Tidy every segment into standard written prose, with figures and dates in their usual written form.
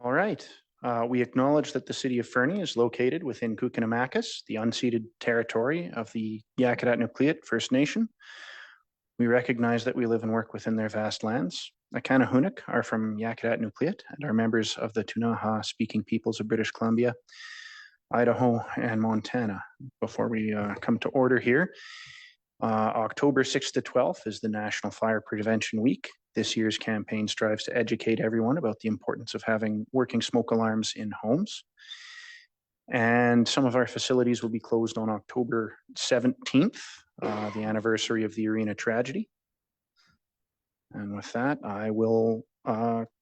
All right. We acknowledge that the city of Fernie is located within Kukinamakis, the unceded territory of the Yakutat Nucleat First Nation. We recognize that we live and work within their vast lands. The Kanahunik are from Yakutat Nucleat and are members of the Ktunaxa speaking peoples of British Columbia, Idaho, and Montana. Before we come to order here, October 6th to 12th is the National Fire Prevention Week. This year's campaign strives to educate everyone about the importance of having working smoke alarms in homes. And some of our facilities will be closed on October 17th, the anniversary of the Arena tragedy. And with that, I will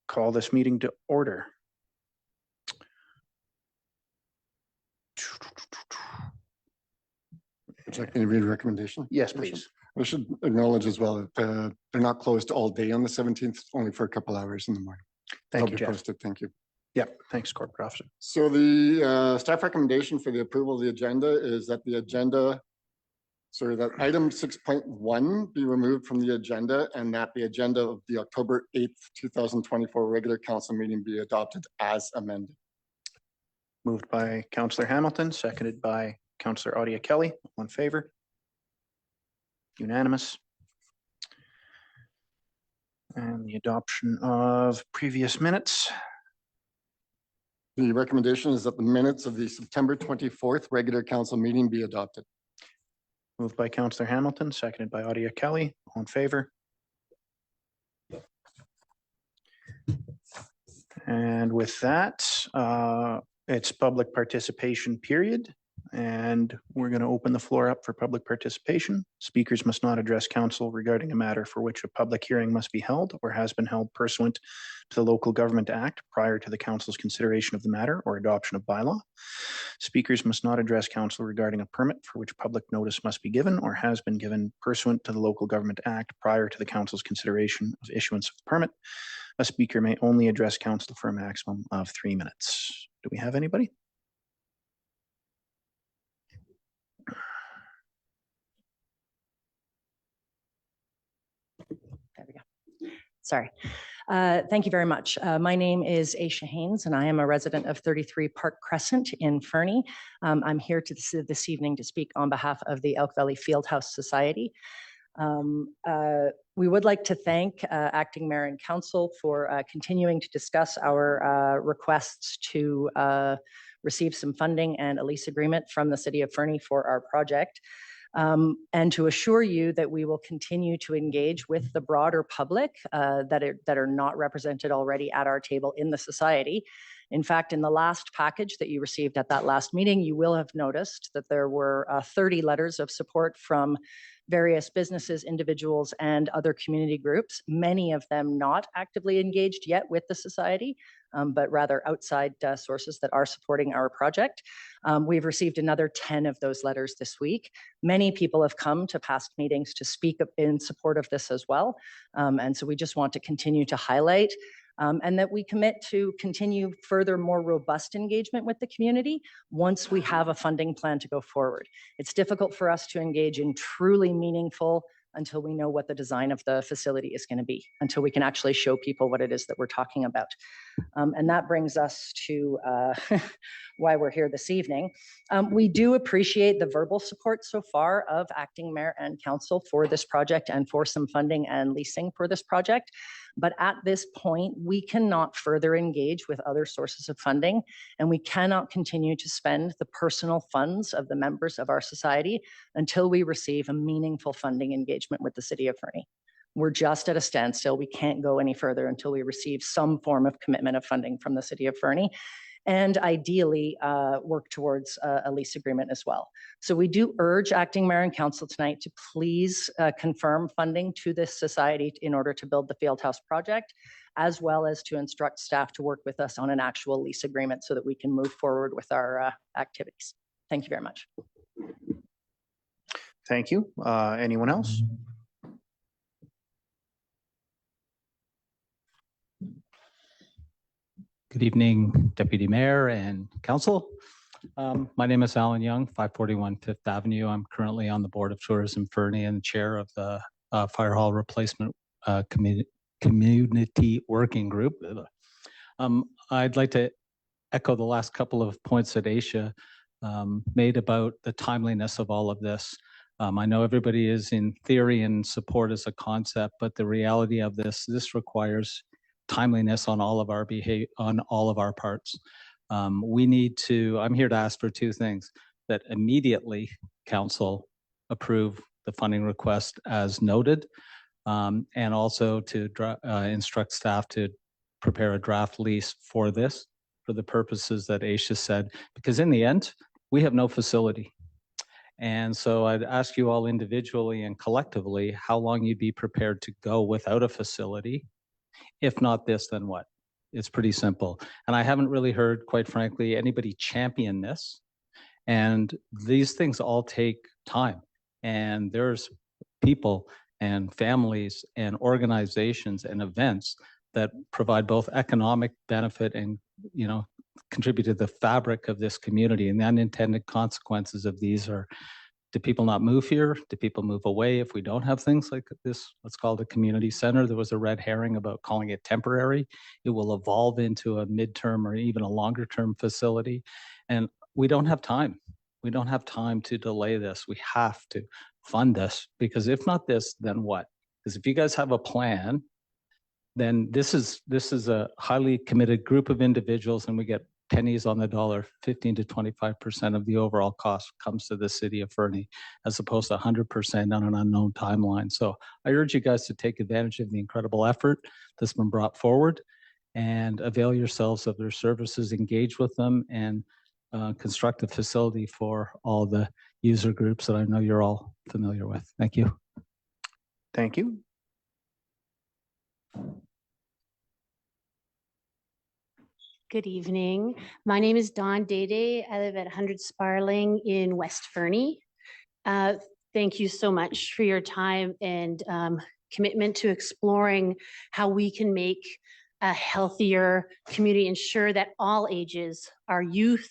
call this meeting to order. Would you like me to read a recommendation? Yes, please. I should acknowledge as well that they're not closed all day on the 17th, only for a couple hours in the morning. Thank you, Jeff. Posted. Thank you. Yep, thanks, Corporate Officer. So the staff recommendation for the approval of the agenda is that the agenda, that item 6.1 be removed from the agenda and that the agenda of the October 8th, 2024 regular council meeting be adopted as amended. Moved by Councillor Hamilton, seconded by Councillor Audia Kelly. All in favor? Unanimous. And the adoption of previous minutes. The recommendation is that the minutes of the September 24th regular council meeting be adopted. Moved by Councillor Hamilton, seconded by Audia Kelly. All in favor? And with that, it's public participation period. And we're going to open the floor up for public participation. Speakers must not address council regarding a matter for which a public hearing must be held or has been held pursuant to the Local Government Act prior to the council's consideration of the matter or adoption of bylaw. Speakers must not address council regarding a permit for which public notice must be given or has been given pursuant to the Local Government Act prior to the council's consideration of issuance of the permit. A speaker may only address council for a maximum of 3 minutes. Do we have anybody? There we go. Sorry. Thank you very much. My name is Aisha Haynes, and I am a resident of 33 Park Crescent in Fernie. I'm here this evening to speak on behalf of the Elk Valley Fieldhouse Society. We would like to thank Acting Mayor and Council for continuing to discuss our requests to receive some funding and a lease agreement from the City of Fernie for our project. And to assure you that we will continue to engage with the broader public that are not represented already at our table in the society. In fact, in the last package that you received at that last meeting, you will have noticed that there were 30 letters of support from various businesses, individuals, and other community groups, many of them not actively engaged yet with the society, but rather outside sources that are supporting our project. We've received another 10 of those letters this week. Many people have come to past meetings to speak in support of this as well. And so we just want to continue to highlight and that we commit to continue further, more robust engagement with the community once we have a funding plan to go forward. It's difficult for us to engage in truly meaningful until we know what the design of the facility is going to be, until we can actually show people what it is that we're talking about. And that brings us to why we're here this evening. We do appreciate the verbal support so far of Acting Mayor and Council for this project and for some funding and leasing for this project. But at this point, we cannot further engage with other sources of funding, and we cannot continue to spend the personal funds of the members of our society until we receive a meaningful funding engagement with the City of Fernie. We're just at a standstill. We can't go any further until we receive some form of commitment of funding from the City of Fernie, and ideally work towards a lease agreement as well. So we do urge Acting Mayor and Council tonight to please confirm funding to this society in order to build the Fieldhouse project, as well as to instruct staff to work with us on an actual lease agreement so that we can move forward with our activities. Thank you very much. Thank you. Anyone else? Good evening, Deputy Mayor and Council. My name is Alan Young, 541 Fifth Avenue. I'm currently on the Board of Tourism Fernie and chair of the Fire Hall Replacement Community Working Group. I'd like to echo the last couple of points that Aisha made about the timeliness of all of this. I know everybody is in theory and support as a concept, but the reality of this requires timeliness on all of our behavior, on all of our parts. We need to, I'm here to ask for two things: that immediately council approve the funding request as noted, and also to instruct staff to prepare a draft lease for this, for the purposes that Aisha said, because in the end, we have no facility. And so I'd ask you all individually and collectively how long you'd be prepared to go without a facility. If not this, then what? It's pretty simple. And I haven't really heard, quite frankly, anybody champion this. And these things all take time. And there's people and families and organizations and events that provide both economic benefit and, you know, contribute to the fabric of this community. And the unintended consequences of these are, do people not move here? Do people move away if we don't have things like this? Let's call it a community center. There was a red herring about calling it temporary. It will evolve into a midterm or even a longer term facility. And we don't have time. We don't have time to delay this. We have to fund this, because if not this, then what? Because if you guys have a plan, then this is a highly committed group of individuals, and we get pennies on the dollar. 15 to 25% of the overall cost comes to the city of Fernie, as opposed to 100% on an unknown timeline. So I urge you guys to take advantage of the incredible effort that's been brought forward and avail yourselves of their services, engage with them, and construct a facility for all the user groups that I know you're all familiar with. Thank you. Thank you. Good evening. My name is Dawn Dede. I live at 100 Sparling in West Fernie. Thank you so much for your time and commitment to exploring how we can make a healthier community, ensure that all ages, our youth,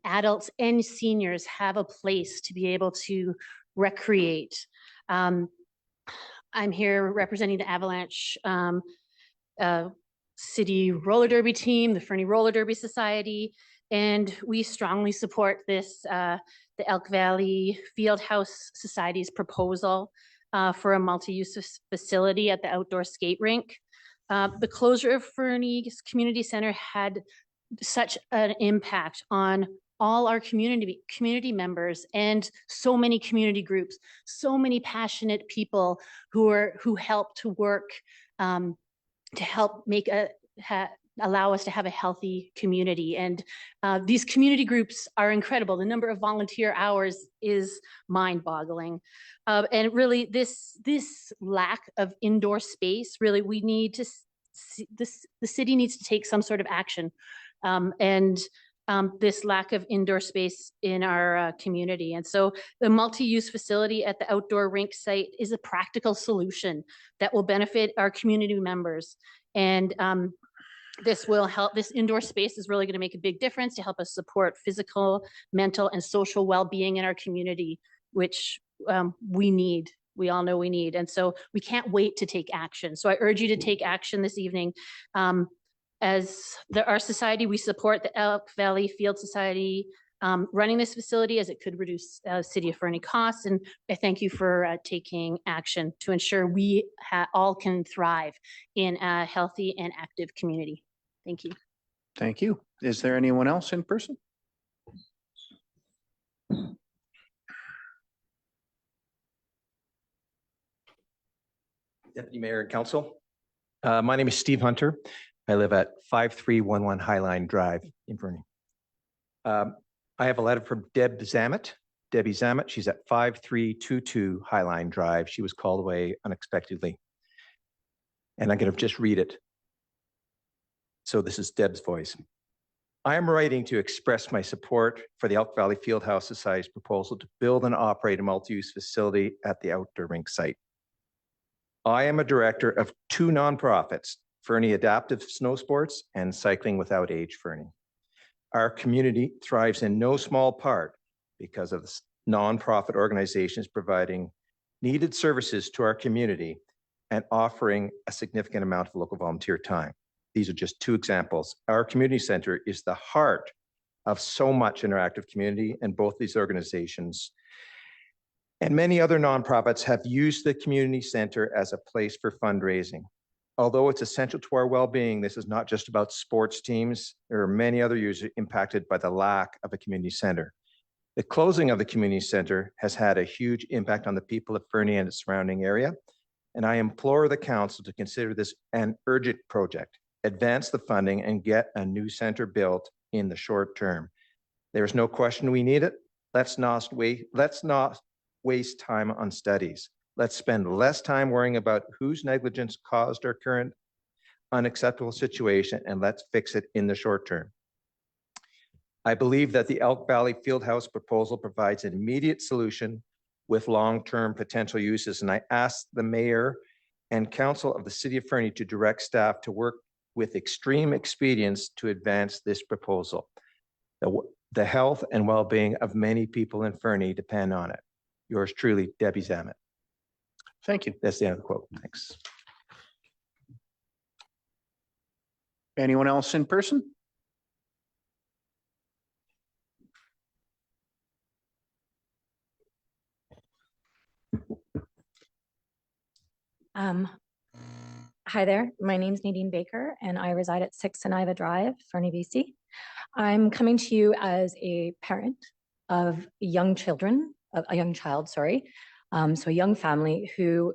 adults and seniors have a place to be able to recreate. I'm here representing the Avalanche City Roller Derby team, the Fernie Roller Derby Society, and we strongly support this, the Elk Valley Fieldhouse Society's proposal for a multi-use facility at the outdoor skate rink. The closure of Fernie Community Center had such an impact on all our community members and so many community groups, so many passionate people who help to work to help make allow us to have a healthy community. And these community groups are incredible. The number of volunteer hours is mind-boggling. And really this lack of indoor space, really we need to see this, the city needs to take some sort of action. This lack of indoor space in our community. And so the multi-use facility at the outdoor rink site is a practical solution that will benefit our community members. And this will help, this indoor space is really going to make a big difference to help us support physical, mental, and social well-being in our community, which we need. We all know we need. And so we can't wait to take action. So I urge you to take action this evening. As our society, we support the Elk Valley Field Society running this facility, as it could reduce City of Fernie costs. And I thank you for taking action to ensure we all can thrive in a healthy and active community. Thank you. Thank you. Is there anyone else in person? Deputy Mayor and Council. My name is Steve Hunter. I live at 5311 Highline Drive in Fernie. I have a letter from Debbie Zammit. She's at 5322 Highline Drive. She was called away unexpectedly. And I'm going to just read it. So this is Deb's voice. I am writing to express my support for the Elk Valley Fieldhouse Society's proposal to build and operate a multi-use facility at the outdoor rink site. I am a director of two nonprofits, Fernie Adaptive Snow Sports and Cycling Without Age Fernie. Our community thrives in no small part because of the nonprofit organizations providing needed services to our community and offering a significant amount of local volunteer time. these are just two examples. Our community center is the heart of so much interactive community, and both these organizations and many other nonprofits have used the community center as a place for fundraising. Although it's essential to our well-being, this is not just about sports teams. There are many other users impacted by the lack of a community center. The closing of the community center has had a huge impact on the people of Fernie and its surrounding area, and I implore the council to consider this an urgent project, advance the funding, and get a new center built in the short term. There's no question we need it. Let's not waste time on studies. Let's spend less time worrying about whose negligence caused our current unacceptable situation, and let's fix it in the short term. I believe that the Elk Valley Fieldhouse proposal provides an immediate solution with long-term potential uses, and I ask the mayor and council of the city of Fernie to direct staff to work with extreme expedience to advance this proposal. The health and well-being of many people in Fernie depend on it. Yours truly, Debbie Zammit. Thank you. That's the end of the quote. Thanks. Anyone else in person? Hi there, my name's Nadine Baker and I reside at 6 Saniva Drive, Fernie, BC. I'm coming to you as a parent of young children, a young child, sorry. So a young family who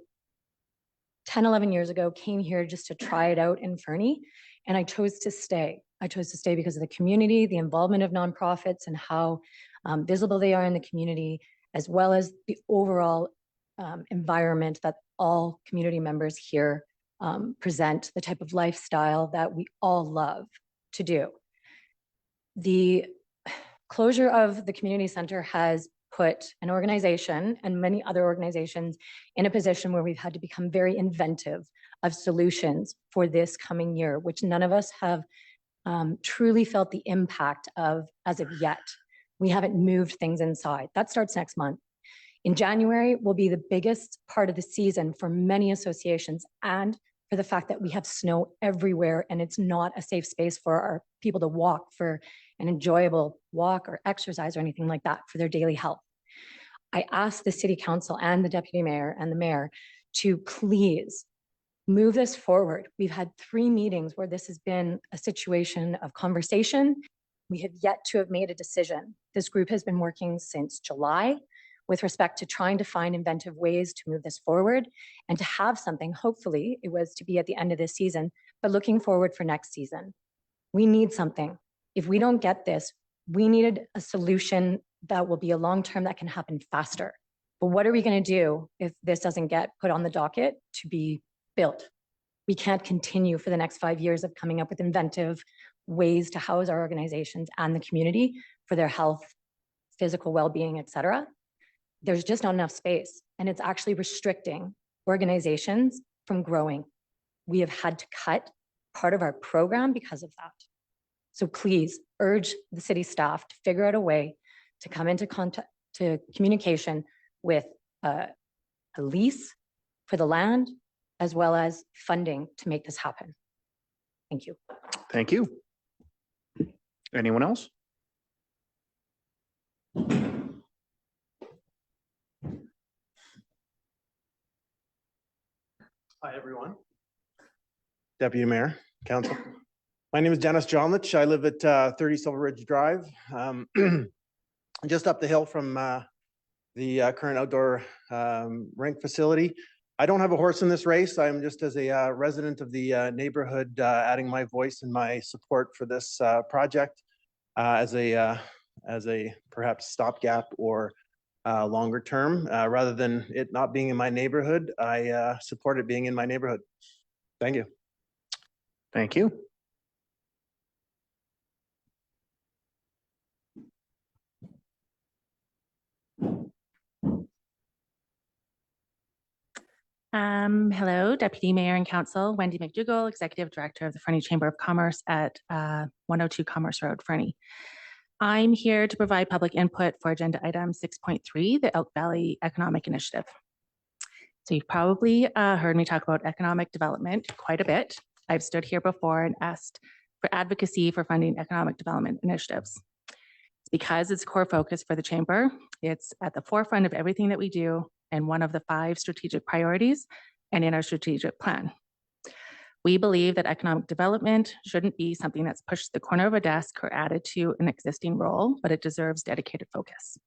10, 11 years ago came here just to try it out in Fernie, and I chose to stay. I chose to stay because of the community, the involvement of nonprofits and how visible they are in the community, as well as the overall environment that all community members here present, the type of lifestyle that we all love to do. The closure of the community center has put an organization and many other organizations in a position where we've had to become very inventive of solutions for this coming year, which none of us have truly felt the impact of as of yet. We haven't moved things inside. That starts next month. In January will be the biggest part of the season for many associations, and for the fact that we have snow everywhere and it's not a safe space for our people to walk for an enjoyable walk or exercise or anything like that for their daily health. I asked the city council and the deputy mayor and the mayor to please move this forward. We've had 3 meetings where this has been a situation of conversation. We have yet to have made a decision. This group has been working since July with respect to trying to find inventive ways to move this forward and to have something. Hopefully it was to be at the end of this season, but looking forward for next season. We need something. If we don't get this, we needed a solution that will be a long-term that can happen faster. But what are we going to do if this doesn't get put on the docket to be built? We can't continue for the next 5 years of coming up with inventive ways to house our organizations and the community for their health, physical well-being, et cetera. There's just not enough space, and it's actually restricting organizations from growing. We have had to cut part of our program because of that. So please urge the city staff to figure out a way to come into communication with a lease for the land, as well as funding to make this happen. Thank you. Thank you. Anyone else? Hi, everyone. Deputy Mayor, Council. My name is Dennis Johnlich. I live at 30 Silver Ridge Drive, just up the hill from the current outdoor rink facility. I don't have a horse in this race. I'm just as a resident of the neighborhood, adding my voice and my support for this project as a perhaps stopgap or longer term. Rather than it not being in my neighborhood, I support it being in my neighborhood. Thank you. Thank you. Hello, Deputy Mayor and Council, Wendy McDougall, Executive Director of the Fernie Chamber of Commerce at 102 Commerce Road, Fernie. I'm here to provide public input for agenda item 6.3, the Elk Valley Economic Initiative. So you've probably heard me talk about economic development quite a bit I've stood here before and asked for advocacy for funding economic development initiatives. It's because it's a core focus for the Chamber. It's at the forefront of everything that we do and one of the 5 strategic priorities and in our strategic plan. We believe that economic development shouldn't be something that's pushed to the corner of a desk or added to an existing role, but it deserves dedicated focus.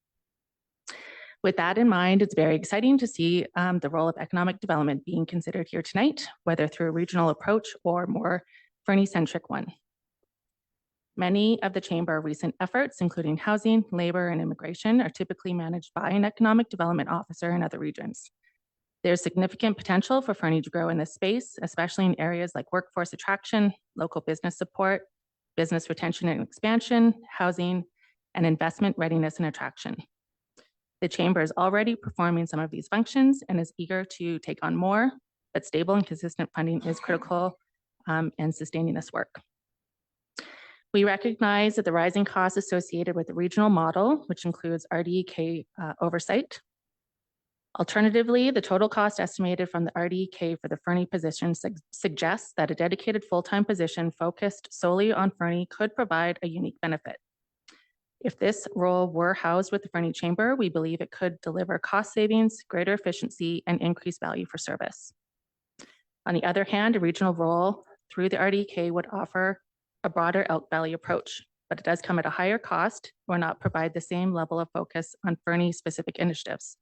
With that in mind, it's very exciting to see the role of economic development being considered here tonight, whether through a regional approach or more Fernie-centric one. Many of the Chamber recent efforts, including housing, labor, and immigration, are typically managed by an economic development officer in other regions. There's significant potential for Fernie to grow in this space, especially in areas like workforce attraction, local business support, business retention and expansion, housing, and investment readiness and attraction. The Chamber is already performing some of these functions and is eager to take on more, but stable and consistent funding is critical in sustaining this work. We recognize that the rising costs associated with the regional model, which includes RDEK oversight. Alternatively, the total cost estimated from the RDEK for the Fernie position suggests that a dedicated full-time position focused solely on Fernie could provide a unique benefit. If this role were housed with the Fernie Chamber, we believe it could deliver cost savings, greater efficiency, and increased value for service. On the other hand, a regional role through the RDEK would offer a broader Elk Valley approach, but it does come at a higher cost or not provide the same level of focus on Fernie-specific initiatives.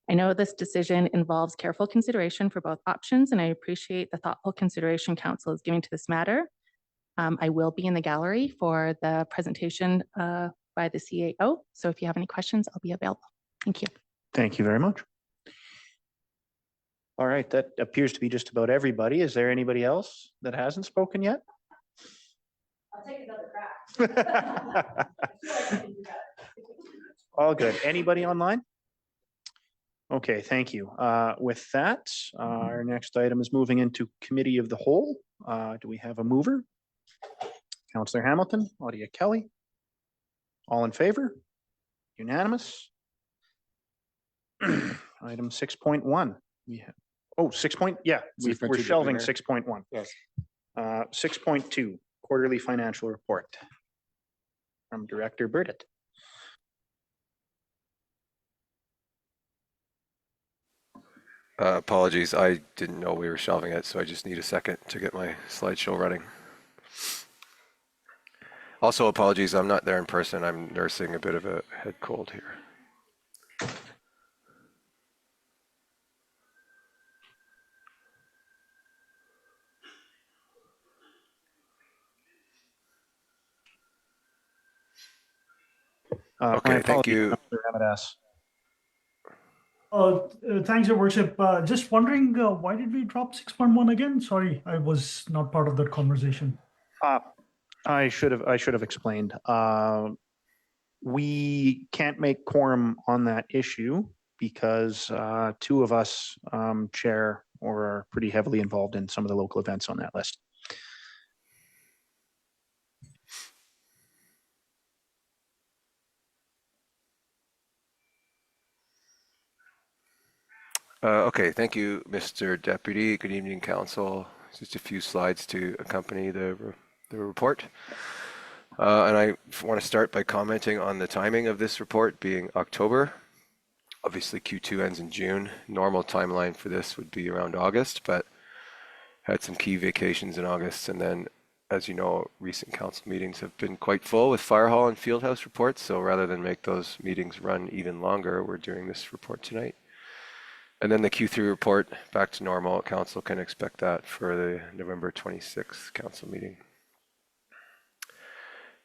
I know this decision involves careful consideration for both options, and I appreciate the thoughtful consideration Council is giving to this matter. I will be in the gallery for the presentation by the CAO, so if you have any questions, I'll be available. Thank you. Thank you very much. All right, that appears to be just about everybody. Is there anybody else that hasn't spoken yet? I'll take another crack. All good. Anybody online? Okay, thank you. With that, our next item is moving into Committee of the Whole. Do we have a mover? Councillor Hamilton, Claudia Kelly. All in favor? Unanimous. Item 6.1. We have, oh, 6 point, yeah, we're 6.2, shelving Deputy Mayor. 6.1. Yes. 6.2, Quarterly Financial Report from Director Burdett. Apologies, I didn't know we were shelving it, so I just need a second to get my slideshow running. Also, apologies, I'm not there in person. I'm nursing a bit of a head cold here. Okay, thank you. Thanks, Your Worship. Just wondering, why did we drop 6.1 again? Sorry, I was not part of that conversation. I should have explained. We can't make quorum on that issue because 2 of us chair or are pretty heavily involved in some of the local events on that list. Okay, thank you, Mr. Deputy. Good evening, Council. Just a few slides to accompany the report. And I want to start by commenting on the timing of this report being October. Obviously, Q2 ends in June. Normal timeline for this would be around August, but had some key vacations in August. And then, as you know, recent council meetings have been quite full with fire hall and field house reports. So rather than make those meetings run even longer, we're doing this report tonight. And then the Q3 report, back to normal. Council can expect that for the November 26th council meeting.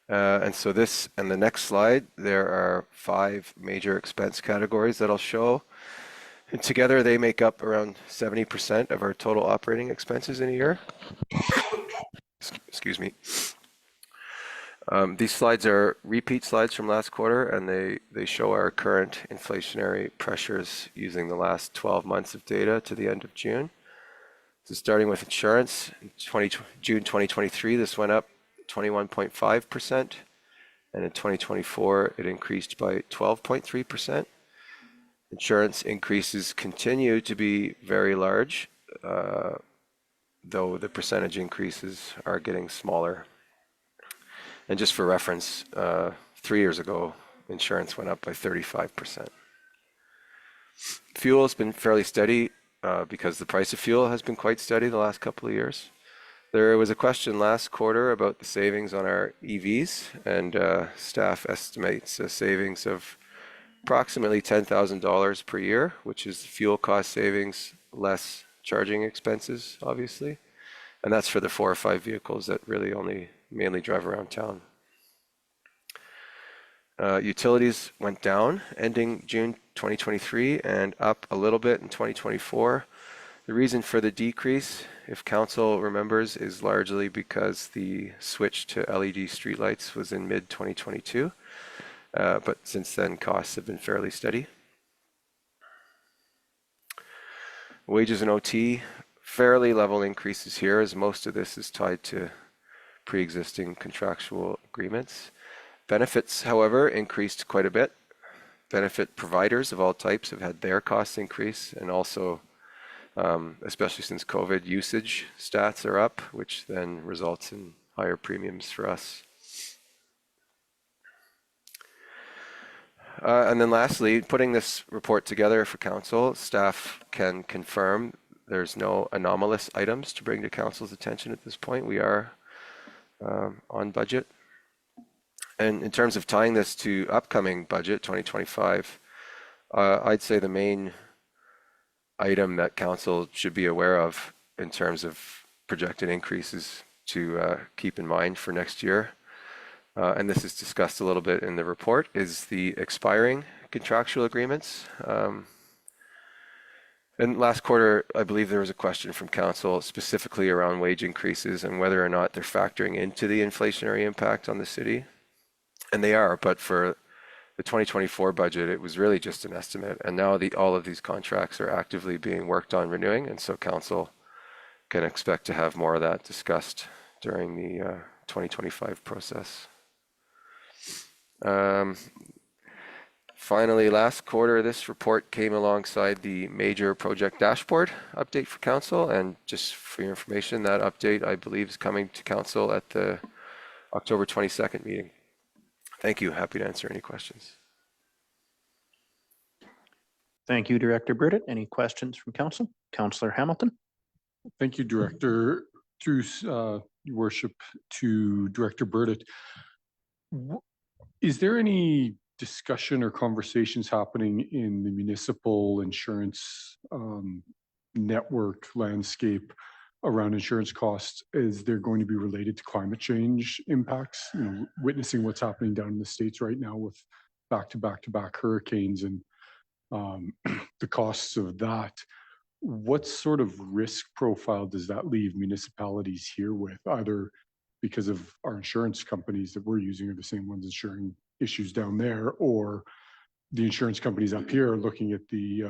And so this and the next slide, there are 5 major expense categories that I'll show. And together they make up around 70% of our total operating expenses in a year. Excuse me. These slides are repeat slides from last quarter, and they show our current inflationary pressures using the last 12 months of data to the end of June. So starting with insurance, in June 2023, this went up 21.5%, and in 2024, it increased by 12.3%. Insurance increases continue to be very large. though the percentage increases are getting smaller. And just for reference, 3 years ago, insurance went up by 35%. Fuel has been fairly steady because the price of fuel has been quite steady the last couple of years. There was a question last quarter about the savings on our EVs, and staff estimates a savings of approximately $10,000 per year, which is fuel cost savings less charging expenses, obviously. And that's for the 4 or 5 vehicles that really only mainly drive around town. Utilities went down ending June 2023 and up a little bit in 2024. The reason for the decrease, if council remembers, is largely because the switch to LED streetlights was in mid-2022. But since then, costs have been fairly steady. Wages and OT, fairly level increases here, as most of this is tied to pre-existing contractual agreements. Benefits, however, increased quite a bit. Benefit providers of all types have had their costs increase, and also, especially since COVID, usage stats are up, which then results in higher premiums for us. And then lastly, putting this report together for council, staff can confirm there's no anomalous items to bring to council's attention at this point. We are on budget. And in terms of tying this to upcoming budget 2025, I'd say the main item that council should be aware of in terms of projected increases to keep in mind for next year, and this is discussed a little bit in the report, is the expiring contractual agreements. And last quarter, I believe there was a question from council specifically around wage increases and whether or not they're factoring into the inflationary impact on the city. And they are, but for the 2024 budget, it was really just an estimate. And now all of these contracts are actively being worked on renewing. And so council can expect to have more of that discussed during the 2025 process. Finally, last quarter, this report came alongside the major project dashboard update for council. And just for your information, that update, I believe, is coming to council at the October 22nd meeting. Thank you. Happy to answer any questions. Thank you, Director Burdett. Any questions from council? Councillor Hamilton. Thank you, Director. Through your worship to Director Burdett, is there any discussion or conversations happening in the municipal insurance network landscape around insurance costs? Is there going to be related to climate change impacts? You know, witnessing what's happening down in the States right now with back-to-back hurricanes and the costs of that. What sort of risk profile does that leave municipalities here with, either because of our insurance companies that we're using are the same ones insuring issues down there, or the insurance companies up here are looking at the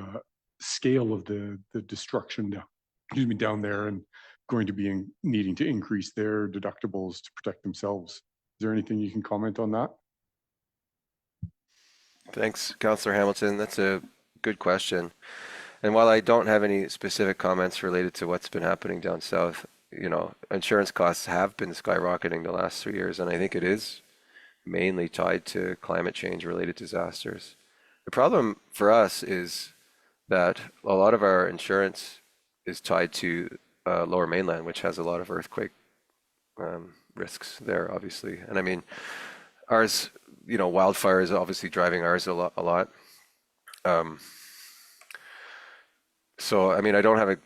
scale of the destruction down there and going to be needing to increase their deductibles to protect themselves. Is there anything you can comment on that? Thanks, Councillor Hamilton. That's a good question. And while I don't have any specific comments related to what's been happening down south, you know, insurance costs have been skyrocketing the last 3 years, and I think it is mainly tied to climate change related disasters. The problem for us is that a lot of our insurance is tied to Lower Mainland, which has a lot of earthquake risks there, obviously. And I mean, ours, you know, wildfire is obviously driving ours a lot. So, I mean, I don't,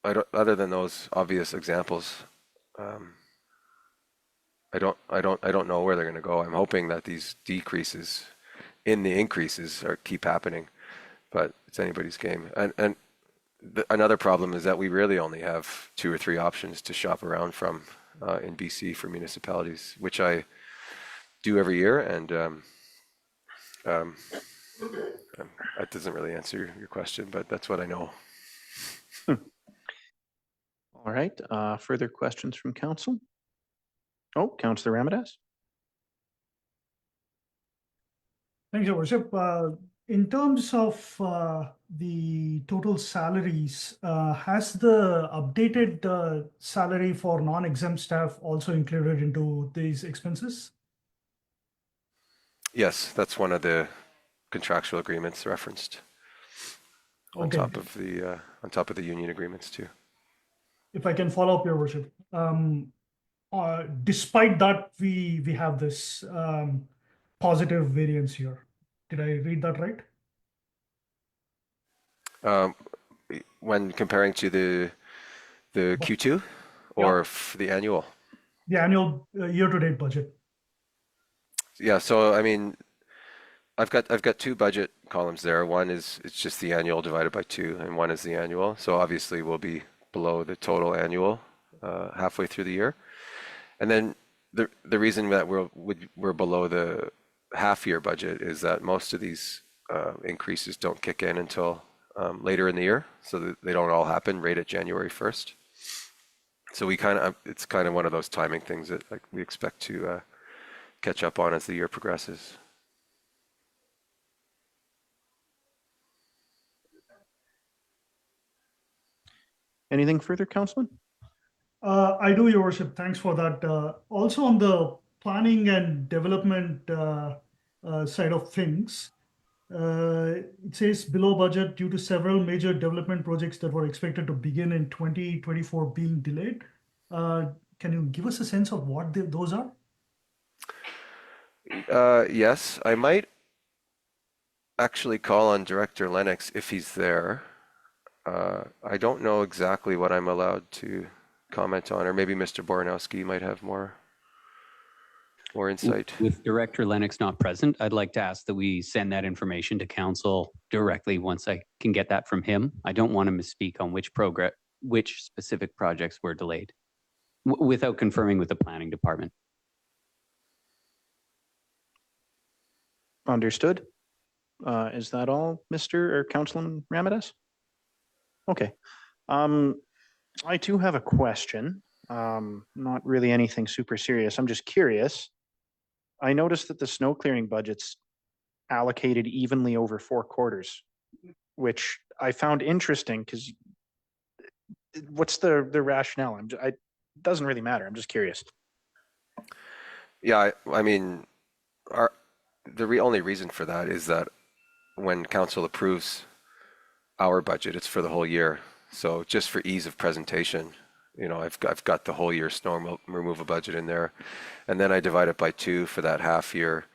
other than those obvious examples, I don't know where they're going to go. I'm hoping that these decreases in the increases keep happening, but it's anybody's game. And another problem is that we really only have 2 or 3 options to shop around from in BC for municipalities, which I do every year. And that doesn't really answer your question, but that's what I know. All right. Further questions from council? Oh, Councillor Ramadaz. Thanks, Your Worship. in terms of the total salaries, has the updated salary for non-exempt staff also included into these expenses? Yes, that's one of the contractual agreements referenced on Okay. top of the union agreements too. If I can follow up, Your Worship. Despite that, we have this positive variance here. Did I read that right? Um, when comparing to the Q2 or the annual? The annual year-to-date budget. Yeah, so I mean, I've got two budget columns there. One is it's just the annual divided by 2, and one is the annual. So obviously we'll be below the total annual halfway through the year. And then the reason that we're below the half-year budget is that most of these increases don't kick in until later in the year, so that they don't all happen right at January 1st. So it's kind of one of those timing things that like we expect to catch up on as the year progresses. Anything further, Councilman? I do, Your Worship. Thanks for that. Also on the planning and development side of things, it says below budget due to several major development projects that were expected to begin in 2024 being delayed. Can you give us a sense of what those are? Yes, I might actually call on Director Lennox if he's there. I don't know exactly what I'm allowed to comment on, or maybe Mr. Boranowski might have more insight. With Director Lennox not present, I'd like to ask that we send that information to council directly once I can get that from him. I don't want to misspeak on which specific projects were delayed without confirming with the planning department. Understood. Is that all, Mr. or Councilman Ramadez? Okay. I too have a question. Not really anything super serious. I'm just curious. I noticed that the snow clearing budget's allocated evenly over 4 quarters, which I found interesting because what's the rationale? It doesn't really matter. I'm just curious. Yeah, I mean, the only reason for that is that when council approves our budget, it's for the whole year. So just for ease of presentation, you know, I've got the whole year snow removal budget in there, and then I divide it by 2 for that half year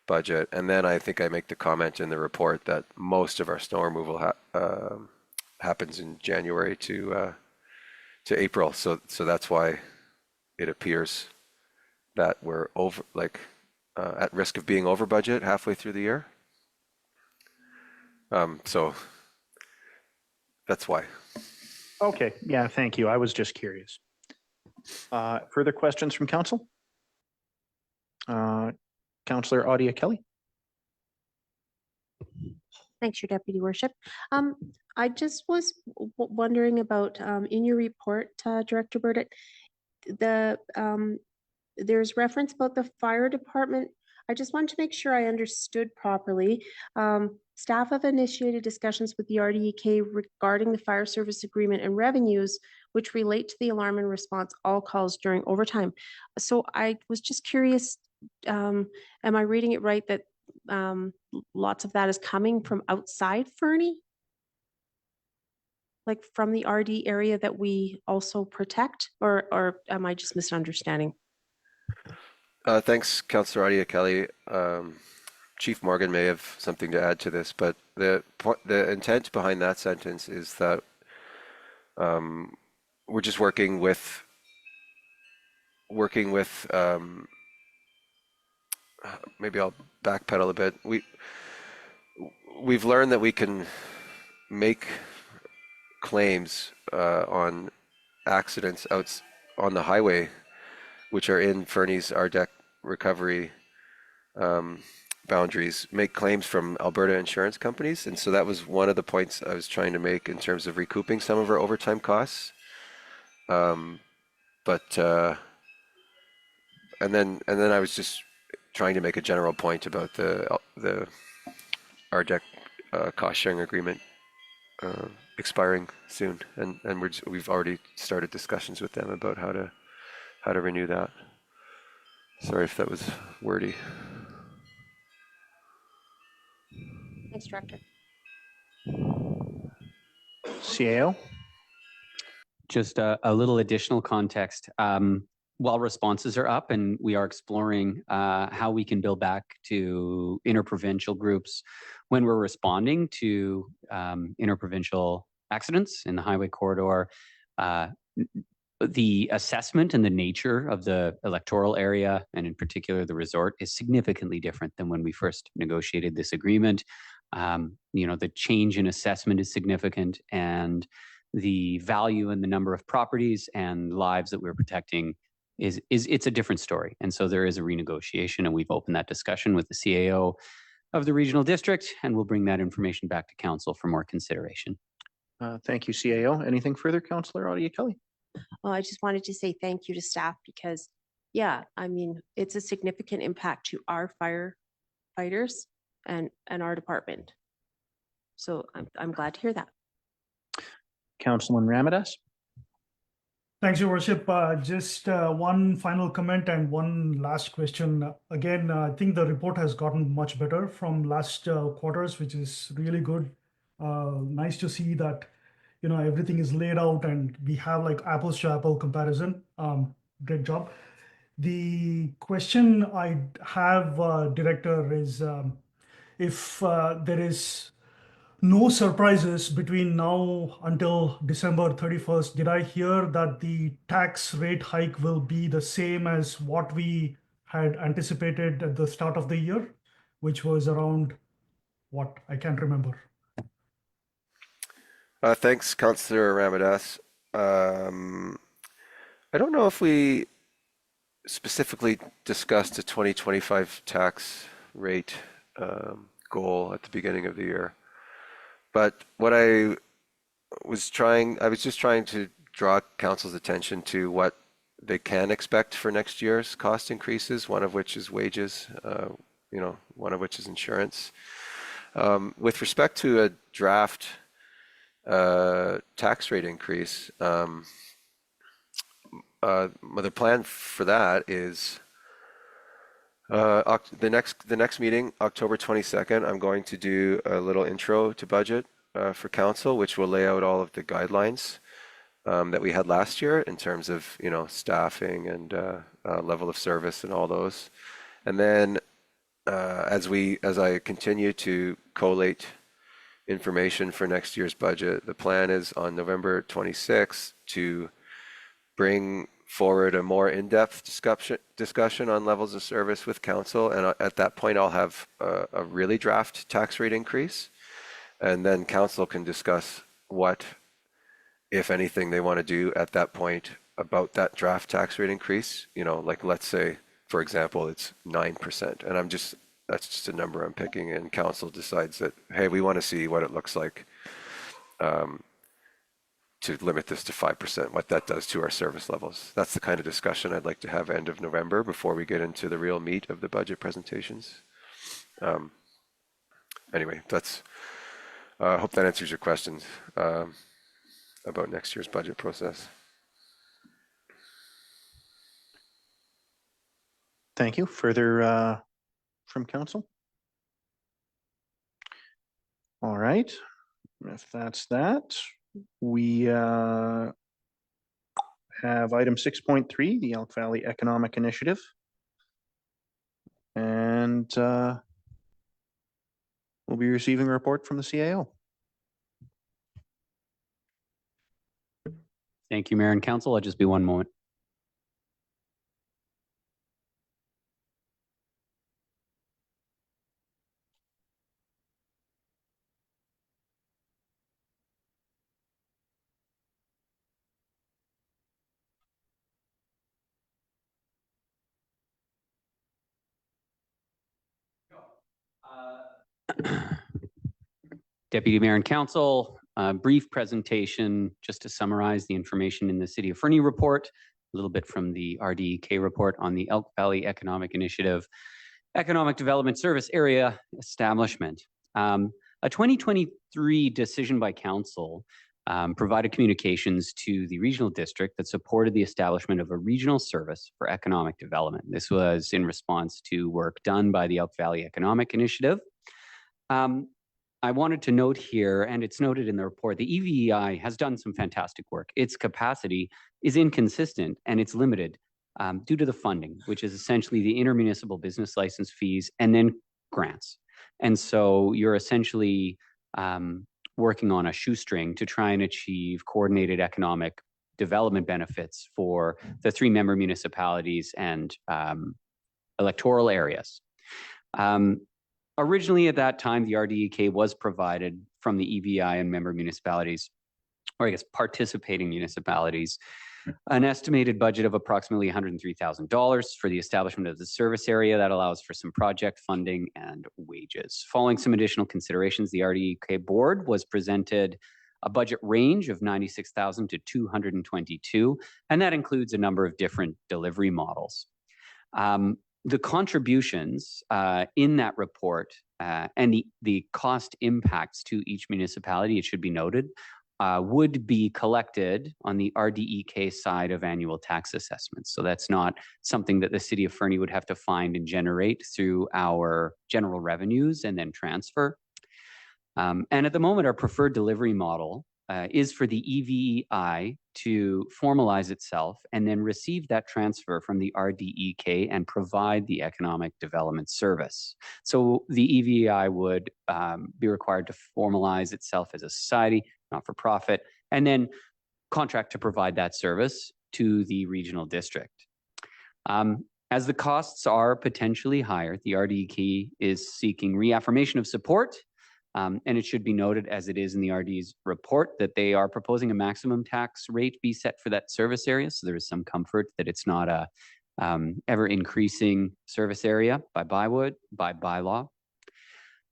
budget, and then I think I make the comment in the report that most of our snow removal happens in January to April. So that's why it appears that we're at risk of being over budget halfway through the year. So that's why. Okay, yeah, thank you. I was just curious. Further questions from council? Councillor Audia Kelly. Thanks, Your Deputy Worship. I just was wondering about in your report, Director Burdett, there's reference about the fire department. I just wanted to make sure I understood properly. Staff have initiated discussions with the RDEK regarding the fire service agreement and revenues, which relate to the alarm and response all calls during overtime. So I was just curious, am I reading it right that lots of that is coming from outside Fernie? Like from the RD area that we also protect, or am I just misunderstanding? Thanks, Councillor Audia Kelly. Chief Morgan may have something to add to this, but the intent behind that sentence is that we're just working with maybe I'll backpedal a bit. We've learned that we can make claims on accidents out on the highway, which are in Fernie's RDEC recovery boundaries, make claims from Alberta insurance companies. And so that was one of the points I was trying to make in terms of recouping some of our overtime costs. And then I was just trying to make a general point about the RDEC cost sharing agreement expiring soon, and we've already started discussions with them about how to renew that. Sorry if that was wordy. Thanks, Director. CAO? Just a little additional context. While responses are up and we are exploring how we can build back to interprovincial groups when we're responding to interprovincial accidents in the highway corridor, the assessment and the nature of the electoral area, and in particular the resort, is significantly different than when we first negotiated this agreement. The change in assessment is significant, and the value and the number of properties and lives that we're protecting it's a different story. And so there is a renegotiation, and we've opened that discussion with the CAO of the regional district, and we'll bring that information back to council for more consideration. Thank you, CAO. Anything further, Councillor Audia Kelly? Well, I just wanted to say thank you to staff because, yeah, I mean, it's a significant impact to our firefighters and our department. So I'm glad to hear that. Councilman Ramadas? Thanks, Your Worship. Just one final comment and one last question. Again, I think the report has gotten much better from last quarters, which is really good. Nice to see that, everything is laid out and we have like apples to apple comparison. Great job. The question I have, Director, is if there is no surprises between now until December 31st, did I hear that the tax rate hike will be the same as what we had anticipated at the start of the year, which was around what? I can't remember. Thanks, Councillor Ramadas. I don't know if we specifically discussed a 2025 tax rate goal at the beginning of the year. But what I was just trying to draw council's attention to what they can expect for next year's cost increases, one of which is wages, one of which is insurance. With respect to a draft tax rate increase, the plan for that is the next meeting, October 22nd, I'm going to do a little intro to budget for council, which will lay out all of the guidelines that we had last year in terms of staffing and level of service and all those. And then as I continue to collate information for next year's budget, the plan is on November 26th to bring forward a more in-depth discussion on levels of service with council, and at that point I'll have a really draft tax rate increase, and then council can discuss what, if anything, they want to do at that point about that draft tax rate increase. Like let's say, for example, it's 9%, and that's just a number I'm picking, and council decides that, hey, we want to see what it looks like to limit this to 5%, what that does to our service levels. That's the kind of discussion I'd like to have end of November before we get into the real meat of the budget presentations. Anyway, I hope that answers your questions about next year's budget process. Thank you. Further from council? All right. If that's that, we have item 6.3, the Elk Valley Economic Initiative. And we'll be receiving a report from the CAO. Thank you, Mayor and Council. I'll just be one moment. Deputy Mayor and Council, brief presentation just to summarize the information in the City of Fernie report, a little bit from the RDEK report on the Elk Valley Economic Initiative Economic Development Service Area Establishment. I'd A 2023 decision by council provided communications to the regional district that supported the establishment of a regional service for economic development. This was in response to work done by the Elk Valley Economic Initiative. I wanted to note here, and it's noted in the report, the EVEI has done some fantastic work. Its capacity is inconsistent and it's limited due to the funding, which is essentially the intermunicipal business license fees and then grants. And so you're essentially working on a shoestring to try and achieve coordinated economic development benefits for the 3 member municipalities and electoral areas. Originally at that time, the RDEK was provided from the EVI and member municipalities, or I guess participating municipalities, an estimated budget of approximately $103,000 for the establishment of the service area. That allows for some project funding and wages. Following some additional considerations, the RDEK board was presented a budget range of $96,000 to $222,000, and that includes a number of different delivery models. The contributions in that report and the cost impacts to each municipality, it should be noted, would be collected on the RDEK side of annual tax assessments. So that's not something that the city of Fernie would have to find and generate through our general revenues and then transfer. And at the moment, our preferred delivery model is for the EVEI to formalize itself and then receive that transfer from the RDEK and provide the economic development service. So the EVEI would be required to formalize itself as a society, not for profit, and then contract to provide that service to the regional district. As the costs are potentially higher, the RDEK is seeking reaffirmation of support. And it should be noted, as it is in the RD's report, that they are proposing a maximum tax rate be set for that service area. So there is some comfort that it's not a ever increasing service area by bylaw.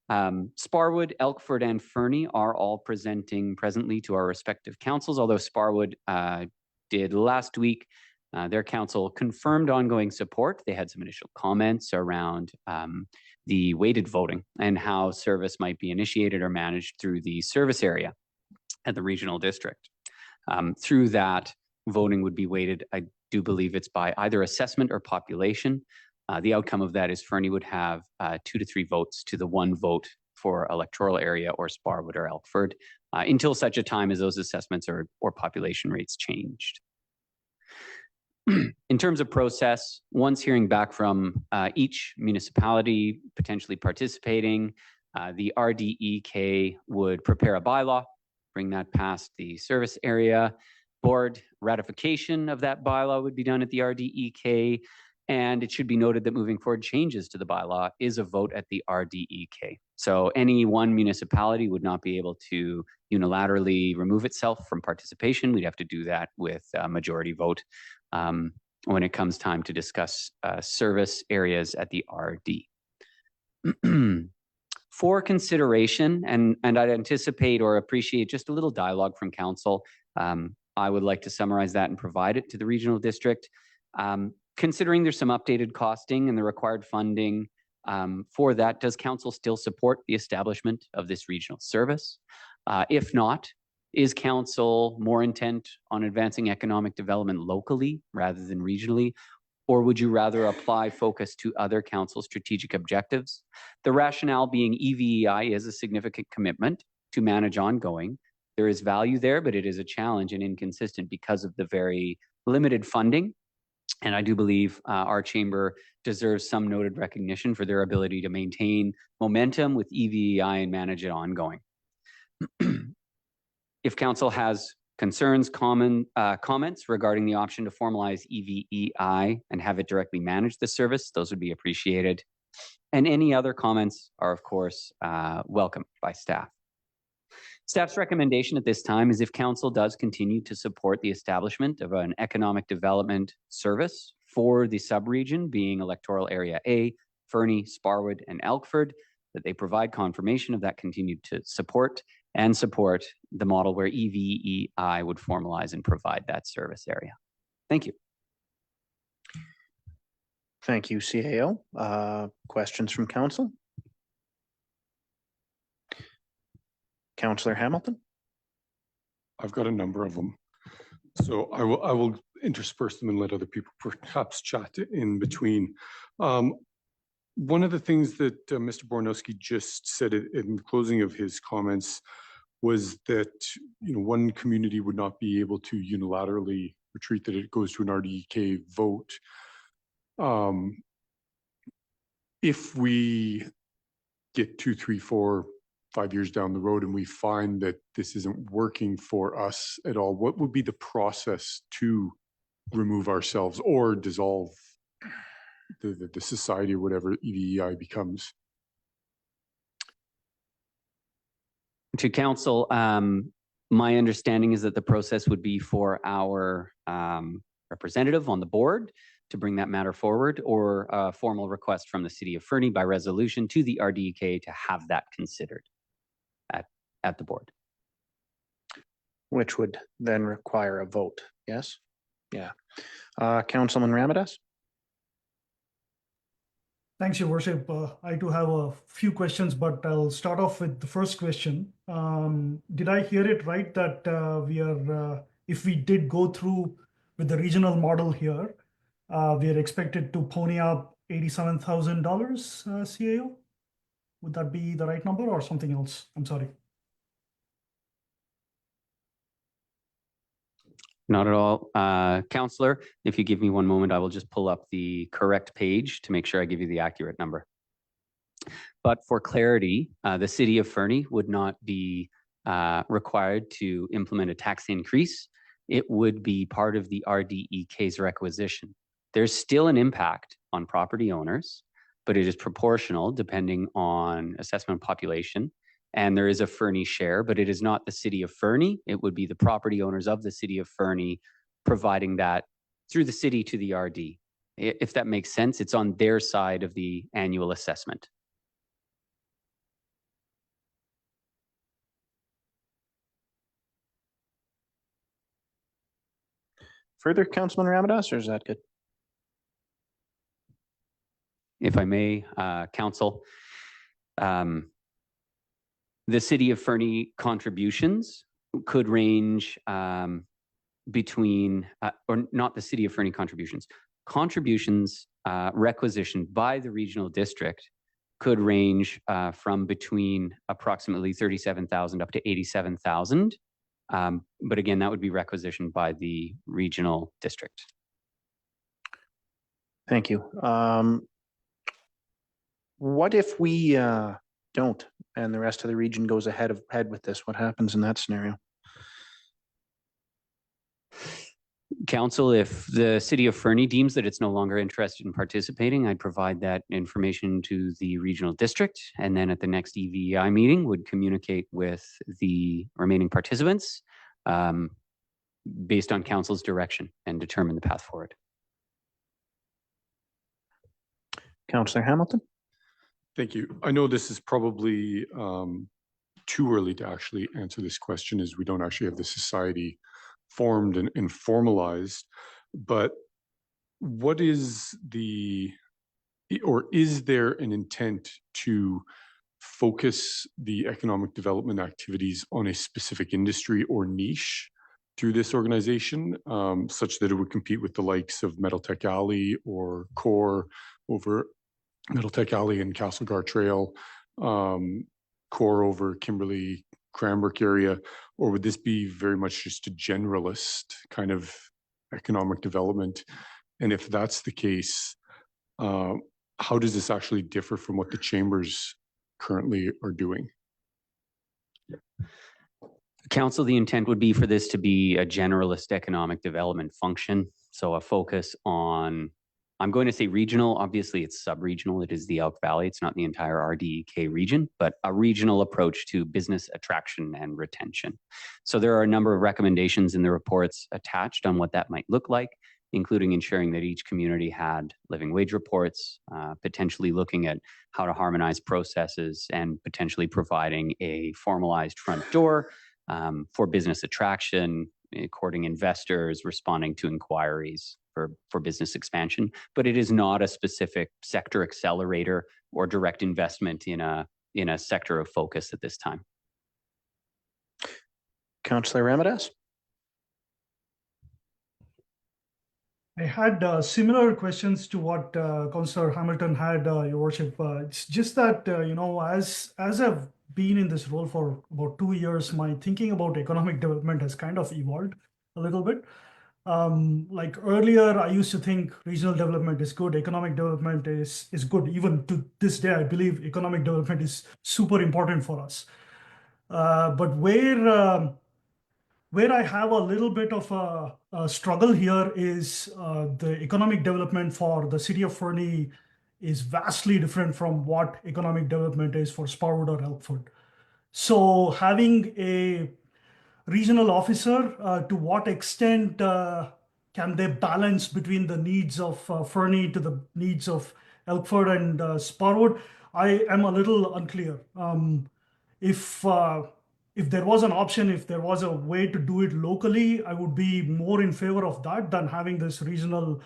Sparwood, Elkford, and Fernie are all presenting presently to our respective councils, although Sparwood did last week. Their council confirmed ongoing support. They had some initial comments around the weighted voting and how service might be initiated or managed through the service area at the regional district. Through that, voting would be weighted. I do believe it's by either assessment or population. The outcome of that is Fernie would have 2 to 3 votes to the 1 vote for electoral area or Sparwood or Elkford until such a time as those assessments or population rates changed. In terms of process, once hearing back from each municipality potentially participating, the RDEK would prepare a bylaw, bring that past the service area board. Ratification of that bylaw would be done at the RDEK, and it should be noted that moving forward, changes to the bylaw is a vote at the RDEK. So any one municipality would not be able to unilaterally remove itself from participation. We'd have to do that with a majority vote when it comes time to discuss service areas at the RD. For consideration, and I'd anticipate or appreciate just a little dialogue from council, I would like to summarize that and provide it to the regional district. Considering there's some updated costing and the required funding for that, does council still support the establishment of this regional service? If not, is council more intent on advancing economic development locally rather than regionally? Or would you rather apply focus to other council strategic objectives? The rationale being EVEI is a significant commitment to manage ongoing. There is value there, but it is a challenge and inconsistent because of the very limited funding. And I do believe our chamber deserves some noted recognition for their ability to maintain momentum with EVEI and manage it ongoing. If council has concerns, comments regarding the option to formalize EVEI and have it directly manage the service, those would be appreciated. And any other comments are, of course, welcome by staff. Staff's recommendation at this time is if council does continue to support the establishment of an economic development service for the subregion, being electoral area A, Fernie, Sparwood, and Elkford, that they provide confirmation of that continued support and support the model where EVEI would formalize and provide that service area. Thank you. Thank you, CAO. Questions from council? Councillor Hamilton. I've got a number of them. So I will intersperse them and let other people perhaps chat in between. One of the things that Mr. Bornowski just said in the closing of his comments was that one community would not be able to unilaterally retreat, that it goes to an RDEK vote. If we get 2, 3, 4, 5 years down the road and we find that this isn't working for us at all, what would be the process to remove ourselves or dissolve the society or whatever EVEI becomes? To council, my understanding is that the process would be for our representative on the board to bring that matter forward, or a formal request from the city of Fernie by resolution to the RDEK to have that considered at the board. Which would then require a vote, yes? Yeah. Councilman Ramadas? Thanks, Your Worship. I do have a few questions, but I'll start off with the first question. Did I hear it right that we are, if we did go through with the regional model here, we are expected to pony up $87,000 CAO? Would that be the right number or something else? I'm sorry. Not at all. Councillor, if you give me one moment, I will just pull up the correct page to make sure I give you the accurate number. But for clarity, the city of Fernie would not be required to implement a tax increase. It would be part of the RDEK's requisition. There's still an impact on property owners, but it is proportional depending on assessment population. And there is a Fernie share, but it is not the city of Fernie. It would be the property owners of the city of Fernie providing that through the city to the RD. If that makes sense, it's on their side of the annual assessment. Further, Councilman Ramadas, or is that good? If I may, council, the city of Fernie contributions could range between, or not the city of Fernie contributions, requisitioned by the regional district could range from between approximately 37,000 up to 87,000. But again, that would be requisitioned by the regional district. Thank you. What if we don't, and the rest of the region goes ahead with this? What happens in that scenario? Council, if the city of Fernie deems that it's no longer interested in participating, I'd provide that information to the regional district, and then at the next EVEI meeting would communicate with the remaining participants based on council's direction and determine the path forward. Councillor Hamilton? Thank you. I know this is probably too early to actually answer this question, as we don't actually have the society formed and formalized, but what is is there an intent to focus the economic development activities on a specific industry or niche through this organization, such that it would compete with the likes of Metal Tech Alley or Core over Metal Tech Alley and Castlegar Trail, Core over Kimberley Cranbrook area, or would this be very much just a generalist kind of economic development? And if that's the case, how does this actually differ from what the chambers currently are doing? Council, the intent would be for this to be a generalist economic development function. So a focus on, I'm going to say regional, obviously it's sub-regional, it is the Elk Valley, it's not the entire RDEK region, but a regional approach to business attraction and retention. So there are a number of recommendations in the reports attached on what that might look like, including ensuring that each community had living wage reports, potentially looking at how to harmonize processes and potentially providing a formalized front door for business attraction, courting investors, responding to inquiries for business expansion. But it is not a specific sector accelerator or direct investment in a sector of focus at this time. Councillor Ramadas? I had similar questions to what Councillor Hamilton had, Your Worship. It's just that, as I've been in this role for about 2 years, my thinking about economic development has kind of evolved a little bit. Like earlier, I used to think regional development is good, economic development is good. Even to this day, I believe economic development is super important for us. But where I have a little bit of a struggle here is the economic development for the city of Fernie is vastly different from what economic development is for Sparwood or Elkford. So having a regional officer, to what extent can they balance between the needs of Fernie to the needs of Elkford and Sparwood? I am a little unclear. If there was an option, if there was a way to do it locally, I would be more in favor of that than having this regional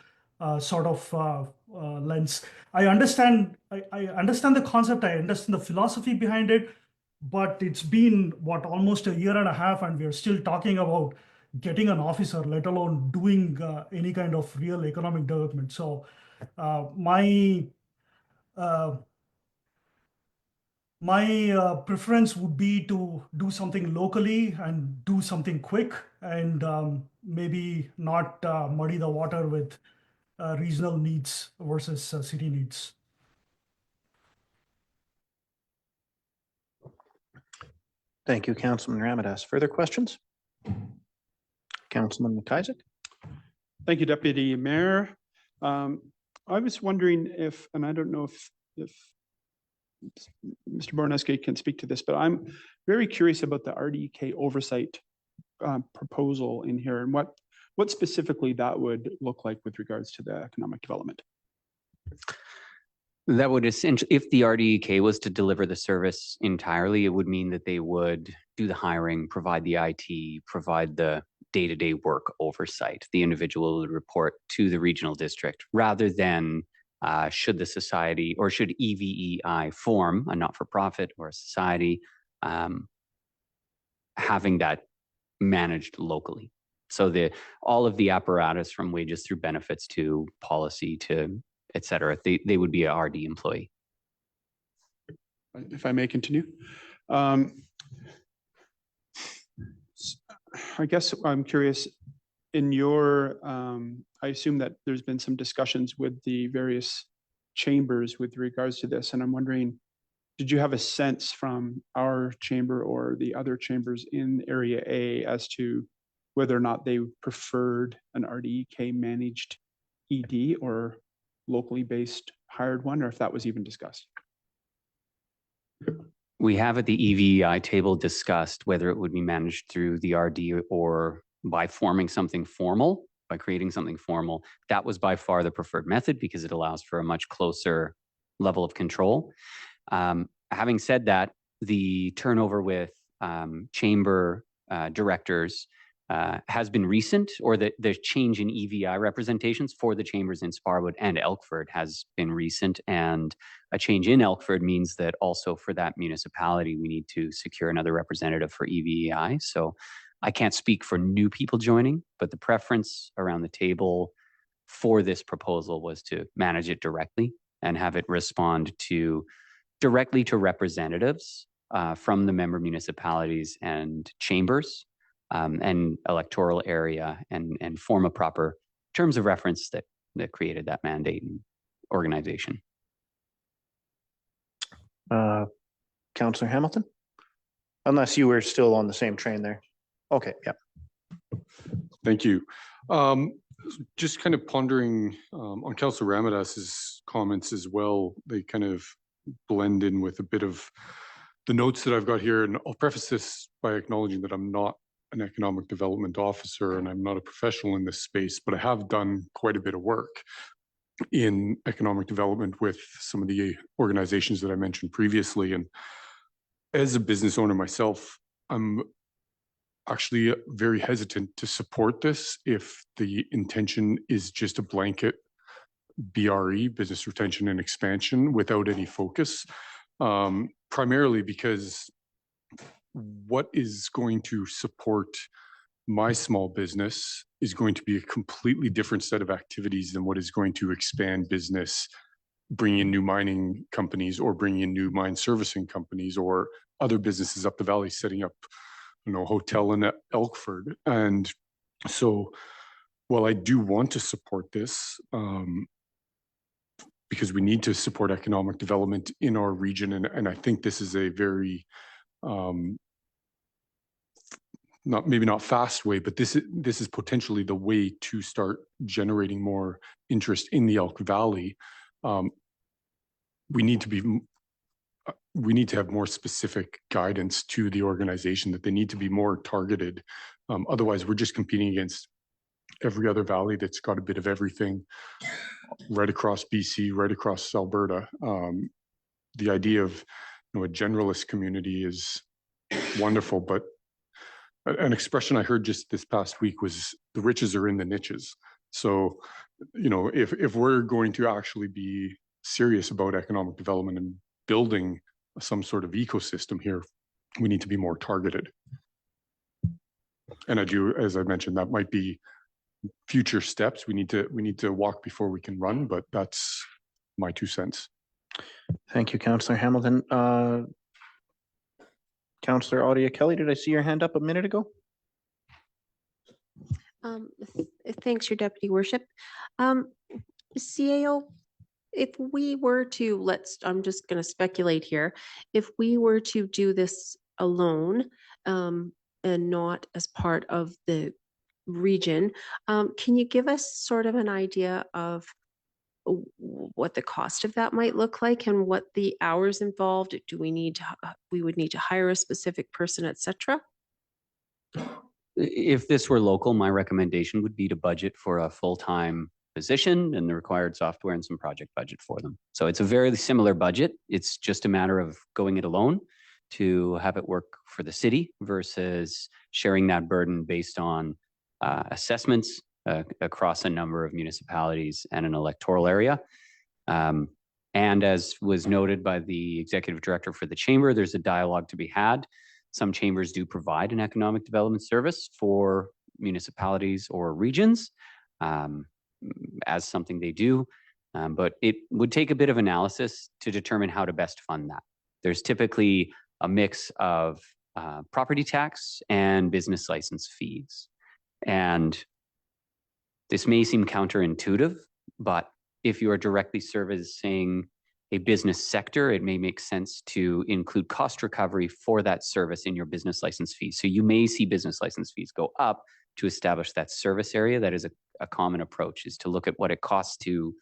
lens. I understand the concept, I understand the philosophy behind it, but it's been almost a year and a half, and we're still talking about getting an officer, let alone doing any kind of real economic development. So my preference would be to do something locally and do something quick, and maybe not muddy the water with regional needs versus city needs. Thank you, Councilman Ramadas. Further questions? Councilman McIsaac? Thank you, Deputy Mayor. I was wondering if, and I don't know if Mr. Borneski can speak to this, but I'm very curious about the RDK oversight proposal in here and what specifically that would look like with regards to the economic development. That would essentially, if the RDEK was to deliver the service entirely, it would mean that they would do the hiring, provide the IT, provide the day-to-day work oversight. The individual would report to the regional district rather than should the society or should EVEI form a not-for-profit or a society, having that managed locally. So all of the apparatus from wages through benefits to policy to et cetera, they would be a RD employee. If I may continue. I guess I'm curious, in your, I assume that there's been some discussions with the various chambers with regards to this, and I'm wondering, did you have a sense from our chamber or the other chambers in Area A as to whether or not they preferred an RDEK managed ED or locally based hired one, or if that was even discussed? We have at the EVEI table discussed whether it would be managed through the RD or by forming something formal, by creating something formal. That was by far the preferred method because it allows for a much closer level of control. Having said that, the turnover with chamber directors has been recent, or the change in EVI representations for the chambers in Sparwood and Elkford has been recent, and a change in Elkford means that also for that municipality, we need to secure another representative for EVEI. So I can't speak for new people joining, but the preference around the table for this proposal was to manage it directly and have it respond directly to representatives from the member municipalities and chambers and electoral area and form a proper terms of reference that created that mandate and organization. Councillor Hamilton? Unless you were still on the same train there. Okay, yeah. Thank you. Just kind of pondering on Councillor Ramadas's comments as well. They kind of blend in with a bit of the notes that I've got here. And I'll preface this by acknowledging that I'm not an economic development officer and I'm not a professional in this space, but I have done quite a bit of work in economic development with some of the organizations that I mentioned previously. And as a business owner myself, I'm actually very hesitant to support this if the intention is just a blanket BRE, business retention and expansion, without any focus, primarily because what is going to support my small business is going to be a completely different set of activities than what is going to expand business, bring in new mining companies or bring in new mine servicing companies or other businesses up the valley setting up, hotel in Elkford. And so while I do want to support this, because we need to support economic development in our region, and I think this is a very maybe not fast way, but this is potentially the way to start generating more interest in the Elk Valley. We need to have more specific guidance to the organization that they need to be more targeted. Otherwise, we're just competing against every other valley that's got a bit of everything right across BC, right across Alberta. The idea of a generalist community is wonderful, but an expression I heard just this past week was the riches are in the niches. So, if we're going to actually be serious about economic development and building some sort of ecosystem here, we need to be more targeted. And as I mentioned, that might be future steps. We need to walk before we can run, but that's my 2 cents. Thank you, Councillor Hamilton. Councillor Audia Kelly, did I see your hand up a minute ago? Thanks, Your Deputy Worship. CAO, if we were to, I'm just going to speculate here, if we were to do this alone and not as part of the region, can you give us sort of an idea of what the cost of that might look like and what the hours involved? Do we would need to hire a specific person, etc.? If this were local, my recommendation would be to budget for a full-time position and the required software and some project budget for them. So it's a very similar budget. It's just a matter of going it alone to have it work for the city versus sharing that burden based on assessments across a number of municipalities and an electoral area. And as was noted by the executive director for the chamber, there's a dialogue to be had. Some chambers do provide an economic development service for municipalities or regions as something they do, but it would take a bit of analysis to determine how to best fund that. There's typically a mix of property tax and business license fees. And this may seem counterintuitive, but if you are directly servicing a business sector, it may make sense to include cost recovery for that service in your business license fees. So you may see business license fees go up to establish that service area. That is a common approach, is to look at what it costs to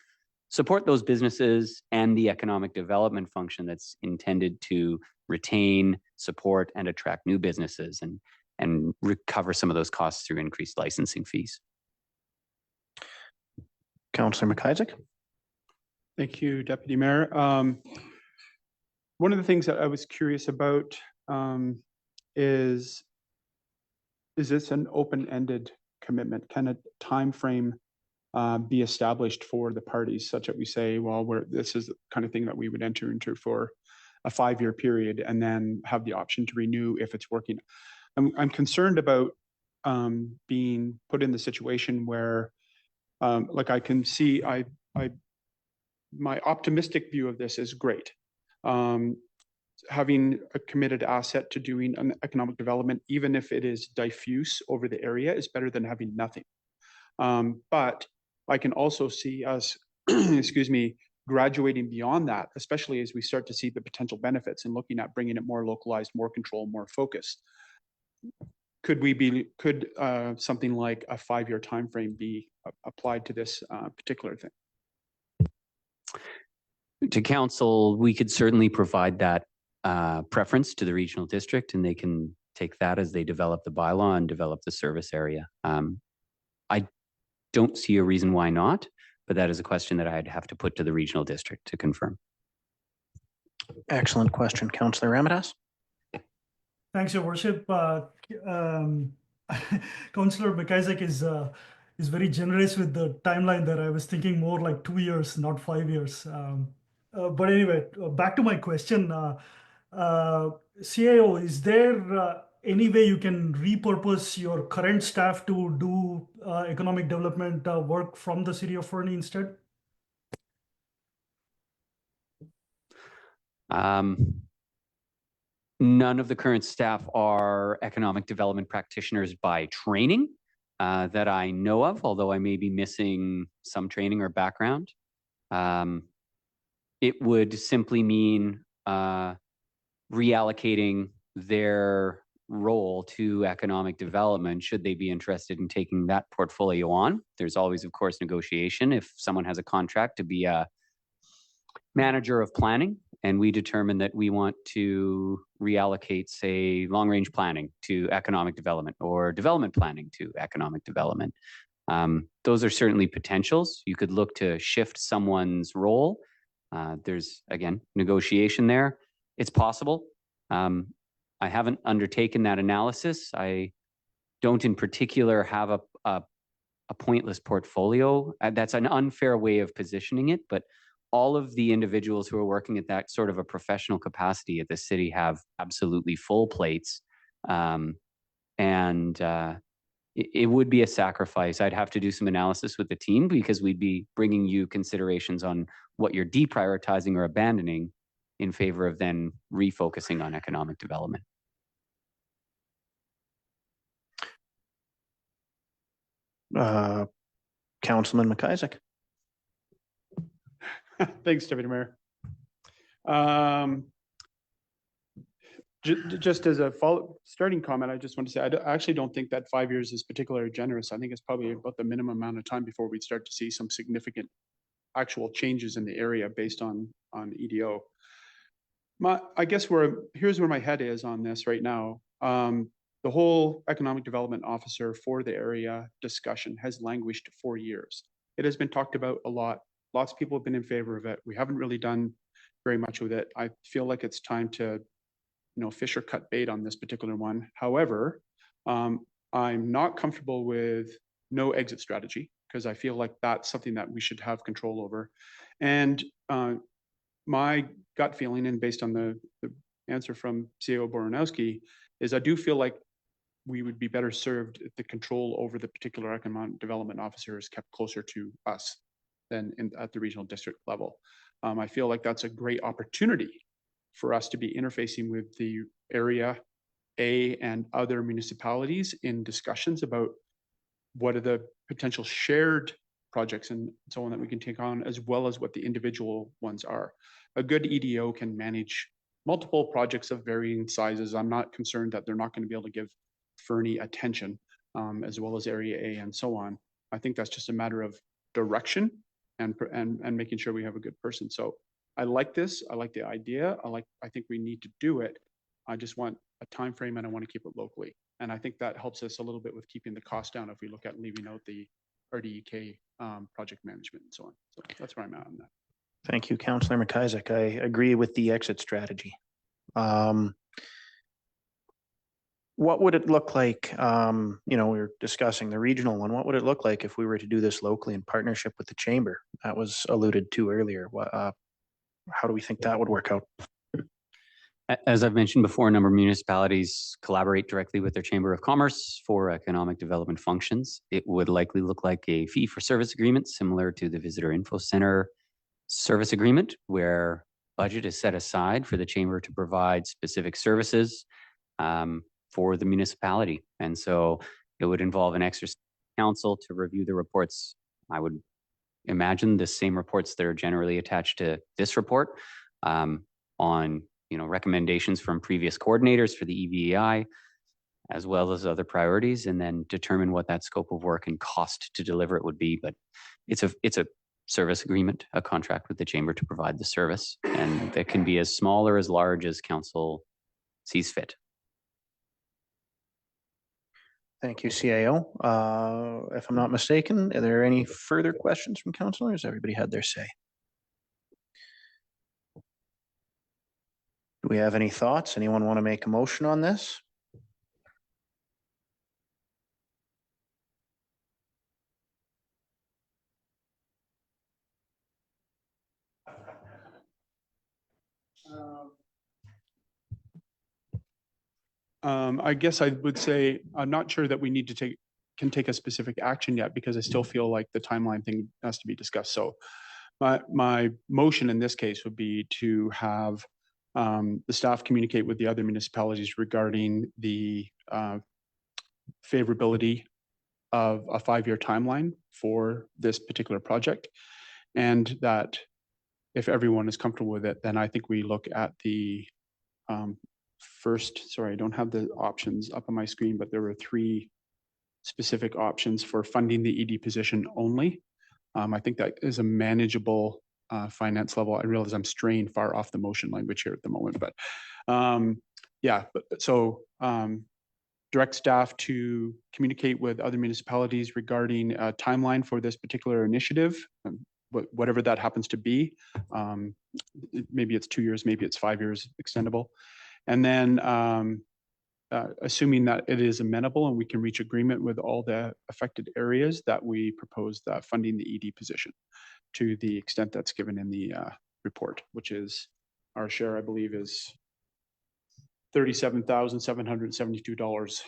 support those businesses and the economic development function that's intended to retain, support, and attract new businesses and recover some of those costs through increased licensing fees. Councillor McIsaac. Thank you, Deputy Mayor. One of the things that I was curious about is this an open-ended commitment? Can a time frame be established for the parties such that we say, well, this is the kind of thing that we would enter into for a 5-year period and then have the option to renew if it's working? I'm concerned about being put in the situation where, like I can see, my optimistic view of this is great. Having a committed asset to doing an economic development, even if it is diffuse over the area, is better than having nothing. But I can also see us, excuse me, graduating beyond that, especially as we start to see the potential benefits and looking at bringing it more localized, more control, more focused. Could something like a 5-year time frame be applied to this particular thing? To council, we could certainly provide that preference to the regional district, and they can take that as they develop the bylaw and develop the service area. I don't see a reason why not, but that is a question that I'd have to put to the regional district to confirm. Excellent question. Councillor Ramadas. Thanks, Your Worship. Councillor McIsaac is very generous with the timeline there. I was thinking more like 2 years, not 5 years. But anyway, back to my question. CIO, is there any way you can repurpose your current staff to do economic development work from the city of Fernie instead? None of the current staff are economic development practitioners by training that I know of, although I may be missing some training or background. It would simply mean reallocating their role to economic development should they be interested in taking that portfolio on. There's always, of course, negotiation if someone has a contract to be a manager of planning and we determine that we want to reallocate, say, long-range planning to economic development or development planning to economic development. Those are certainly potentials. You could look to shift someone's role. There's, again, negotiation there. It's possible. I haven't undertaken that analysis. I don't in particular have a pointless portfolio. That's an unfair way of positioning it, but all of the individuals who are working at that sort of a professional capacity at the city have absolutely full plates. It would be a sacrifice. I'd have to do some analysis with the team because we'd be bringing you considerations on what you're deprioritizing or abandoning in favor of then refocusing on economic development. Councilman McIsaac. Thanks, Deputy Mayor. Just as a starting comment, I just want to say, I actually don't think that 5 years is particularly generous. I think it's probably about the minimum amount of time before we start to see some significant actual changes in the area based on EDO. I guess here's where my head is on this right now. The whole economic development officer for the area discussion has languished 4 years. It has been talked about a lot. Lots of people have been in favor of it. We haven't really done very much with it. I feel like it's time to, fish or cut bait on this particular one. However, I'm not comfortable with no exit strategy because I feel like that's something that we should have control over. And my gut feeling, and based on the answer from CEO Boronowski, is I do feel like we would be better served if the control over the particular economic development officer is kept closer to us than at the regional district level. I feel like that's a great opportunity for us to be interfacing with the area A and other municipalities in discussions about what are the potential shared projects and so on that we can take on, as well as what the individual ones are. A good EDO can manage multiple projects of varying sizes. I'm not concerned that they're not going to be able to give Fernie attention, as well as Area A and so on. I think that's just a matter of direction and making sure we have a good person. So I like this. I like the idea. I think we need to do it. I just want a time frame and I want to keep it locally. And I think that helps us a little bit with keeping the cost down if we look at leaving out the RDEK project management and so on. So that's where I'm at on that. Thank you, Councillor McIsaac. I agree with the exit strategy. What would it look like, we were discussing the regional one, what would it look like if we were to do this locally in partnership with the chamber? That was alluded to earlier. How do we think that would work out? As I've mentioned before, a number of municipalities collaborate directly with their Chamber of Commerce for economic development functions. It would likely look like a fee for service agreement, similar to the Visitor Info Center service agreement, where budget is set aside for the chamber to provide specific services for the municipality. And so it would involve an exercise council to review the reports. I would imagine the same reports that are generally attached to this report on recommendations from previous coordinators for the EVEI, as well as other priorities, and then determine what that scope of work and cost to deliver it would be. But it's a service agreement, a contract with the chamber to provide the service, and it can be as small or as large as council sees fit. Thank you, CAO. If I'm not mistaken, are there any further questions from councillors? Everybody had their say. Do we have any thoughts? Anyone want to make a motion on this? I guess I would say, I'm not sure that we need to can take a specific action yet, because I still feel like the timeline thing has to be discussed. So my motion in this case would be to have the staff communicate with the other municipalities regarding the favorability of a 5-year timeline for this particular project. And that if everyone is comfortable with it, then I think we look at the first, sorry, I don't have the options up on my screen, but there were 3 specific options for funding the ED position only. I think that is a manageable finance level. I realize I'm straying far off the motion language here at the moment, but direct staff to communicate with other municipalities regarding a timeline for this particular initiative, whatever that happens to be. Maybe it's 2 years, maybe it's 5 years extendable. And then assuming that it is amenable and we can reach agreement with all the affected areas, that we propose that funding the ED position to the extent that's given in the report, which is our share, I believe, is $37,772.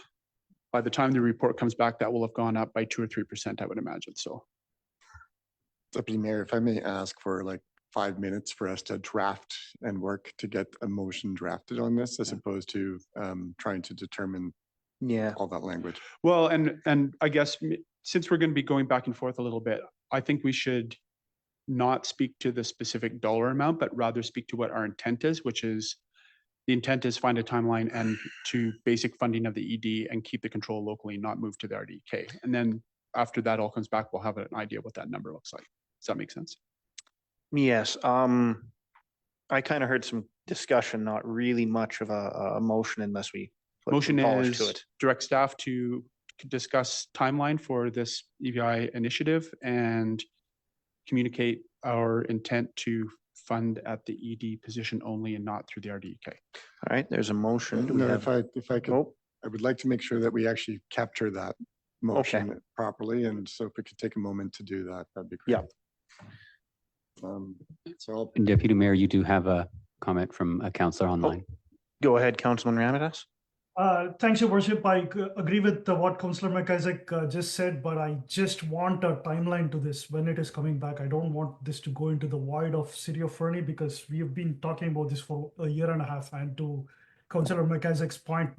By the time the report comes back, that will have gone up by 2 or 3%, I would imagine. So, Deputy Mayor, if I may ask for like 5 minutes for us to draft and work to get a motion drafted on this, as opposed to trying to determine all that language. Well, and I guess since we're going to be going back and forth a little bit, I think we should not speak to the specific dollar amount, but rather speak to what our intent is, which is the intent is find a timeline and to basic funding of the ED and keep the control locally, not move to the RDK. And then after that all comes back, we'll have an idea what that number looks like. Does that make sense? Yes. I kind of heard some discussion, not really much of a motion unless we put Motion some polish to is it. direct staff to discuss timeline for this EVI initiative and communicate our intent to fund at the ED position only and not through the RDK. All right, there's a motion. Do we No, have- if I could, I would like to make sure that we actually capture that motion properly. And so if we could take a moment to do that, that'd be great. Yeah. So Deputy Mayor, you do have a comment from a councillor online. Go ahead, Councilman Ramadas. Thanks, Your Worship. I agree with what Councillor McIsaac just said, but I just want a timeline to this when it is coming back. I don't want this to go into the void of City of Fernie, because we have been talking about this for a year and a half. And to Councillor McIsaac's point,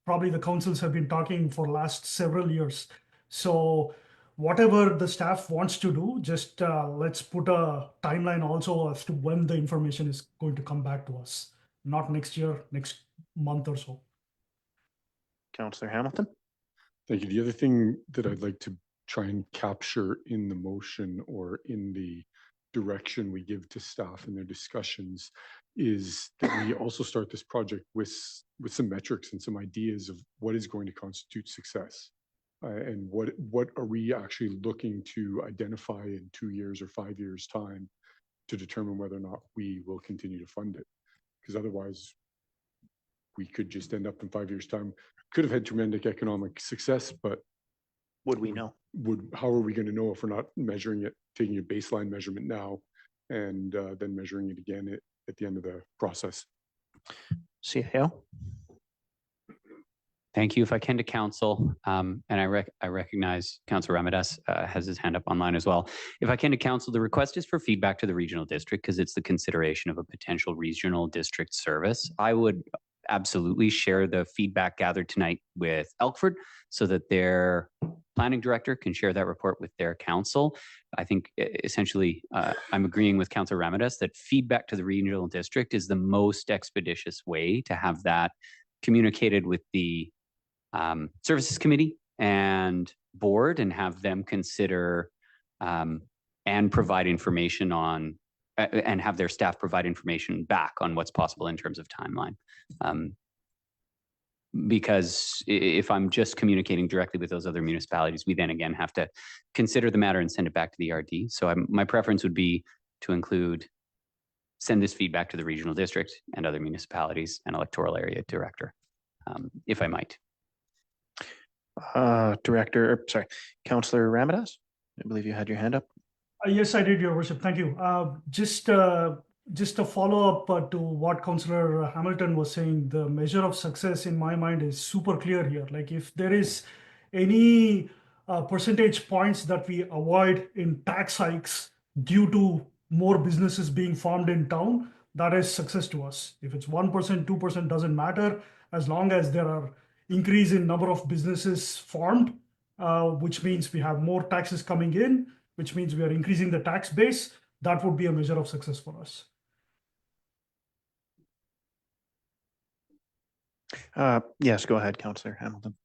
probably the councils have been talking for last several years. So whatever the staff wants to do, just let's put a timeline also as to when the information is going to come back to us. Not next year, next month or so. Councillor Hamilton. Thank you. The other thing that I'd like to try and capture in the motion or in the direction we give to staff in their discussions is that we also start this project with some metrics and some ideas of what is going to constitute success. And what are we actually looking to identify in 2 years or 5 years time to determine whether or not we will continue to fund it? Because otherwise we could just end up in 5 years time, could have had tremendous economic success, but would we know? How are we going to know if we're not measuring it, taking a baseline measurement now and then measuring it again at the end of the process? See Hale. Thank you. If I can to council, and I recognize Councillor Ramadas has his hand up online as well. If I can to council, the request is for feedback to the regional district because it's the consideration of a potential regional district service. I would absolutely share the feedback gathered tonight with Elkford so that their planning director can share that report with their council. I think essentially I'm agreeing with Councillor Ramadas that feedback to the regional district is the most expeditious way to have that communicated with the services committee and board and have them consider and provide information on and have their staff provide information back on what's possible in terms of timeline. Because if I'm just communicating directly with those other municipalities, we then again have to consider the matter and send it back to the RD. So my preference would be to send this feedback to the regional district and other municipalities and electoral area director, if I might. Councillor Ramadas, I believe you had your hand up. Yes, I did, Your Worship. Thank you. Just just a follow-up to what Councillor Hamilton was saying, the measure of success in my mind is super clear here. Like if there is any percentage points that we avoid in tax hikes due to more businesses being formed in town, that is success to us. If it's 1%, 2% doesn't matter, as long as there are increase in number of businesses formed, which means we have more taxes coming in, which means we are increasing the tax base. That would be a measure of success for us. Yes, go ahead, Councillor Hamilton.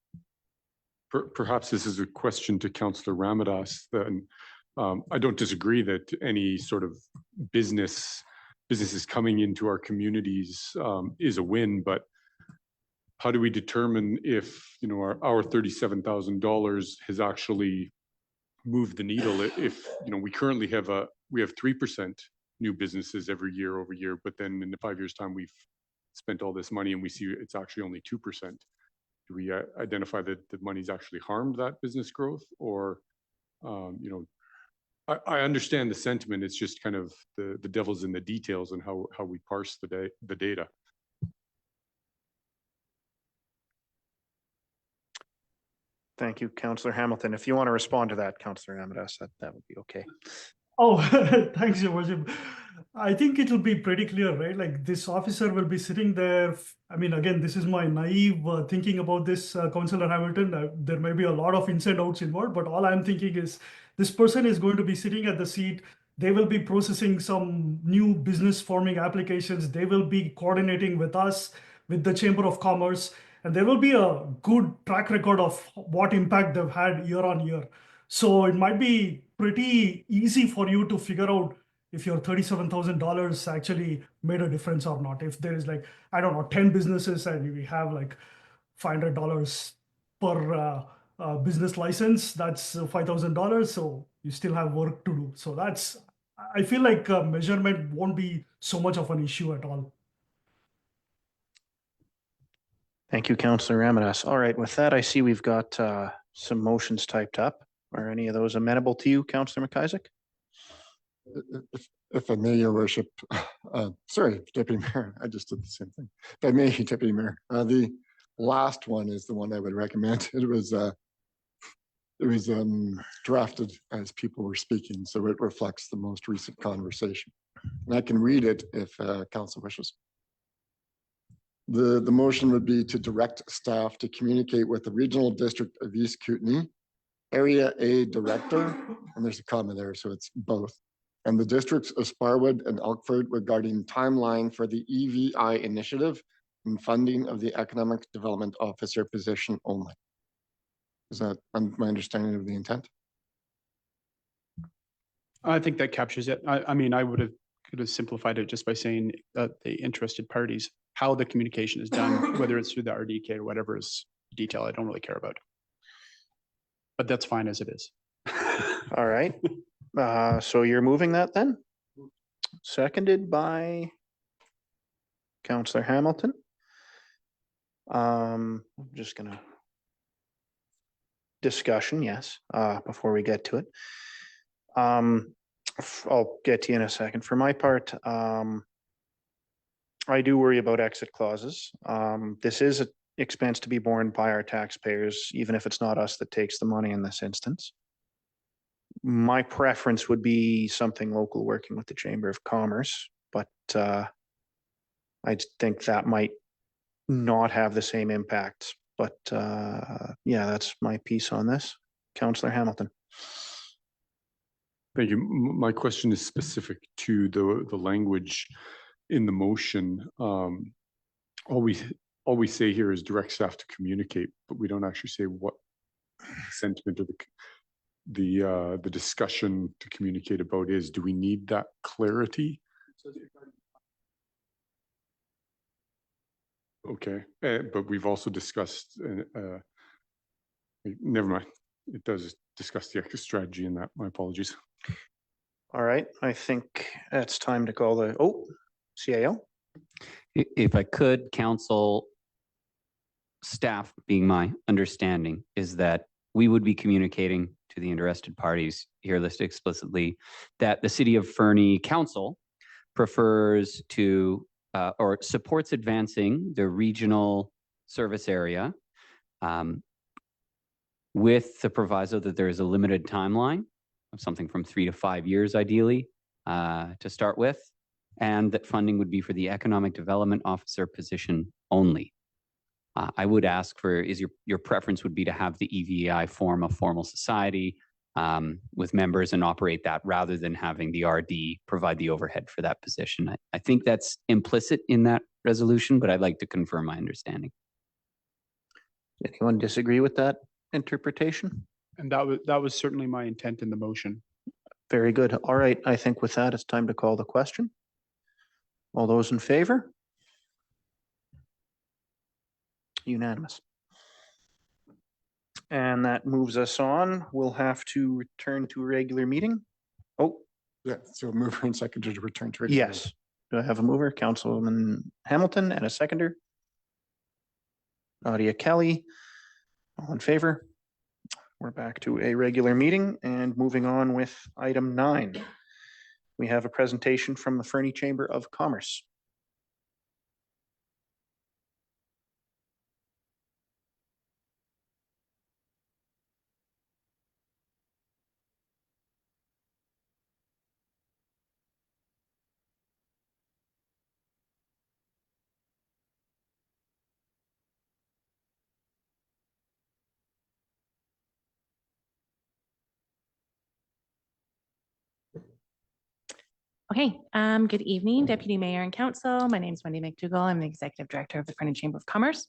Perhaps this is a question to Councillor Ramadas. Then I don't disagree that any sort of businesses coming into our communities is a win, but how do we determine if our $37,000 has actually moved the needle? If we currently have 3% new businesses every year over year, but then in the 5 years time we've spent all this money and we see it's actually only 2%. Do we identify that the money's actually harmed that business growth, or I understand the sentiment. It's just kind of the devil's in the details and how we parse the data. Thank you, Councillor Hamilton. If you want to respond to that, Councillor Amadas, that would be okay. Oh, thanks, Your Worship. I think it will be pretty clear, right? Like this officer will be sitting there. I mean, again, this is my naive thinking about this, Councillor Hamilton. There may be a lot of ins and outs involved, but all I'm thinking is this person is going to be sitting at the seat. They will be processing some new business forming applications. They will be coordinating with us, with the Chamber of Commerce, and there will be a good track record of what impact they've had year on year. So it might be pretty easy for you to figure out if your $37,000 actually made a difference or not. If there is like, I don't know, 10 businesses and we have like $500 per business license, that's $5,000. So you still have work to do. So I feel like measurement won't be so much of an issue at all. Thank you, Councillor Amadas. All right, with that, I see we've got some motions typed up. Are any of those amenable to you, Councillor McIsaac? If I may, Your Worship, sorry, Deputy Mayor, I just did the same thing. If I may, Deputy Mayor, the last one is the one I would recommend. It was drafted as people were speaking, so it reflects the most recent conversation. And I can read it if Council wishes. The motion would be to direct staff to communicate with the Regional District of East Kootenay, Area A Director, and there's a comma there, so it's both, and the districts of Sparwood and Elkford regarding timeline for the EVI initiative and funding of the Economic Development Officer position only. Is that my understanding of the intent? I think that captures it. I mean, I could have simplified it just by saying that the interested parties, how the communication is done, whether it's through the RDK or whatever is detail I don't really care about. But that's fine as it is. All right. So you're moving that then? Seconded by Councillor Hamilton. I'm just gonna discussion, yes, before we get to it. I'll get to you in a second. For my part, I do worry about exit clauses. This is an expense to be borne by our taxpayers, even if it's not us that takes the money in this instance. My preference would be something local working with the Chamber of Commerce, but I think that might not have the same impact. But yeah, that's my piece on this. Councillor Hamilton. Thank you. My question is specific to the language in the motion. All we say here is direct staff to communicate, but we don't actually say what sentiment or the discussion to communicate about is. Do we need that clarity? Okay, but we've also discussed, never mind. It does discuss the exit strategy in that. My apologies. All right, I think it's time to call the, CAO. If I could, council staff, being my understanding, is that we would be communicating to the interested parties here listed explicitly that the City of Fernie Council prefers to or supports advancing the regional service area with the proviso that there is a limited timeline of something from 3 to 5 years, ideally, to start with, and that funding would be for the economic development officer position only. I would ask for, is your preference would be to have the EVI form a formal society with members and operate that rather than having the RD provide the overhead for that position. I think that's implicit in that resolution, but I'd like to confirm my understanding. Anyone disagree with that interpretation? And that was certainly my intent in the motion. Very good. All right. I think with that, it's time to call the question. All those in favor? Unanimous. And that moves us on. We'll have to return to a regular meeting. Oh, Yeah, so mover and seconder to return to. regular yes. Do I have a mover? Councilman Hamilton, and a seconder? Nadia Kelly. All in favor? We're back to a regular meeting and moving on with item 9. We have a presentation from the Fernie Chamber of Commerce. Okay, good evening, Deputy Mayor and Council. My name is Wendy McDougall. I'm the Executive Director of the Fernie Chamber of Commerce.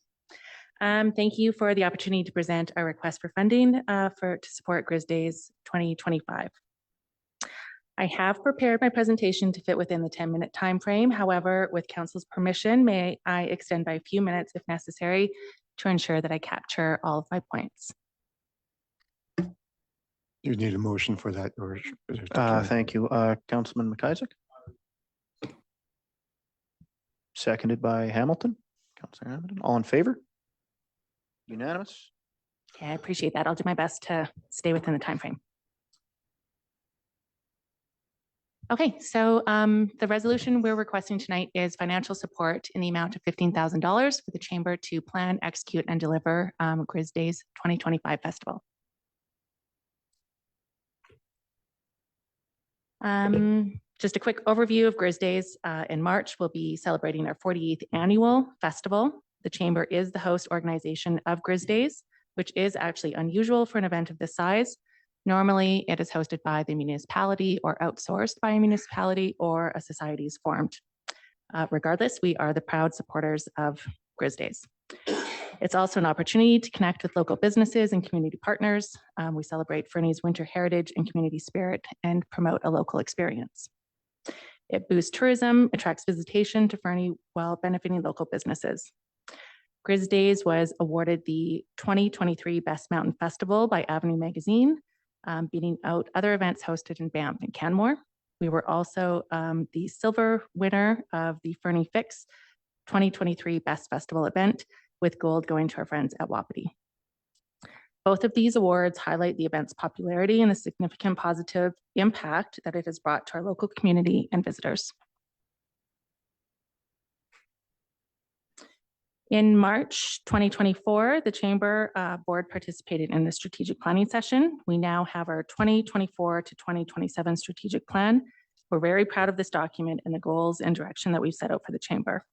Thank you for the opportunity to present our request for funding to support Grizz Days 2025. I have prepared my presentation to fit within the 10-minute time frame. However, with Council's permission, may I extend by a few minutes if necessary to ensure that I capture all of my points. You need a motion for that, or? Thank you. Councilman McIsaac. Seconded by Hamilton. Councilor Hamilton. All in favor? Unanimous. Okay, I appreciate that. I'll do my best to stay within the time frame. Okay, so the resolution we're requesting tonight is financial support in the amount of $15,000 for the Chamber to plan, execute, and deliver Grizz Days 2025 Festival. Just a quick overview of Grizz Days. In March, we'll be celebrating our 48th annual festival. The Chamber is the host organization of Grizz Days, which is actually unusual for an event of this size. Normally, it is hosted by the municipality or outsourced by a municipality or a society is formed. Regardless, we are the proud supporters of Grizz Days. It's also an opportunity to connect with local businesses and community partners. We celebrate Fernie's winter heritage and community spirit and promote a local experience. It boosts tourism, attracts visitation to Fernie while benefiting local businesses. Grizz Days was awarded the 2023 Best Mountain Festival by Avenue Magazine, beating out other events hosted in Banff and Canmore. We were also the silver winner of the Fernie Fix 2023 Best Festival event, with gold going to our friends at Wapiti. Both of these awards highlight the event's popularity and the significant positive impact that it has brought to our local community and visitors. In March 2024, the Chamber Board participated in the strategic planning session. We now have our 2024 to 2027 strategic plan. We're very proud of this document and the goals and direction that we've set out for the Chamber.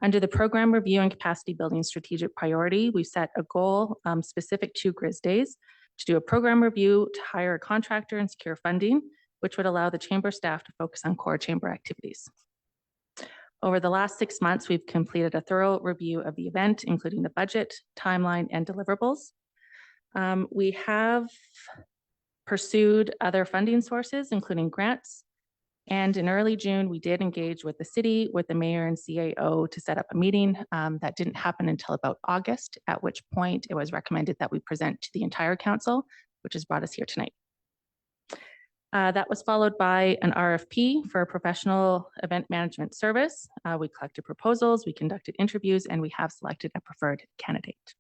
Under the program review and capacity building strategic priority, we set a goal specific to Grizz Days to do a program review to hire a contractor and secure funding, which would allow the Chamber staff to focus on core Chamber activities. Over the last 6 months, we've completed a thorough review of the event, including the budget, timeline, and deliverables. We have pursued other funding sources, including grants. And in early June, we did engage with the city, with the mayor and CAO to set up a meeting. That didn't happen until about August, at which point it was recommended that we present to the entire council, which has brought us here tonight. That was followed by an RFP for a professional event management service. We collected proposals, we conducted interviews, and we have selected a preferred candidate.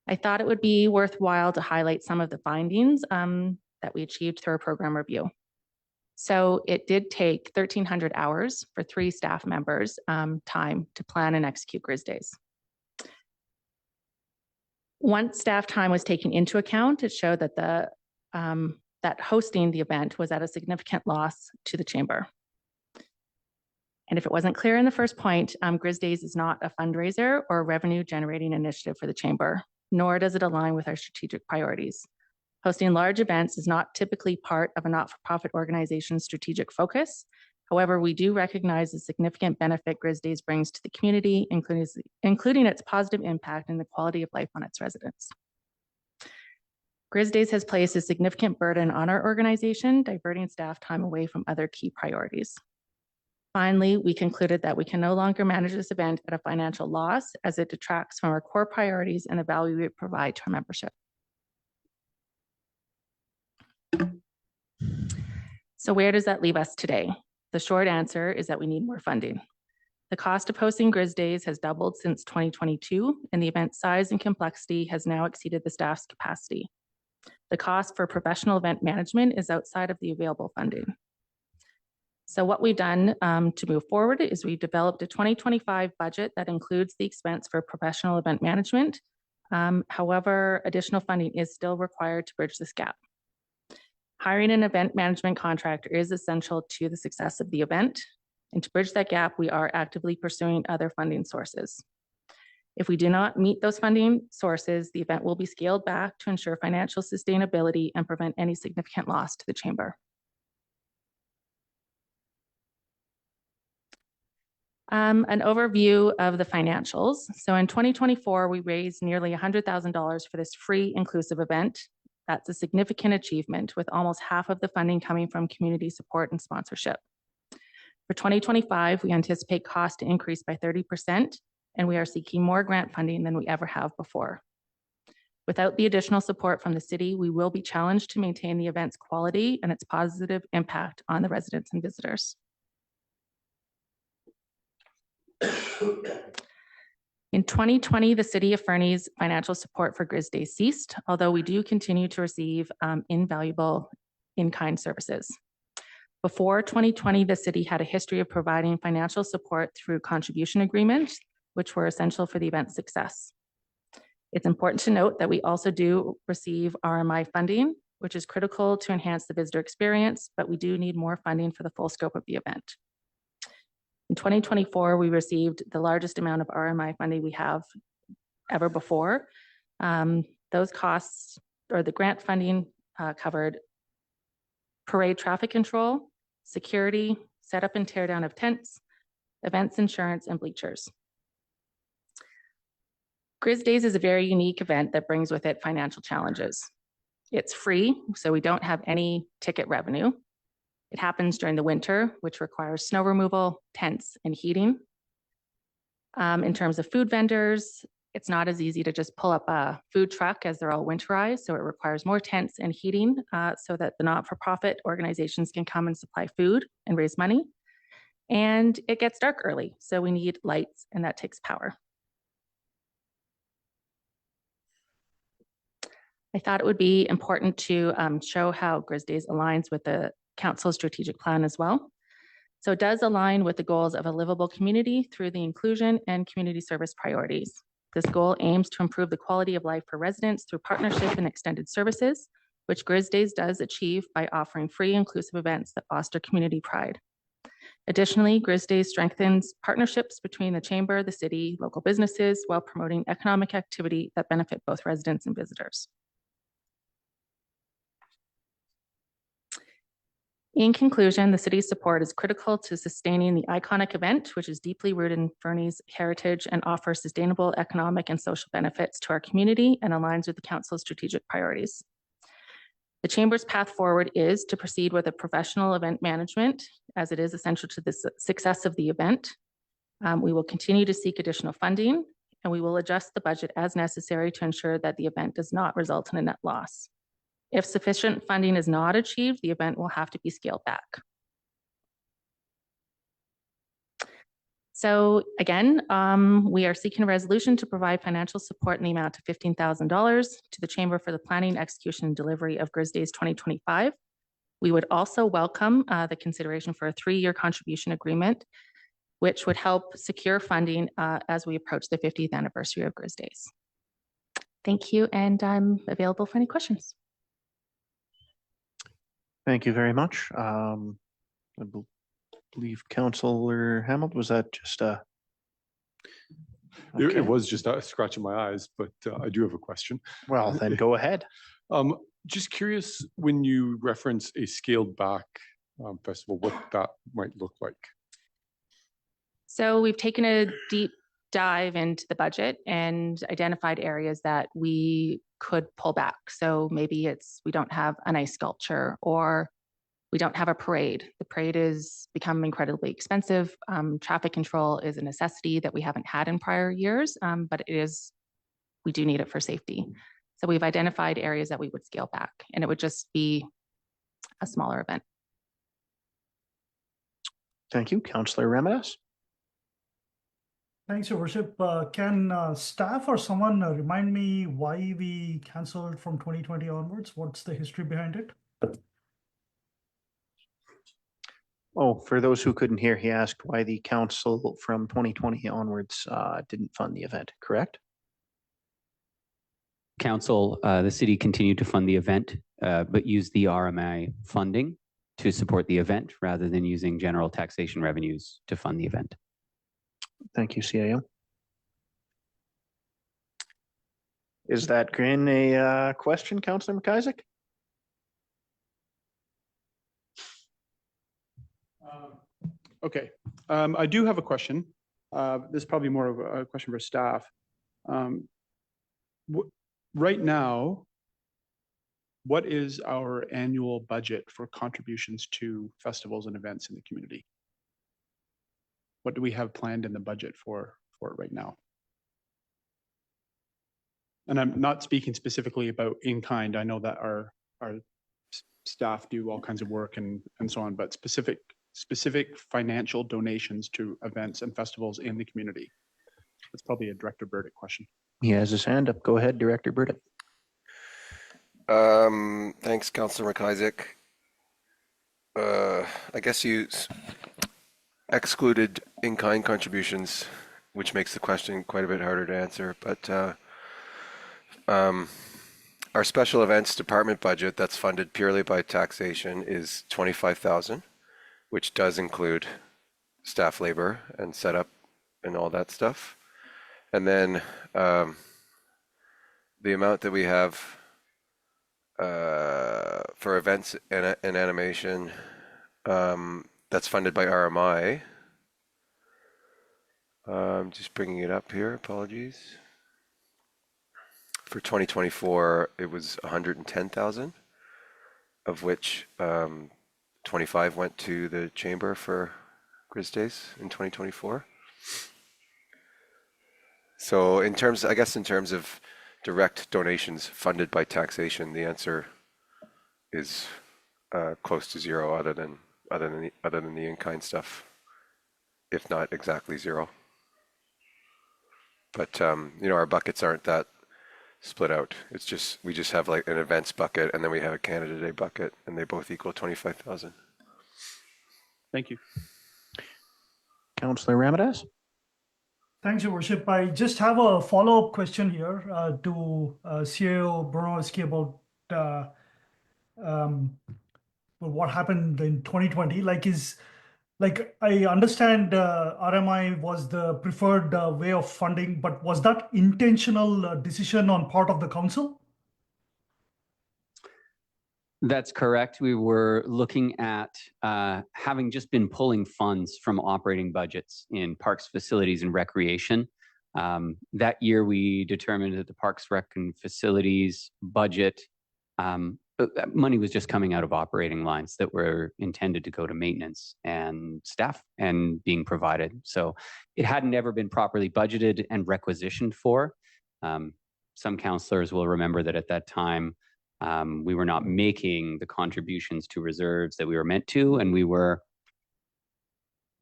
I thought it would be worthwhile to highlight some of the findings that we achieved through our program review. So it did take 1,300 hours for 3 staff members time to plan and execute Grizz Days. Once staff time was taken into account, it showed that that hosting the event was at a significant loss to the chamber. And if it wasn't clear in the first point, Grizz Days is not a fundraiser or a revenue generating initiative for the chamber, nor does it align with our strategic priorities. Hosting large events is not typically part of a not-for-profit organization's strategic focus. However, we do recognize the significant benefit Grizz Days brings to the community, including its positive impact and the quality of life on its residents. Grizz Days has placed a significant burden on our organization, diverting staff time away from other key priorities. Finally, we concluded that we can no longer manage this event at a financial loss as it detracts from our core priorities and the value we provide to our membership. So where does that leave us today? The short answer is that we need more funding. The cost of hosting Grizz Days has doubled since 2022, and the event size and complexity has now exceeded the staff's capacity. The cost for professional event management is outside of the available funding. So what we've done to move forward is we developed a 2025 budget that includes the expense for professional event management. However, additional funding is still required to bridge this gap. Hiring an event management contractor is essential to the success of the event. And to bridge that gap, we are actively pursuing other funding sources. If we do not meet those funding sources, the event will be scaled back to ensure financial sustainability and prevent any significant loss to the chamber. An overview of the financials. So in 2024, we raised nearly $100,000 for this free inclusive event. That's a significant achievement, with almost half of the funding coming from community support and sponsorship. For 2025, we anticipate costs to increase by 30%, and we are seeking more grant funding than we ever have before. Without the additional support from the city, we will be challenged to maintain the event's quality and its positive impact on the residents and visitors. In 2020, the City of Fernie's financial support for Grizz Days ceased, although we do continue to receive invaluable in-kind services. Before 2020, the city had a history of providing financial support through contribution agreements, which were essential for the event's success. It's important to note that we also do receive RMI funding, which is critical to enhance the visitor experience, but we do need more funding for the full scope of the event. In 2024, we received the largest amount of RMI funding we have ever before. Those costs, or the grant funding, covered parade traffic control, security, setup and tear down of tents, events insurance, and bleachers. Grizz Days is a very unique event that brings with it financial challenges. It's free, so we don't have any ticket revenue. It happens during the winter, which requires snow removal, tents, and heating. In terms of food vendors, it's not as easy to just pull up a food truck as they're all winterized, so it requires more tents and heating so that the not-for-profit organizations can come and supply food and raise money. And it gets dark early, so we need lights, and that takes power. I thought it would be important to show how Grizz Days aligns with the Council's strategic plan as well. So it does align with the goals of a livable community through the inclusion and community service priorities. This goal aims to improve the quality of life for residents through partnership and extended services, which Grizz Days does achieve by offering free inclusive events that foster community pride. Additionally, Grizz Days strengthens partnerships between the Chamber, the city, local businesses, while promoting economic activity that benefit both residents and visitors. In conclusion, the city's support is critical to sustaining the iconic event, which is deeply rooted in Fernie's heritage and offers sustainable economic and social benefits to our community and aligns with the Council's strategic priorities. The Chamber's path forward is to proceed with a professional event management, as it is essential to the success of the event. We will continue to seek additional funding, and we will adjust the budget as necessary to ensure that the event does not result in a net loss. If sufficient funding is not achieved, the event will have to be scaled back. So again, we are seeking a resolution to provide financial support in the amount of $15,000 to the Chamber for the planning, execution, and delivery of Grizz Days 2025. We would also welcome the consideration for a 3-year contribution agreement, which would help secure funding as we approach the 50th anniversary of Grizz Days. Thank you, and I'm available for any questions. Thank you very much. I believe Councillor Hamilton, was that just a? It Okay. was just scratching my eyes, but I do have a question. Well, then go ahead. Just curious, when you reference a scaled back festival, what that might look like. So we've taken a deep dive into the budget and identified areas that we could pull back. So maybe it's we don't have an ice sculpture or we don't have a parade. The parade has become incredibly expensive. Traffic control is a necessity that we haven't had in prior years, but we do need it for safety. So we've identified areas that we would scale back, and it would just be a smaller event. Thank you. Councillor Ramirez. Thanks, Your Worship. Can staff or someone remind me why we cancelled from 2020 onwards? What's the history behind it? Oh, for those who couldn't hear, he asked why the council from 2020 onwards didn't fund the event, correct? Council, the city continued to fund the event, but used the RMI funding to support the event rather than using general taxation revenues to fund the event. Thank you, CAO. Is that Grin a question, Councillor McIsaac? Okay, I do have a question. This is probably more of a question for staff. Right now, what is our annual budget for contributions to festivals and events in the community? What do we have planned in the budget for it right now? And I'm not speaking specifically about in-kind. I know that our staff do all kinds of work and so on, but specific financial donations to events and festivals in the community. That's probably a Director Burdick question. He has his hand up. Go ahead, Director Burdick. Thanks, Councillor McIsaac. I guess you excluded in-kind contributions, which makes the question quite a bit harder to answer. But our special events department budget that's funded purely by taxation is $25,000, which does include staff labor and setup and all that stuff. And then the amount that we have for events and animation that's funded by RMI. I'm just bringing it up here, apologies. For 2024, it was 110,000, of which 25 went to the chamber for Grizz Days in 2024. So in terms, I guess in terms of direct donations funded by taxation, the answer is close to zero, other than the in-kind stuff, if not exactly zero. But you know, our buckets aren't that split out. It's just we just have like an events bucket, and then we have a Canada Day bucket, and they both equal 25,000. Thank you, Councillor Ramirez. Thanks, Your Worship. I just have a follow-up question here to CAO Bronowski about what happened in 2020. I understand RMI was the preferred way of funding, but was that intentional decision on part of the council? That's correct. We were looking at having just been pulling funds from operating budgets in parks, facilities, and recreation. That year, we determined that the Parks, Rec, and Facilities budget, money was just coming out of operating lines that were intended to go to maintenance and staff and being provided. So it hadn't ever been properly budgeted and requisitioned for. Some councillors will remember that at that time, we were not making the contributions to reserves that we were meant to, and we were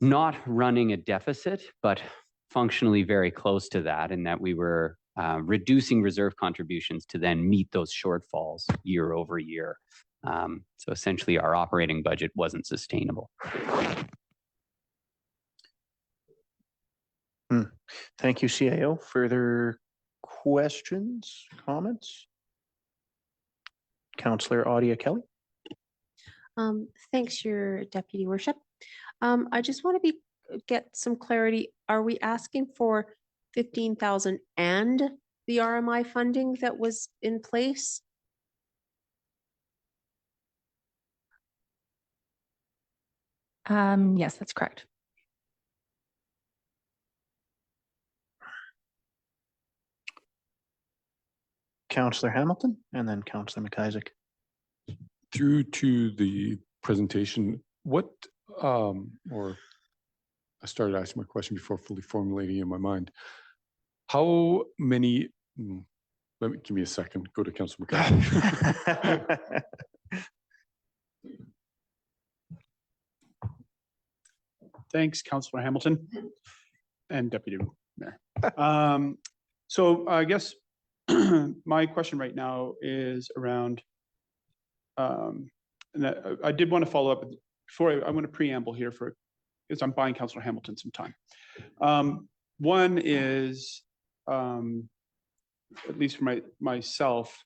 not running a deficit, but functionally very close to that, in that we were reducing reserve contributions to then meet those shortfalls year over year. So essentially our operating budget wasn't sustainable. Thank you, CAO. Further questions, comments? Councillor Audia Kelly. Thanks, Your Deputy Worship. I just want to get some clarity. Are we asking for 15,000 and the RMI funding that was in place? Yes, that's correct. Councillor Hamilton and then Councillor McIsaac. Through to the presentation, what, or I started asking my question before fully formulating in my mind. How many, give me a second, go to Councillor McIsaac. Thanks, Councillor Hamilton and Deputy Mayor. So I guess my question right now is around, and I did want to follow up before I want to preamble here because I'm buying Councillor Hamilton some time. One is, at least for myself,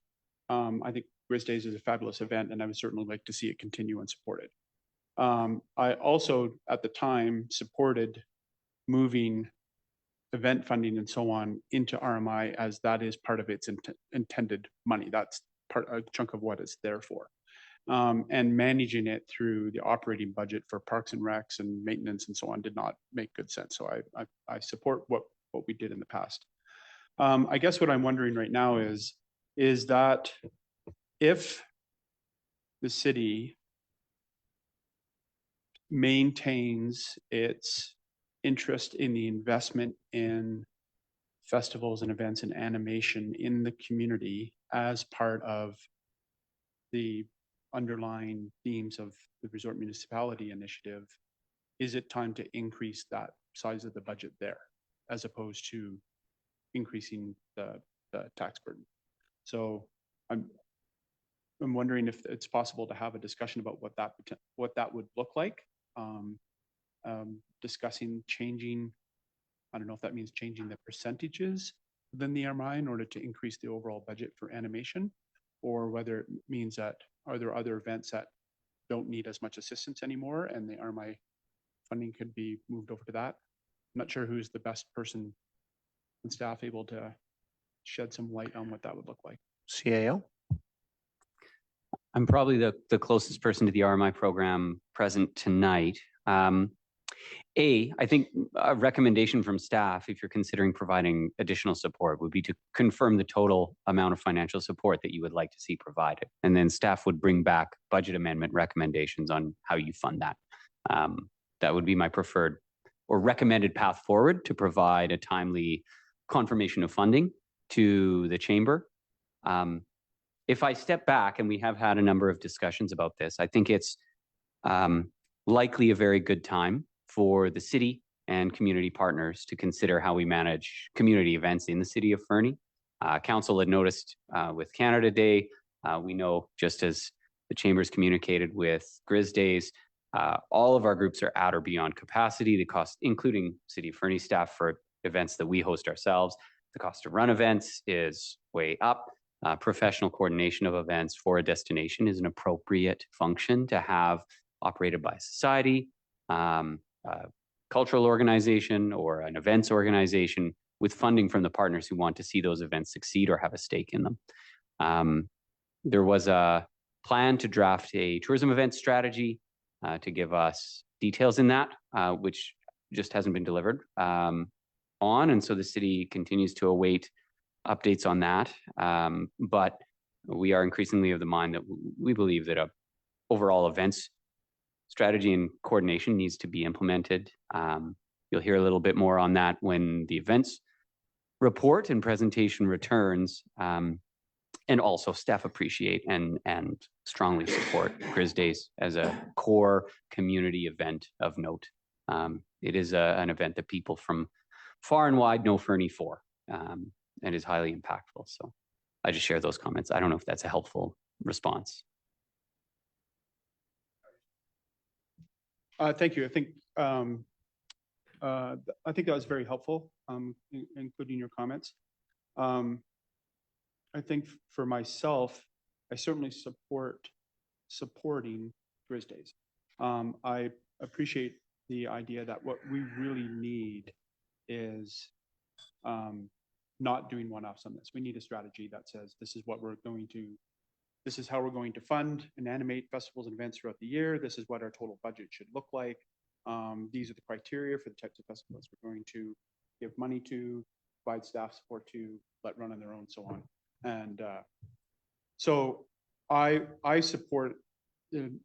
I think Grizz Days is a fabulous event, and I would certainly like to see it continue and support it. I also, at the time, supported moving event funding and so on into RMI, as that is part of its intended money. That's a chunk of what it's there for. And managing it through the operating budget for parks and recs and maintenance and so on did not make good sense. So I support what we did in the past. I guess what I'm wondering right now is that if the city maintains its interest in the investment in festivals and events and animation in the community as part of the underlying themes of the Resort Municipality Initiative, is it time to increase that size of the budget there as opposed to increasing the tax burden? So I'm wondering if it's possible to have a discussion about what that would look like. Discussing changing, I don't know if that means changing the percentages within the RMI in order to increase the overall budget for animation, or whether it means that are there other events that don't need as much assistance anymore and the RMI funding could be moved over to that. I'm not sure who's the best person and staff able to shed some light on what that would look like. CAO. I'm probably the closest person to the RMI program present tonight. I think a recommendation from staff, if you're considering providing additional support, would be to confirm the total amount of financial support that you would like to see provided. And then staff would bring back budget amendment recommendations on how you fund that. That would be my preferred or recommended path forward to provide a timely confirmation of funding to the chamber. If I step back, and we have had a number of discussions about this, I think it's likely a very good time for the city and community partners to consider how we manage community events in the city of Fernie. Council had noticed with Canada Day, we know just as the Chamber's communicated with Grizz Days, all of our groups are at or beyond capacity. The cost, including City of Fernie staff for events that we host ourselves, the cost to run events is way up. Professional coordination of events for a destination is an appropriate function to have operated by a society, cultural organization, or an events organization with funding from the partners who want to see those events succeed or have a stake in them. There was a plan to draft a tourism event strategy to give us details in that, which just hasn't been delivered on. And so the city continues to await updates on that. But we are increasingly of the mind that we believe that a overall events strategy and coordination needs to be implemented. You'll hear a little bit more on that when the events report and presentation returns. And also staff appreciate and strongly support Grizz Days as a core community event of note. It is an event that people from far and wide know Fernie for. and is highly impactful. So I just share those comments. I don't know if that's a helpful response. Thank you. I think that was very helpful, including your comments. I think for myself, I certainly supporting Grizz Days. I appreciate the idea that what we really need is not doing one-offs on this. We need a strategy that says this is how we're going to fund and animate festivals and events throughout the year. This is what our total budget should look like. These are the criteria for the types of festivals we're going to give money to, provide staff support to, let run on their own, so on. And so I support the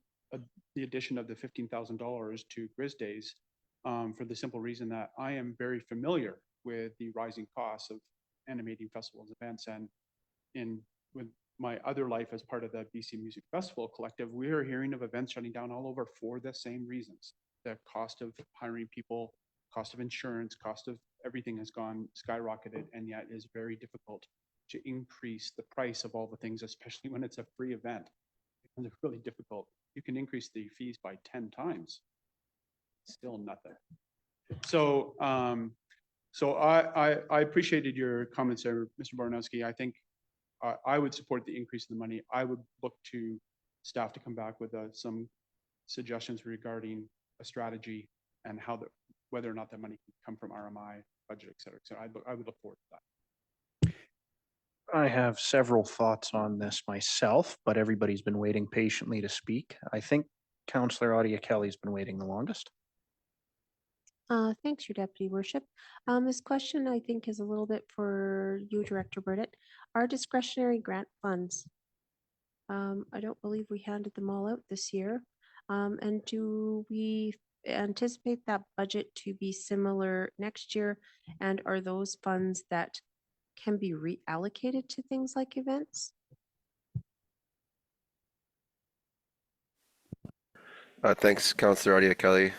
addition of the $15,000 to Grizz Days for the simple reason that I am very familiar with the rising costs of animating festivals and events. And with my other life as part of the BC Music Festival Collective, we are hearing of events shutting down all over for the same reasons. The cost of hiring people, cost of insurance, cost of everything has gone skyrocketed, and yet it is very difficult to increase the price of all the things, especially when it's a free event. It's really difficult. You can increase the fees by 10 times. Still nothing. So I appreciated your comments there, Mr. Baranowski. I think I would support the increase in the money. I would look to staff to come back with some suggestions regarding a strategy and whether or not that money can come from RMI, budget, et cetera, et cetera. I would look forward to that. I have several thoughts on this myself, but everybody's been waiting patiently to speak. I think Councillor Audia Kelly's been waiting the longest. Thanks, Your Deputy Worship. This question, I think, is a little bit for you, Director Burdett. Our discretionary grant funds, I don't believe we handed them all out this year. And do we anticipate that budget to be similar next year? And are those funds that can be reallocated to things like events? Thanks, Councillor Audia Kelly.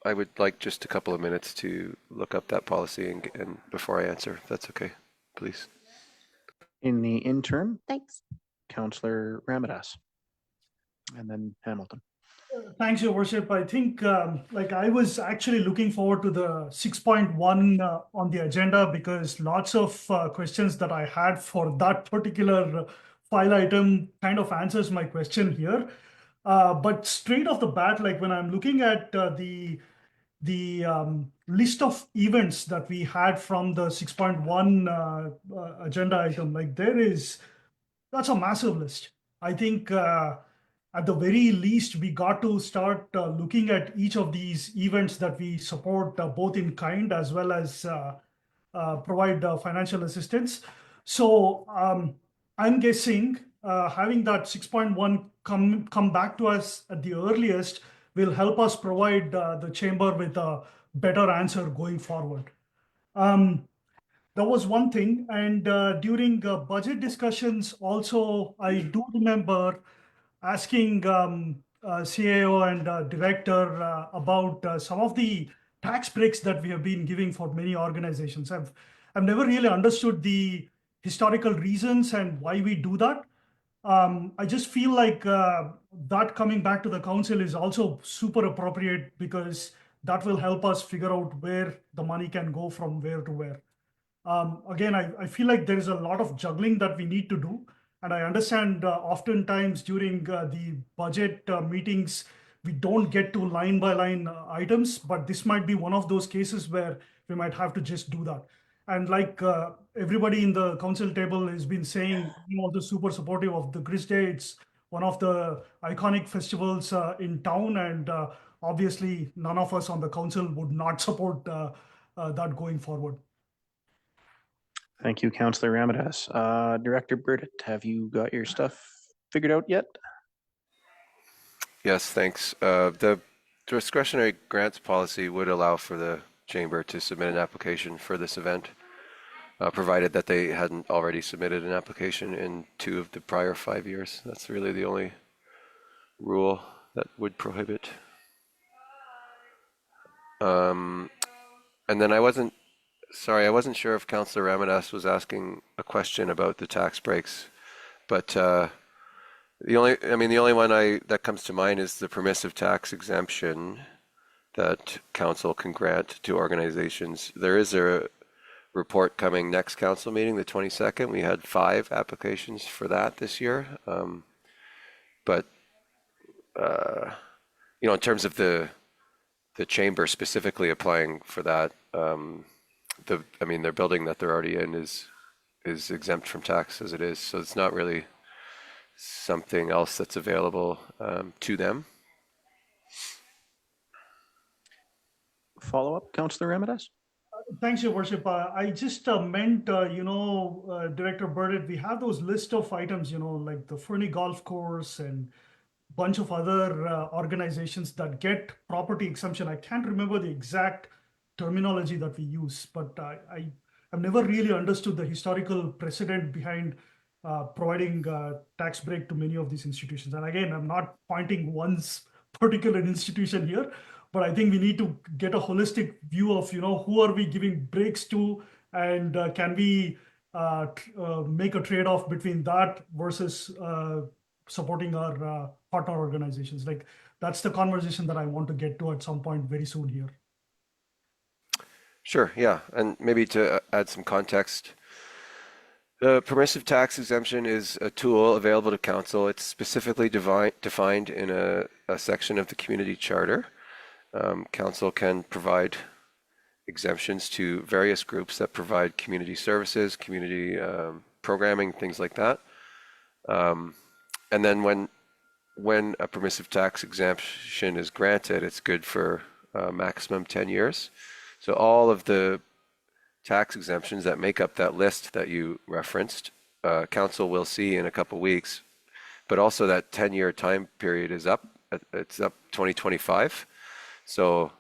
I would like just a couple of minutes to look up that policy and before I answer, if that's okay, please. In the interim, thanks, Councillor Ramadas, and then Hamilton. Thanks, Your Worship. I think I was actually looking forward to the 6.1 on the agenda because lots of questions that I had for that particular file item kind of answers my question here. But straight off the bat, like when I'm looking at the list of events that we had from the 6.1 agenda item, like that's a massive list. I think at the very least, we got to start looking at each of these events that we support both in kind as well as provide financial assistance. So I'm guessing having that 6.1 come back to us at the earliest will help us provide the chamber with a better answer going forward. That was one thing. And during budget discussions also, I do remember asking CAO and director about some of the tax breaks that we have been giving for many organizations. I've never really understood the historical reasons and why we do that. I just feel like that coming back to the council is also super appropriate because that will help us figure out where the money can go from where to where. Again, I feel like there is a lot of juggling that we need to do. And I understand oftentimes during the budget meetings, we don't get to line by line items, but this might be one of those cases where we might have to just do that. And like everybody in the council table has been saying, I'm also super supportive of the Grizz Day. It's one of the iconic festivals in town. And obviously, none of us on the council would not support that going forward. Thank you, Councillor Ramadas. Director Burdett, have you got your stuff figured out yet? Yes, thanks. The discretionary grants policy would allow for the chamber to submit an application for this event, provided that they hadn't already submitted an application in 2 of the prior 5 years. That's really the only rule that would prohibit. And then I wasn't Sorry, I wasn't sure if Councillor Ramadas was asking a question about the tax breaks, but the only one that comes to mind is the permissive tax exemption that council can grant to organizations. There is a report coming next council meeting, the 22nd. We had 5 applications for that this year. But in terms of the chamber specifically applying for that, their building that they're already in is exempt from tax as it is. So it's not really something else that's available to them. Follow up, Councillor Ramadas? Thanks, Your Worship. I just meant, Director Burdett, we have those list of items, like the Fernie Golf Course and bunch of other organizations that get property exemption. I can't remember the exact terminology that we use, but I've never really understood the historical precedent behind providing tax break to many of these institutions. And again, I'm not pointing one's particular institution here, but I think we need to get a holistic view of, who are we giving breaks to, and can we make a trade-off between that versus supporting our partner organizations. Like, that's the conversation that I want to get to at some point very soon here. Sure, yeah. And maybe to add some context, the permissive tax exemption is a tool available to council. It's specifically defined in a section of the community charter. Council can provide exemptions to various groups that provide community services, community programming, things like that. And then when a permissive tax exemption is granted, it's good for maximum 10 years. So all of the tax exemptions that make up that list that you referenced, council will see in a couple weeks, but also that 10-year time period is up. It's up 2025. So,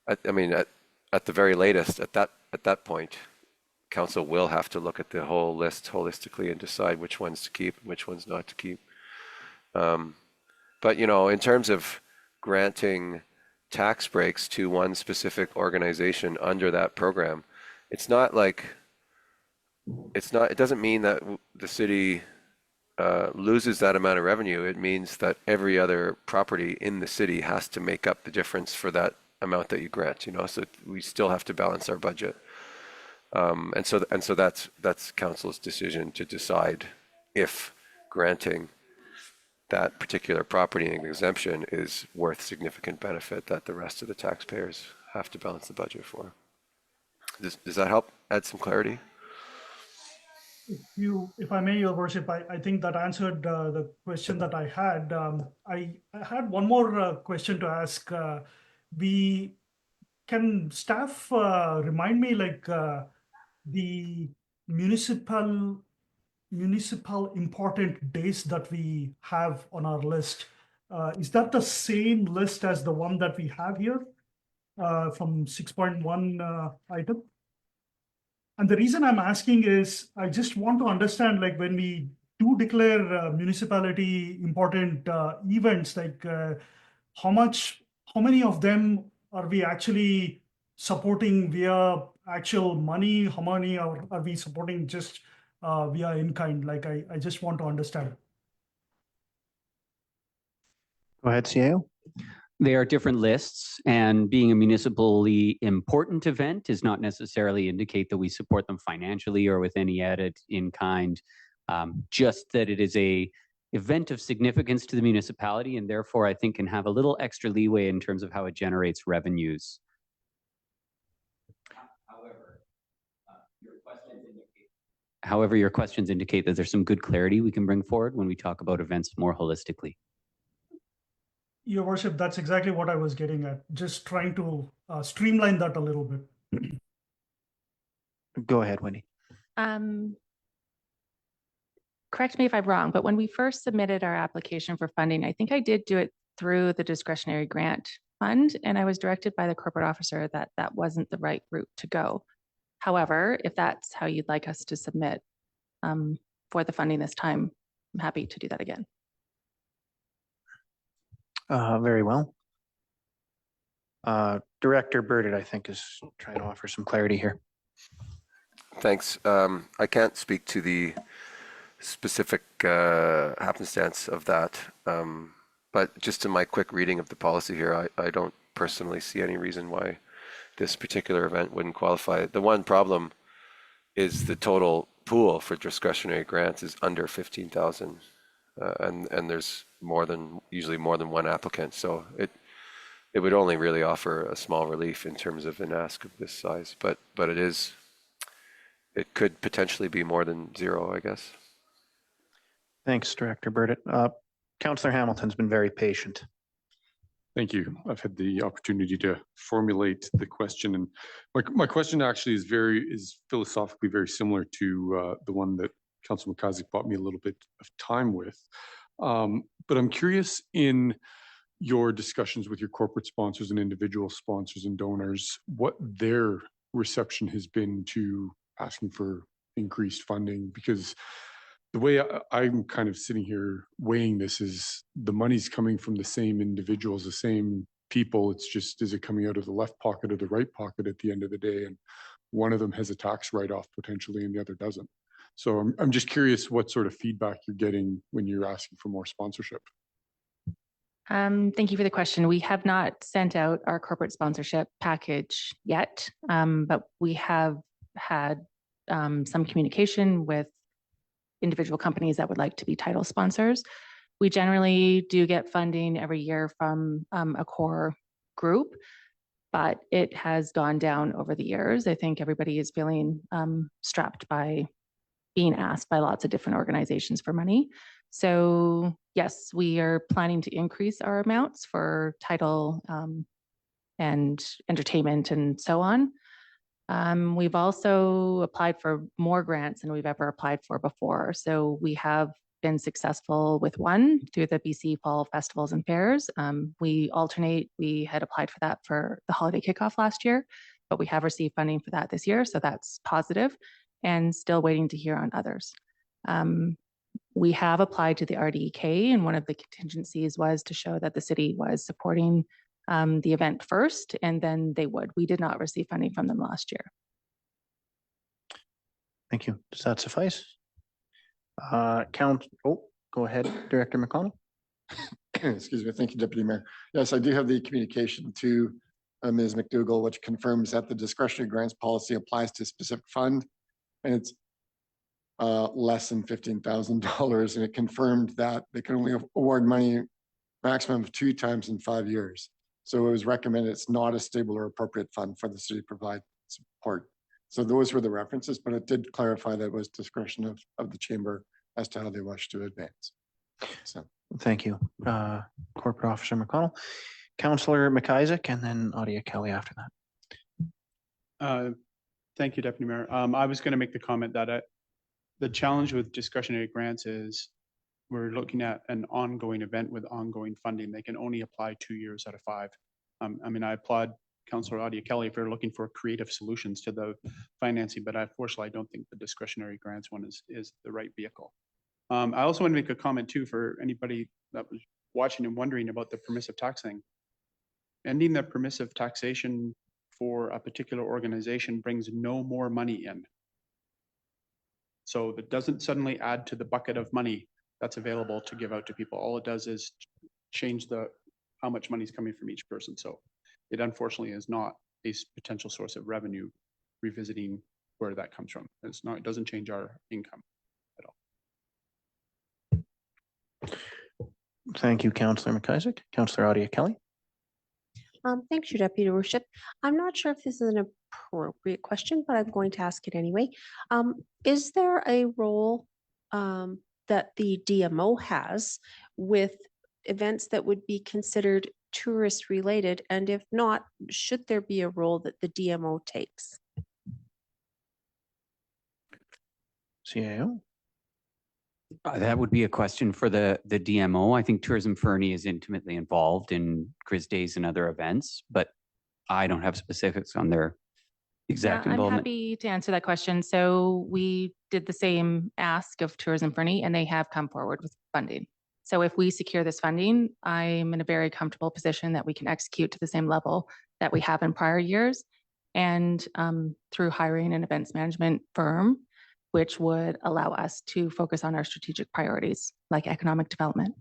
at the very latest, at that point, council will have to look at the whole list holistically and decide which ones to keep and which ones not to keep. But in terms of granting tax breaks to one specific organization under that program, it doesn't mean that the city loses that amount of revenue. It means that every other property in the city has to make up the difference for that amount that you grant, so we still have to balance our budget. And so that's council's decision to decide if granting that particular property and exemption is worth significant benefit that the rest of the taxpayers have to balance the budget for. Does that help add some clarity? If I may, Your Worship, I think that answered the question that I had. I had one more question to ask. Can staff remind me, like, the municipal important days that we have on our list? Is that the same list as the one that we have here from 6.1 item? And the reason I'm asking is I just want to understand, like, when we do declare municipality important events, like how many of them are we actually supporting via actual money? How many are we supporting just via in-kind? Like, I just want to understand. Go ahead, CAO. They are different lists, and being a municipally important event does not necessarily indicate that we support them financially or with any added in-kind, just that it is a event of significance to the municipality, and therefore I think can have a little extra leeway in terms of how it generates revenues. However, your questions indicate that there's some good clarity we can bring forward when we talk about events more holistically. Your Worship, that's exactly what I was getting at. Just trying to streamline that a little bit. Go ahead, Wendy. Correct me if I'm wrong, but when we first submitted our application for funding, I think I did do it through the discretionary grant fund, and I was directed by the corporate officer that that wasn't the right route to go. However, if that's how you'd like us to submit for the funding this time, I'm happy to do that again. Very well. Director Burdett, I think, is trying to offer some clarity here. Thanks. I can't speak to the specific happenstance of that, but just in my quick reading of the policy here, I don't personally see any reason why this particular event wouldn't qualify. The one problem is the total pool for discretionary grants is under 15,000, and there's usually more than one applicant, so it would only really offer a small relief in terms of an ask of this size, but it could potentially be more than zero, I guess. Thanks, Director Burdett. Councillor Hamilton's been very patient. Thank you. I've had the opportunity to formulate the question, and my question actually is philosophically very similar to the one that Councilor McIsaac bought me a little bit of time with. But I'm curious, in your discussions with your corporate sponsors and individual sponsors and donors, what their reception has been to asking for increased funding, because the way I'm kind of sitting here weighing this is the money's coming from the same individuals, the same people. It's just, is it coming out of the left pocket or the right pocket at the end of the day? And one of them has a tax write-off potentially and the other doesn't. So I'm just curious what sort of feedback you're getting when you're asking for more sponsorship. Thank you for the question. We have not sent out our corporate sponsorship package yet, but we have had some communication with individual companies that would like to be title sponsors. We generally do get funding every year from a core group, but it has gone down over the years. I think everybody is feeling strapped by being asked by lots of different organizations for money. So yes, we are planning to increase our amounts for title and entertainment and so on. We've also applied for more grants than we've ever applied for before. So we have been successful with one through the BC Fall Festivals and Fairs. We alternate. We had applied for that for the holiday kickoff last year, but we have received funding for that this year. So that's positive, and still waiting to hear on others. We have applied to the RDEK, and one of the contingencies was to show that the city was supporting the event first, and then they would. We did not receive funding from them last year. Thank you. Does that suffice? Go ahead, Director McConnell. Excuse me. Thank you, Deputy Mayor. Yes, I do have the communication to Ms. McDougall, which confirms that the discretionary grants policy applies to a specific fund, and it's less than $15,000, and it confirmed that they can only award money maximum of 2 times in 5 years. So it was recommended it's not a stable or appropriate fund for the city to provide support. So those were the references, but it did clarify that it was discretion of the chamber as to how they wish to advance. So thank you, Corporate Officer McConnell. Councillor McIsaac, and then Audia Kelly after that. Thank you, Deputy Mayor. I was going to make the comment that the challenge with discretionary grants is we're looking at an ongoing event with ongoing funding. They can only apply 2 years out of 5. I mean, I applaud Councillor Audia Kelly for looking for creative solutions to the financing, but unfortunately, I don't think the discretionary grants one is the right vehicle. I also want to make a comment too for anybody that was watching and wondering about the permissive taxing. Ending the permissive taxation for a particular organization brings no more money in. So that doesn't suddenly add to the bucket of money that's available to give out to people. All it does is change how much money is coming from each person. So it unfortunately is not a potential source of revenue, revisiting where that comes from. It doesn't change our income at all. Thank you, Councillor McIsaac. Councillor Audia Kelly. Thanks, your Deputy Worship. I'm not sure if this is an appropriate question, but I'm going to ask it anyway. Is there a role that the DMO has with events that would be considered tourist related? And if not, should there be a role that the DMO takes? CAO. That would be a question for the DMO. I think Tourism Fernie is intimately involved in Grizz Days and other events, but I don't have specifics on their exact involvement. I'm happy to answer that question. So we did the same ask of Tourism Fernie, and they have come forward with funding. So if we secure this funding, I'm in a very comfortable position that we can execute to the same level that we have in prior years. and through hiring an events management firm, which would allow us to focus on our strategic priorities like economic development.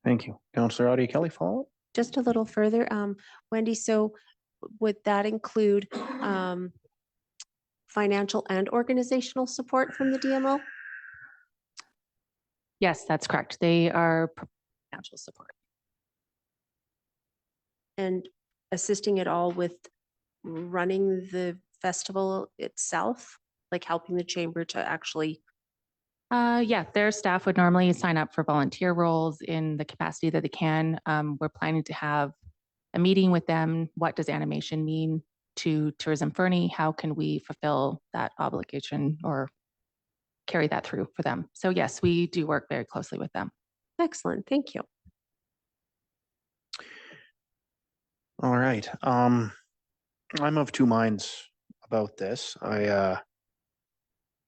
Thank you. Councillor Audie Kelly, follow up? Just a little further, Wendy, so would that include financial and organizational support from the DMO? Yes, that's correct. They are financial support. And assisting at all with running the festival itself, like helping the chamber to actually? Yeah, their staff would normally sign up for volunteer roles in the capacity that they can. We're planning to have a meeting with them. What does animation mean to Tourism Fernie? How can we fulfill that obligation or carry that through for them? So yes, we do work very closely with them. Excellent, thank you. All right. I'm of two minds about this. I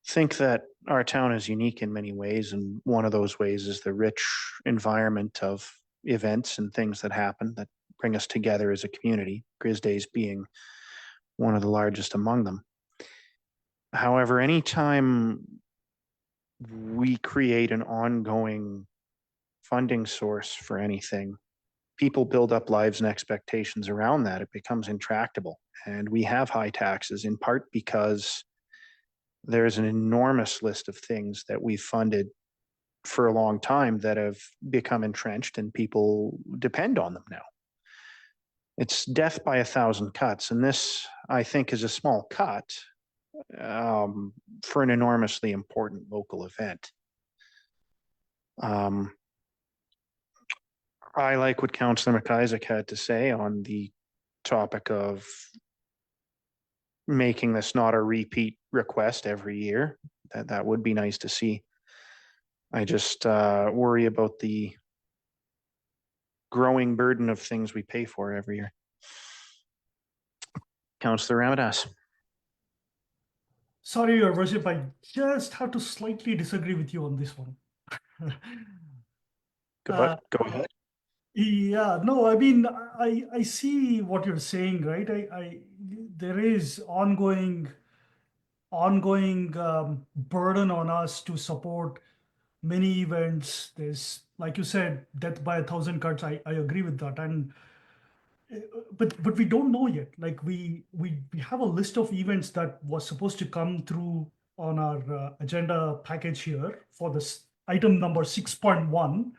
think that our town is unique in many ways, and one of those ways is the rich environment of events and things that happen that bring us together as a community, Grizz Days being one of the largest among them. However, anytime we create an ongoing funding source for anything, people build up lives and expectations around that. It becomes intractable. And we have high taxes in part because there's an enormous list of things that we've funded for a long time that have become entrenched and people depend on them now. It's death by 1,000 cuts. And this, I think, is a small cut for an enormously important local event. I like what Councillor McIsaac had to say on the topic of making this not a repeat request every year. That would be nice to see. I just worry about the growing burden of things we pay for every year. Councillor Ramadas. Sorry, Your Worship, I just have to slightly disagree with you on this one. Go ahead. Yeah, no, I mean, I see what you're saying, right? There is ongoing burden on us to support many events. There's, like you said, death by 1,000 cuts. I agree with that. And but we don't know yet. Like we have a list of events that was supposed to come through on our agenda package here for this item number 6.1.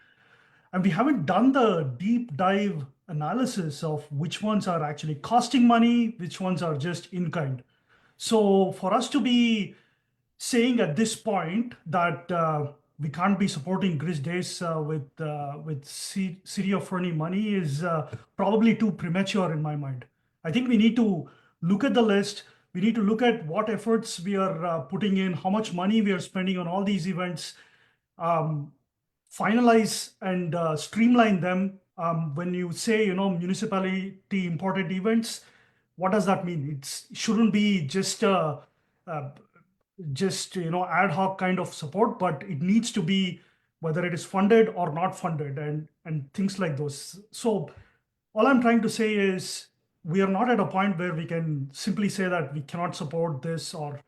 And we haven't done the deep dive analysis of which ones are actually costing money, which ones are just in kind. So for us to be saying at this point that we can't be supporting Grizz Days with City of Fernie money is probably too premature in my mind. I think we need to look at the list. We need to look at what efforts we are putting in, how much money we are spending on all these events, finalize and streamline them. When you say, municipality important events, what does that mean? It shouldn't be just ad hoc kind of support, but it needs to be whether it is funded or not funded and things like those. So all I'm trying to say is we are not at a point where we can simply say that we cannot support this, or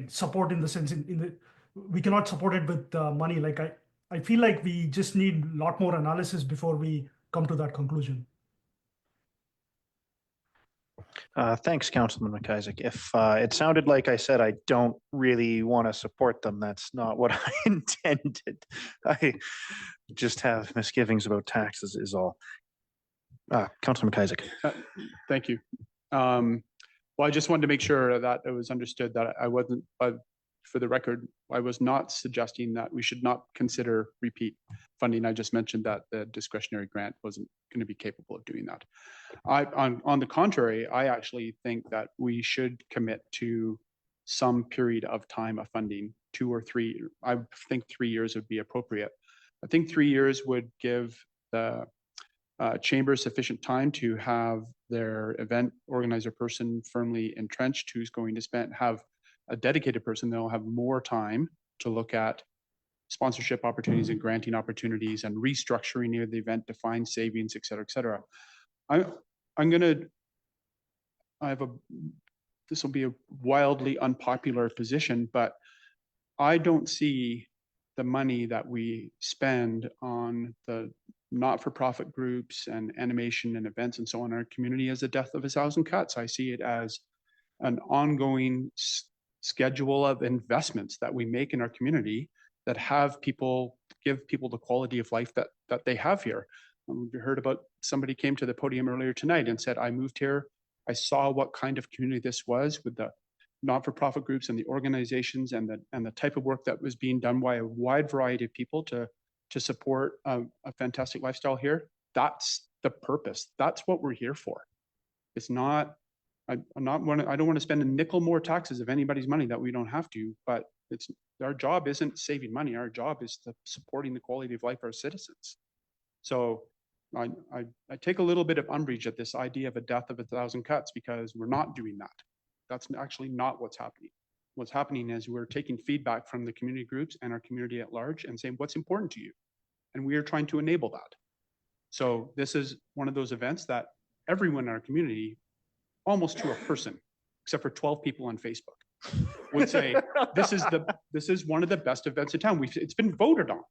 support in the sense we cannot support it with money. Like I feel like we just need a lot more analysis before we come to that conclusion. Thanks, Councilman McIsaac. If it sounded like I said I don't really want to support them, that's not what I intended. I just have misgivings about taxes is all. Councilman McIsaac. Thank you. Well, I just wanted to make sure that it was understood that I wasn't, for the record, I was not suggesting that we should not consider repeat funding. I just mentioned that the discretionary grant wasn't going to be capable of doing that. On the contrary, I actually think that we should commit to some period of time of funding, 2 or 3. I think 3 years would be appropriate. I think 3 years would give the chamber sufficient time to have their event organizer person firmly entrenched, who's going to have a dedicated person. They'll have more time to look at sponsorship opportunities and granting opportunities and restructuring near the event to find savings, et cetera, et cetera. I'm going to this will be a wildly unpopular position, but I don't see the money that we spend on the not-for-profit groups and animation and events and so on in our community as a death of 1,000 cuts. I see it as an ongoing schedule of investments that we make in our community that give people the quality of life that they have here. We heard about somebody came to the podium earlier tonight and said, I moved here, I saw what kind of community this was with the not-for-profit groups and the organizations and the type of work that was being done by a wide variety of people to support a fantastic lifestyle here. That's the purpose. That's what we're here for. It's not, I don't want to spend a nickel more taxes of anybody's money that we don't have to, but our job isn't saving money. Our job is supporting the quality of life of our citizens. So I take a little bit of umbrage at this idea of a death of 1,000 cuts because we're not doing that. That's actually not what's happening. What's happening is we're taking feedback from the community groups and our community at large and saying, what's important to you? And we are trying to enable that. So this is one of those events that everyone in our community, almost to a person, except for 12 people on Facebook, would say, this is one of the best events in town. It's been voted on.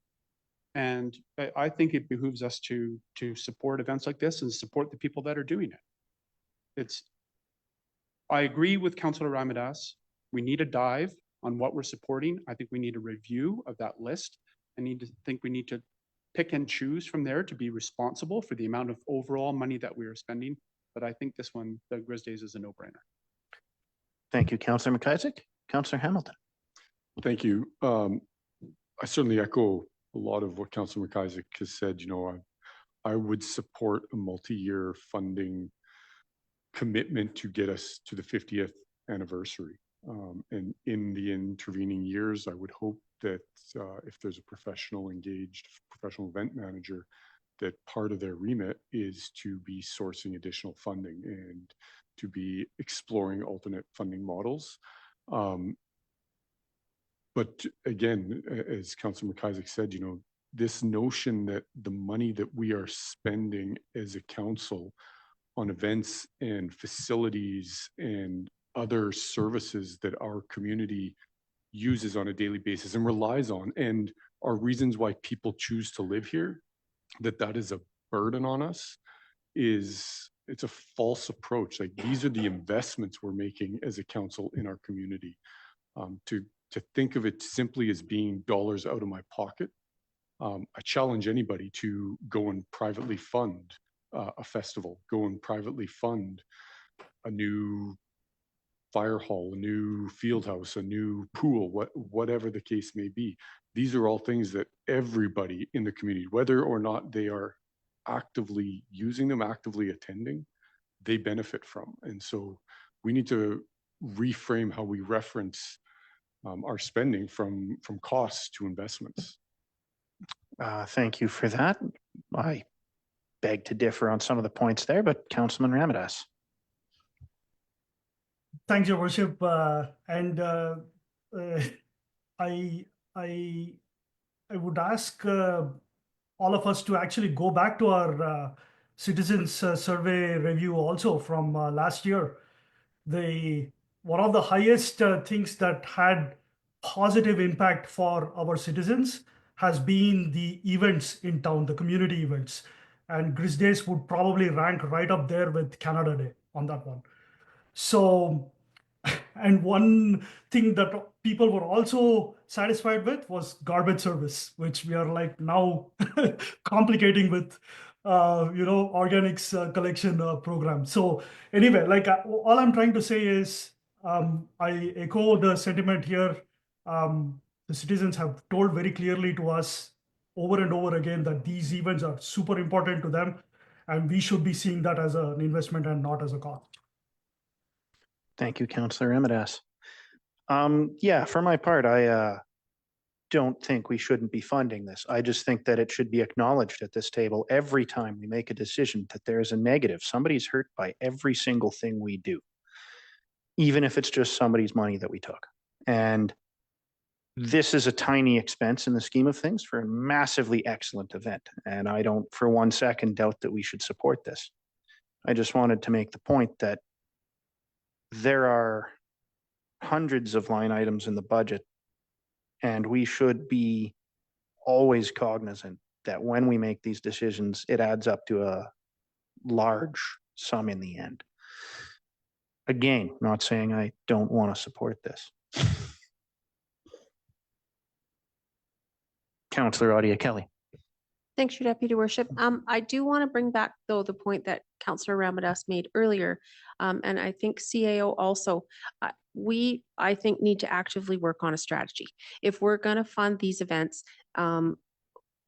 And I think it behooves us to support events like this and support the people that are doing it. I agree with Councillor Ramadas. We need a dive on what we're supporting. I think we need a review of that list. We need to pick and choose from there to be responsible for the amount of overall money that we are spending. But I think this one, the Grizz Days, is a no-brainer. Thank you, Councillor McIsaac. Councillor Hamilton. Thank you. I certainly echo a lot of what Councillor McIsaac has said. You know, I would support a multi-year funding commitment to get us to the 50th anniversary. And in the intervening years, I would hope that if there's a engaged professional event manager, that part of their remit is to be sourcing additional funding and to be exploring alternate funding models. But again, as Councillor McIsaac said, you know, this notion that the money that we are spending as a council on events and facilities and other services that our community uses on a daily basis and relies on, and are reasons why people choose to live here, that is a burden on us, it's a false approach. Like, these are the investments we're making as a council in our community. To think of it simply as being dollars out of my pocket, I challenge anybody to go and privately fund a festival, go and privately fund a new fire hall, a new field house, a new pool, whatever the case may be. These are all things that everybody in the community, whether or not they are actively using them, actively attending, they benefit from. And so we need to reframe how we reference our spending from costs to investments. Thank you for that. I beg to differ on some of the points there, but Councilman Ramadas. Thanks, Your Worship. I would ask all of us to actually go back to our citizens survey review also from last year. One of the highest things that had positive impact for our citizens has been the events in town, the community events. And Grizz Days would probably rank right up there with Canada Day on that one. So, and one thing that people were also satisfied with was garbage service, which we are like now complicating with, organics collection program. So anyway, like all I'm trying to say is, I echo the sentiment here. The citizens have told very clearly to us over and over again that these events are super important to them, and we should be seeing that as an investment and not as a cost. Thank you, Councillor Ramadas. Yeah, for my part, I don't think we shouldn't be funding this. I just think that it should be acknowledged at this table every time we make a decision that there is a negative. Somebody's hurt by every single thing we do, even if it's just somebody's money that we took. And this is a tiny expense in the scheme of things for a massively excellent event. And I don't for one second doubt that we should support this. I just wanted to make the point that there are hundreds of line items in the budget, and we should be always cognizant that when we make these decisions, it adds up to a large sum in the end. Again, not saying I don't want to support this. Councillor Audia Kelly. Thanks, your deputy worship. I do want to bring back though the point that Councillor Ramadas made earlier. And I think CAO also, I think need to actively work on a strategy. If we're going to fund these events,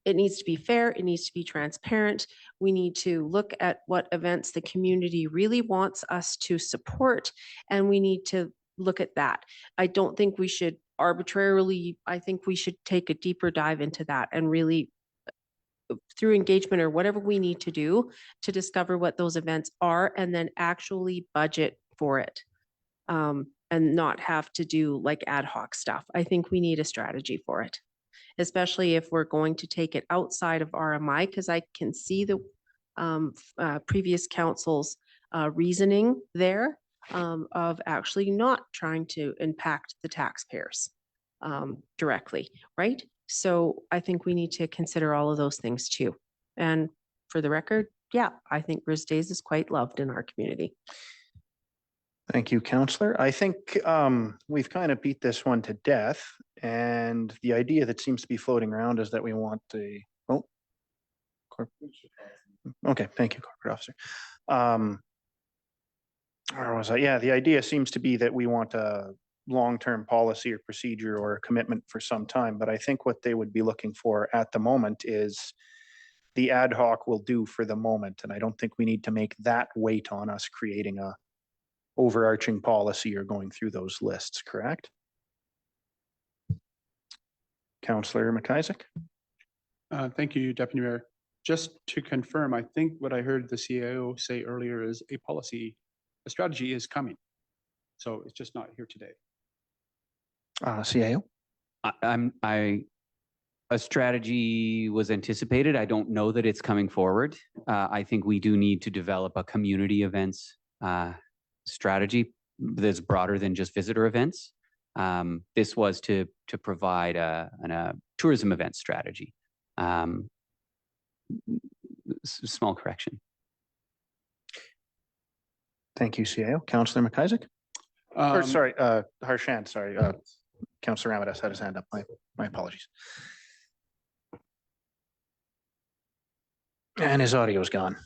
it needs to be fair. It needs to be transparent. We need to look at what events the community really wants us to support. And we need to look at that. I don't think we should arbitrarily, I think we should take a deeper dive into that and really through engagement or whatever we need to do to discover what those events are and then actually budget for it. And not have to do like ad hoc stuff. I think we need a strategy for it, especially if we're going to take it outside of RMI, because I can see the previous council's reasoning there of actually not trying to impact the taxpayers directly, right? So I think we need to consider all of those things too. And for the record, yeah, I think Grizz Days is quite loved in our community. Thank you, Councillor. I think we've kind of beat this one to death. And the idea that seems to be floating around is that we want a, okay, thank you, Corporate Officer. Where was I? Yeah, the idea seems to be that we want a long-term policy or procedure or a commitment for some time. But I think what they would be looking for at the moment is the ad hoc will do for the moment. And I don't think we need to make that weight on us creating a overarching policy or going through those lists, correct? Councillor McIsaac. Thank you, Deputy Mayor. Just to confirm, I think what I heard the CAO say earlier is a strategy is coming. So it's just not here today. CAO. A strategy was anticipated. I don't know that it's coming forward. I think we do need to develop a community events strategy that's broader than just visitor events. This was to provide a tourism event strategy. Small correction. Thank you, CAO. Councillor McIsaac. Or sorry, Harshand, sorry. Councillor Ramadas had his hand up. My apologies. And his audio is gone.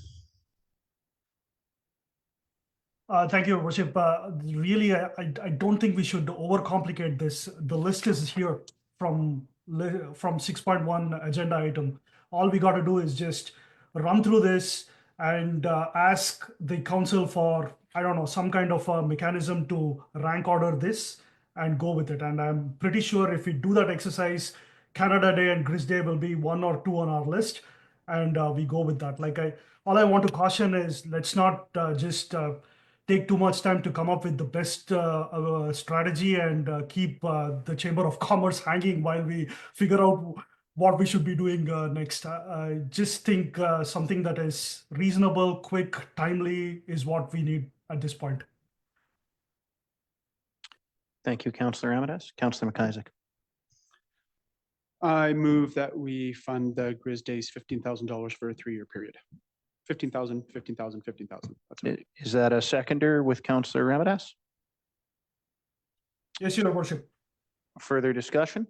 Thank you, Worship. Really, I don't think we should overcomplicate this. The list is here from 6.1 agenda item. All we got to do is just run through this and ask the council for, I don't know, some kind of a mechanism to rank order this and go with it. And I'm pretty sure if we do that exercise, Canada Day and Grizz Day will be 1 or 2 on our list, and we go with that. All I want to caution is let's not just take too much time to come up with the best strategy and keep the Chamber of Commerce hanging while we figure out what we should be doing next. I just think something that is reasonable, quick, timely is what we need at this point. Thank you, Councillor Ramadas. Councillor McIsaac. I move that we fund the Grizz Days $15,000 for a 3-year period. 15,000, 15,000, 15,000. That's right. Is that a seconder with Councillor Ramadas? Yes, Your Worship. Further discussion?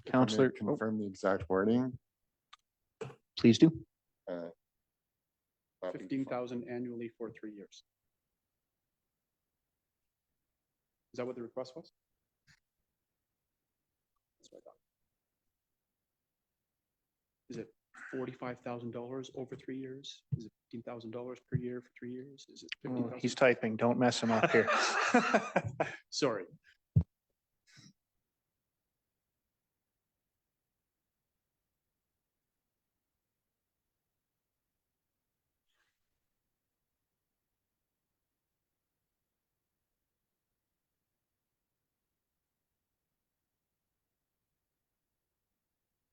Councillor, confirm the exact wording. Please do. 15,000 annually for 3 years. Is that what the request was? That's what I thought. Is it $45,000 over 3 years? Is it $15,000 per year for 3 years? Is it 50,000? He's typing. Don't mess him up here. Sorry.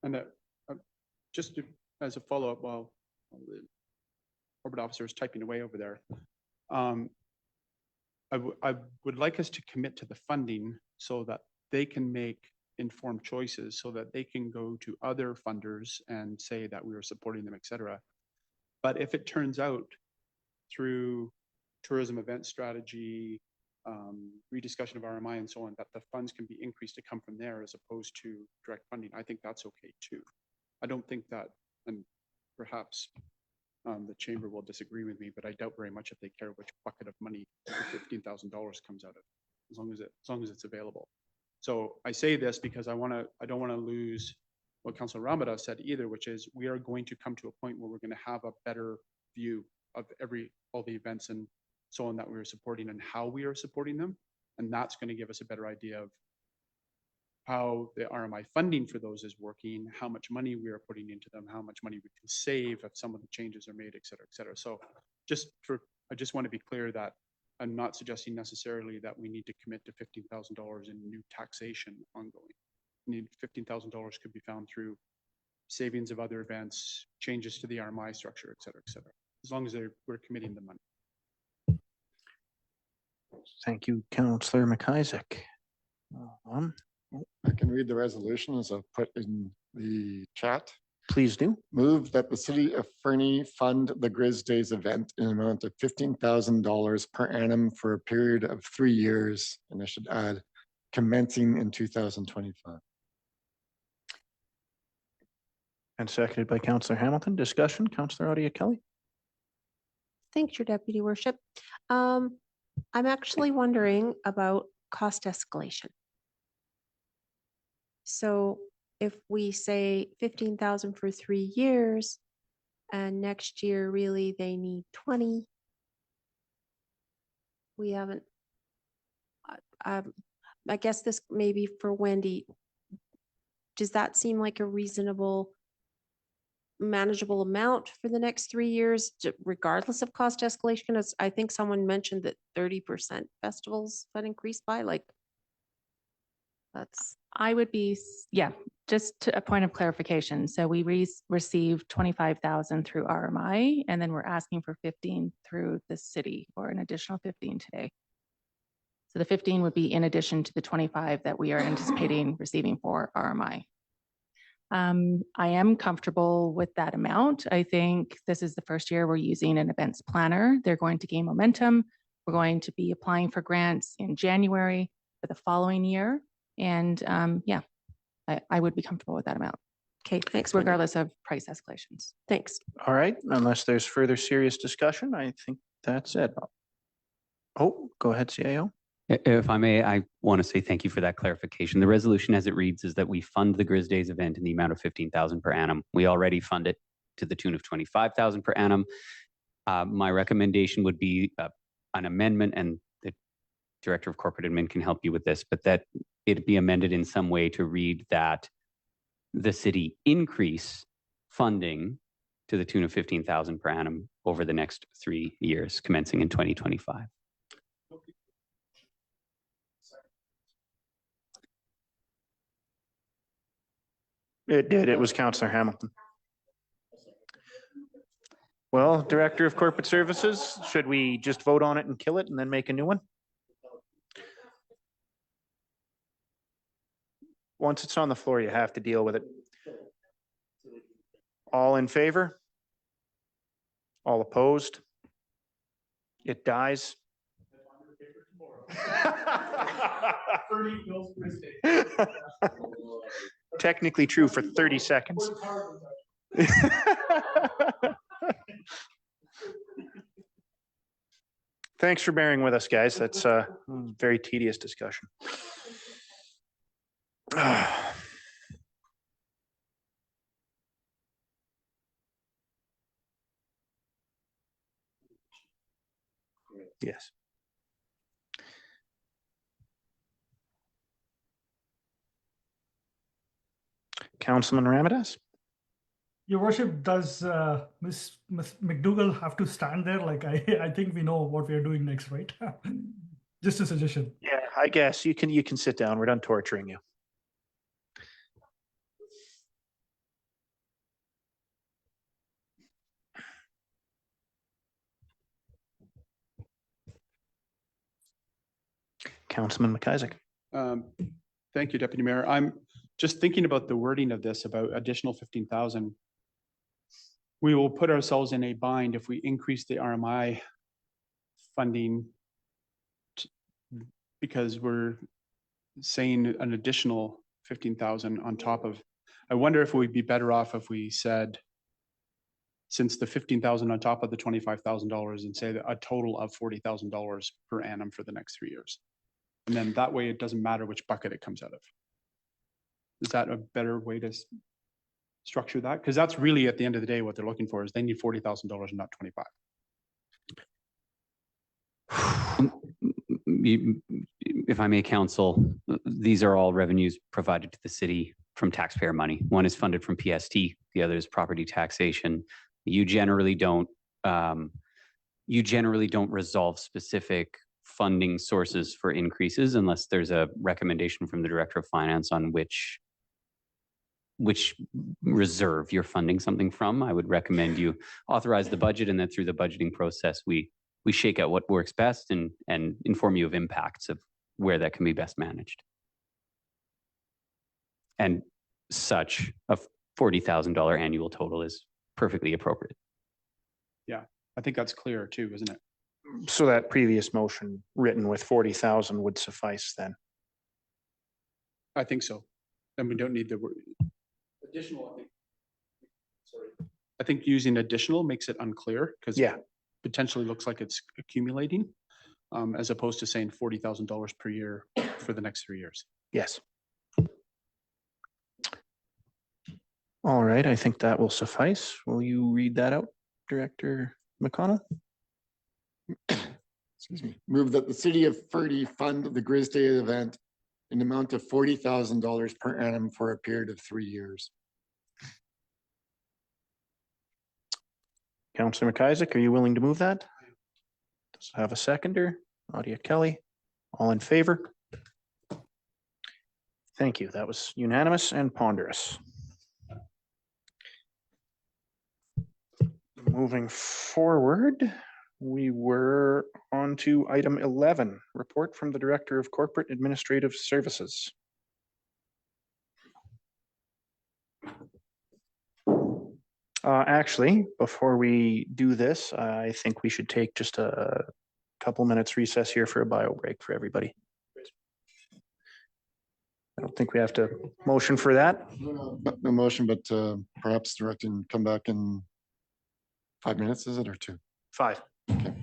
And just as a follow-up, while the corporate officer is typing away over there, I would like us to commit to the funding so that they can make informed choices, so that they can go to other funders and say that we are supporting them, et cetera. But if it turns out through tourism event strategy, rediscussion of RMI and so on, that the funds can be increased to come from there as opposed to direct funding, I think that's okay too. I don't think that, and perhaps the chamber will disagree with me, but I doubt very much if they care which bucket of money the $15,000 comes out of, as long as it's available. So I say this because I don't want to lose what Councilor Ramada said either, which is we are going to come to a point where we're going to have a better view of all the events and so on that we are supporting and how we are supporting them. And that's going to give us a better idea of how the RMI funding for those is working, how much money we are putting into them, how much money we can save if some of the changes are made, et cetera, et cetera. So I just want to be clear that I'm not suggesting necessarily that we need to commit to $15,000 in new taxation ongoing. $15,000 could be found through savings of other events, changes to the RMI structure, et cetera, as long as we're committing the money. Thank you, Councillor McIsaac. I can read the resolution as I've put in the chat. Please do. Move that the city of Fernie fund the Grizz Days event in an amount of $15,000 per annum for a period of 3 years. And I should add, commencing in 2025. And seconded by Councillor Hamilton. Discussion, Councillor Odia Kelly. Thanks, Your Deputy Worship. I'm actually wondering about cost escalation. So if we say 15,000 for 3 years and next year really they need 20, we haven't, I guess this may be for Wendy. Does that seem like a reasonable, manageable amount for the next 3 years, regardless of cost escalation? As I think someone mentioned that 30% festivals that increased by, like, that's. I would be, yeah, just to a point of clarification. So we received 25,000 through RMI, and then we're asking for 15 through the city, or an additional 15 today. So the 15 would be in addition to the 25 that we are anticipating receiving for RMI. I am comfortable with that amount. I think this is the first year we're using an events planner. They're going to gain momentum. We're going to be applying for grants in January for the following year. And yeah, I would be comfortable with that amount. Okay, thanks. Wendy. Regardless of price escalations. Thanks. All right, unless there's further serious discussion, I think that's it. Oh, go ahead, CAO. If I may, I want to say thank you for that clarification. The resolution as it reads is that we fund the Grizz Days event in the amount of 15,000 per annum. We already fund it to the tune of 25,000 per annum. My recommendation would be an amendment, and the Director of Corporate Admin can help you with this, but that it be amended in some way to read that the city increase funding to the tune of 15,000 per annum over the next 3 years, commencing in 2025. It did. It was Councillor Hamilton. Well, Director of Corporate Services, should we just vote on it and kill it and then make a new one? Once it's on the floor, you have to deal with it. All in favor? All opposed? It dies. Technically true for 30 seconds. Thanks for bearing with us, guys. That's a very tedious discussion. Yes. Councilman Ramadas? Your worship, does Ms. McDougall have to stand there? Like, I think we know what we are doing next, right? Just a suggestion. Yeah, I guess you can sit down. We're done torturing you. Councilman McIsaac. Thank you, Deputy Mayor. I'm just thinking about the wording of this, about additional 15,000. We will put ourselves in a bind if we increase the RMI funding because we're saying an additional 15,000 on top of. I wonder if we'd be better off if we said, since the 15,000 on top of the $25,000, and say that a total of $40,000 per annum for the next 3 years. And then that way it doesn't matter which bucket it comes out of. Is that a better way to structure that? Because that's really at the end of the day, what they're looking for is they need $40,000 and not 25. If I may, counsel, these are all revenues provided to the city from taxpayer money. One is funded from PST, the other is property taxation. You generally don't resolve specific funding sources for increases unless there's a recommendation from the Director of Finance on which reserve you're funding something from. I would recommend you authorize the budget, and then through the budgeting process, we shake out what works best and inform you of impacts of where that can be best managed. And such a $40,000 annual total is perfectly appropriate. Yeah, I think that's clear too, isn't it? So that previous motion written with 40,000 would suffice then? I think so. Then we don't need the word additional. I think using additional makes it unclear because potentially looks like it's accumulating, as opposed to saying $40,000 per year for the next 3 years. Yes. All right, I think that will suffice. Will you read that out, Director McConnell? Excuse me. Move that the city of Fernie fund the Grizz Day event in the amount of $40,000 per annum for a period of 3 years. Councillor McIsaac, are you willing to move that? Does it have a seconder? Nadia Kelly, all in favor? Thank you. That was unanimous and ponderous. Moving forward, we were on to item 11, report from the Director of Corporate Administrative Services. Actually, before we do this, I think we should take just a couple minutes recess here for a bio break for everybody. I don't think we have to motion for that. No motion, but perhaps directing come back in 5 minutes, is it, or 2? 5. Okay.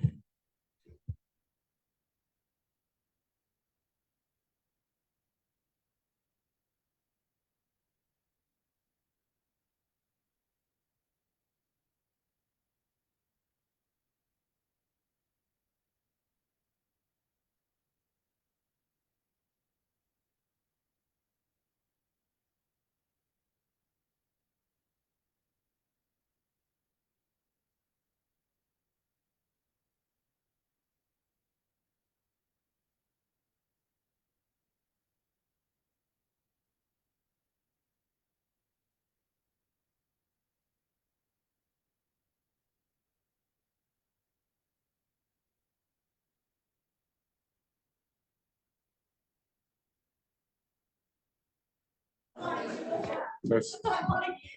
Test.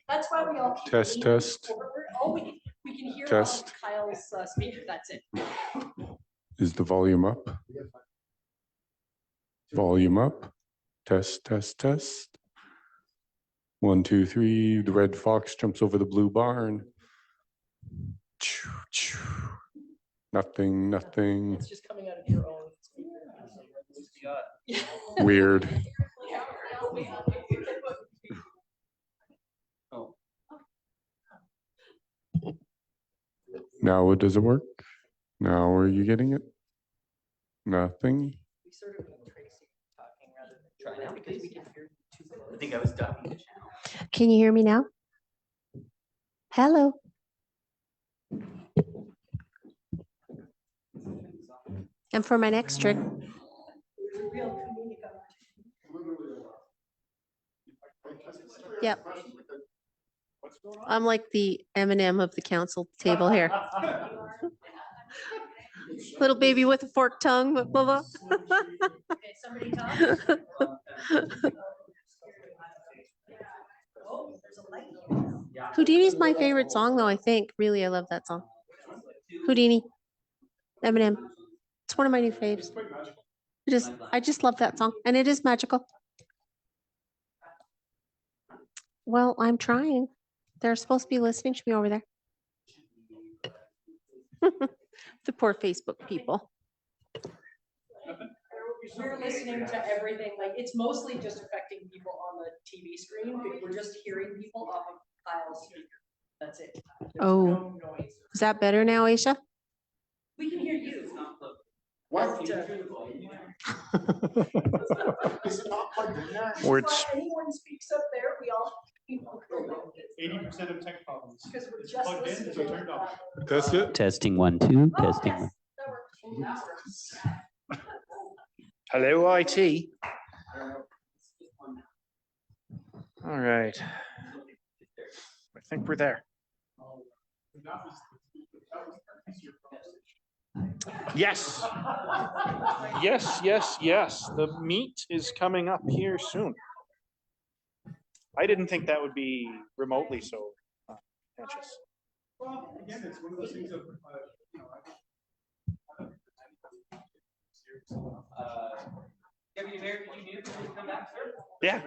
That's why we all keep Test, leaning test. forward. Oh, we can hear Test. Kyle's speaker. That's it. Is the volume up? Volume up. Test, test, test. 1, 2, 3. The red fox jumps over the blue barn. Choo, choo. Nothing, nothing. It's just coming out of your own speaker. Weird. Now does it work? Now are you getting it? Nothing. We sort of need Tracy talking rather than trying out because we can hear too. I think I was ducking the channel. Can you hear me now? Hello. And for my next trick. Yep. I'm like the M&M of the council table here. Little baby with a forked tongue, blah, blah, Houdini's my favorite song though, I think. Really, I love that song. Houdini. Eminem. It's one of my new faves. I just love that song and it is magical. Well, I'm trying. They're supposed to be listening to me over there. The poor Facebook people. We're listening to everything, like, it's mostly just affecting people on the TV screen, but we're just hearing people off of Kyle's speaker. That's it. There's Oh. no noise. Is that better now, Aisha? We can hear you. What? Words. Anyone speaks up there, we all. 80% of tech problems. Because we're just Plugged in, listening. so turned off. That's it. Testing 1, 2, testing 1. That works. Hello, IT. All right. I think we're there. Yes. Yes. The meat is coming up here soon. I didn't think that would be remotely so contentious. Well, again, it's one of those things of, Deputy Mayor, can you come back, sir? Yeah.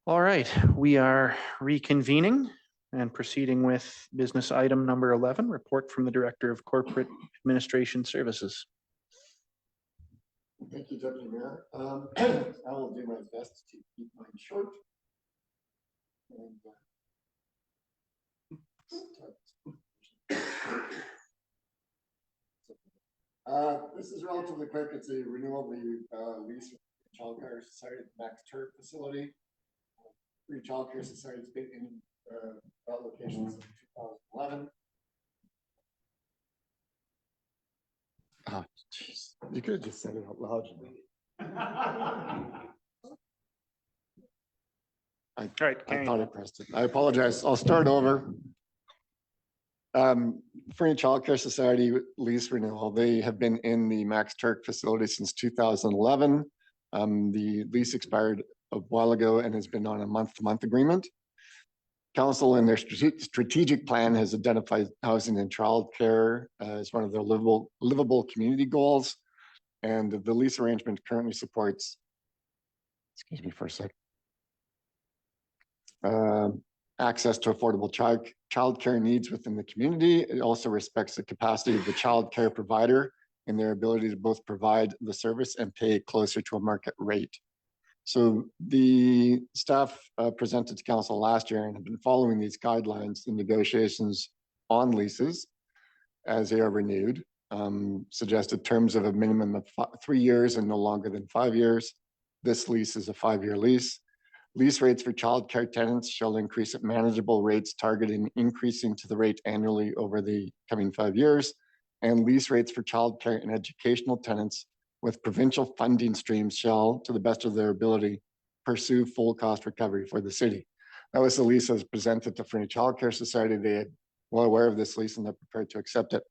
All right, we are reconvening and proceeding with business item number 11, report from the Director of Corporate Administration Services. Thank you, Deputy Mayor. I will do my best to keep mine short. This is relatively quick. It's a renewal of the lease with Child Care Society at the Max Turk facility. Free Child Care Society has been in that location since 2011. Oh, jeez. You could have just said it out loud. I thought I pressed it. I apologize. I'll start over. Fernie Child Care Society lease renewal. They have been in the Max Turk facility since 2011. The lease expired a while ago and has been on a month-to-month agreement. Council in their strategic plan has identified housing and childcare as one of their livable community goals. And the lease arrangement currently supports, excuse me for a sec, access to affordable childcare needs within the community. It also respects the capacity of the childcare provider and their ability to both provide the service and pay closer to a market rate. So the staff presented to council last year and have been following these guidelines in negotiations on leases as they are renewed. Suggested terms of a minimum of 3 years and no longer than 5 years. This lease is a 5-year lease. Lease rates for childcare tenants shall increase at manageable rates, targeting increasing to the rate annually over the coming 5 years. And lease rates for childcare and educational tenants with provincial funding streams shall, to the best of their ability, pursue full cost recovery for the city. That was the lease as presented to Fernie Childcare Society. They are well aware of this lease and they're prepared to accept it.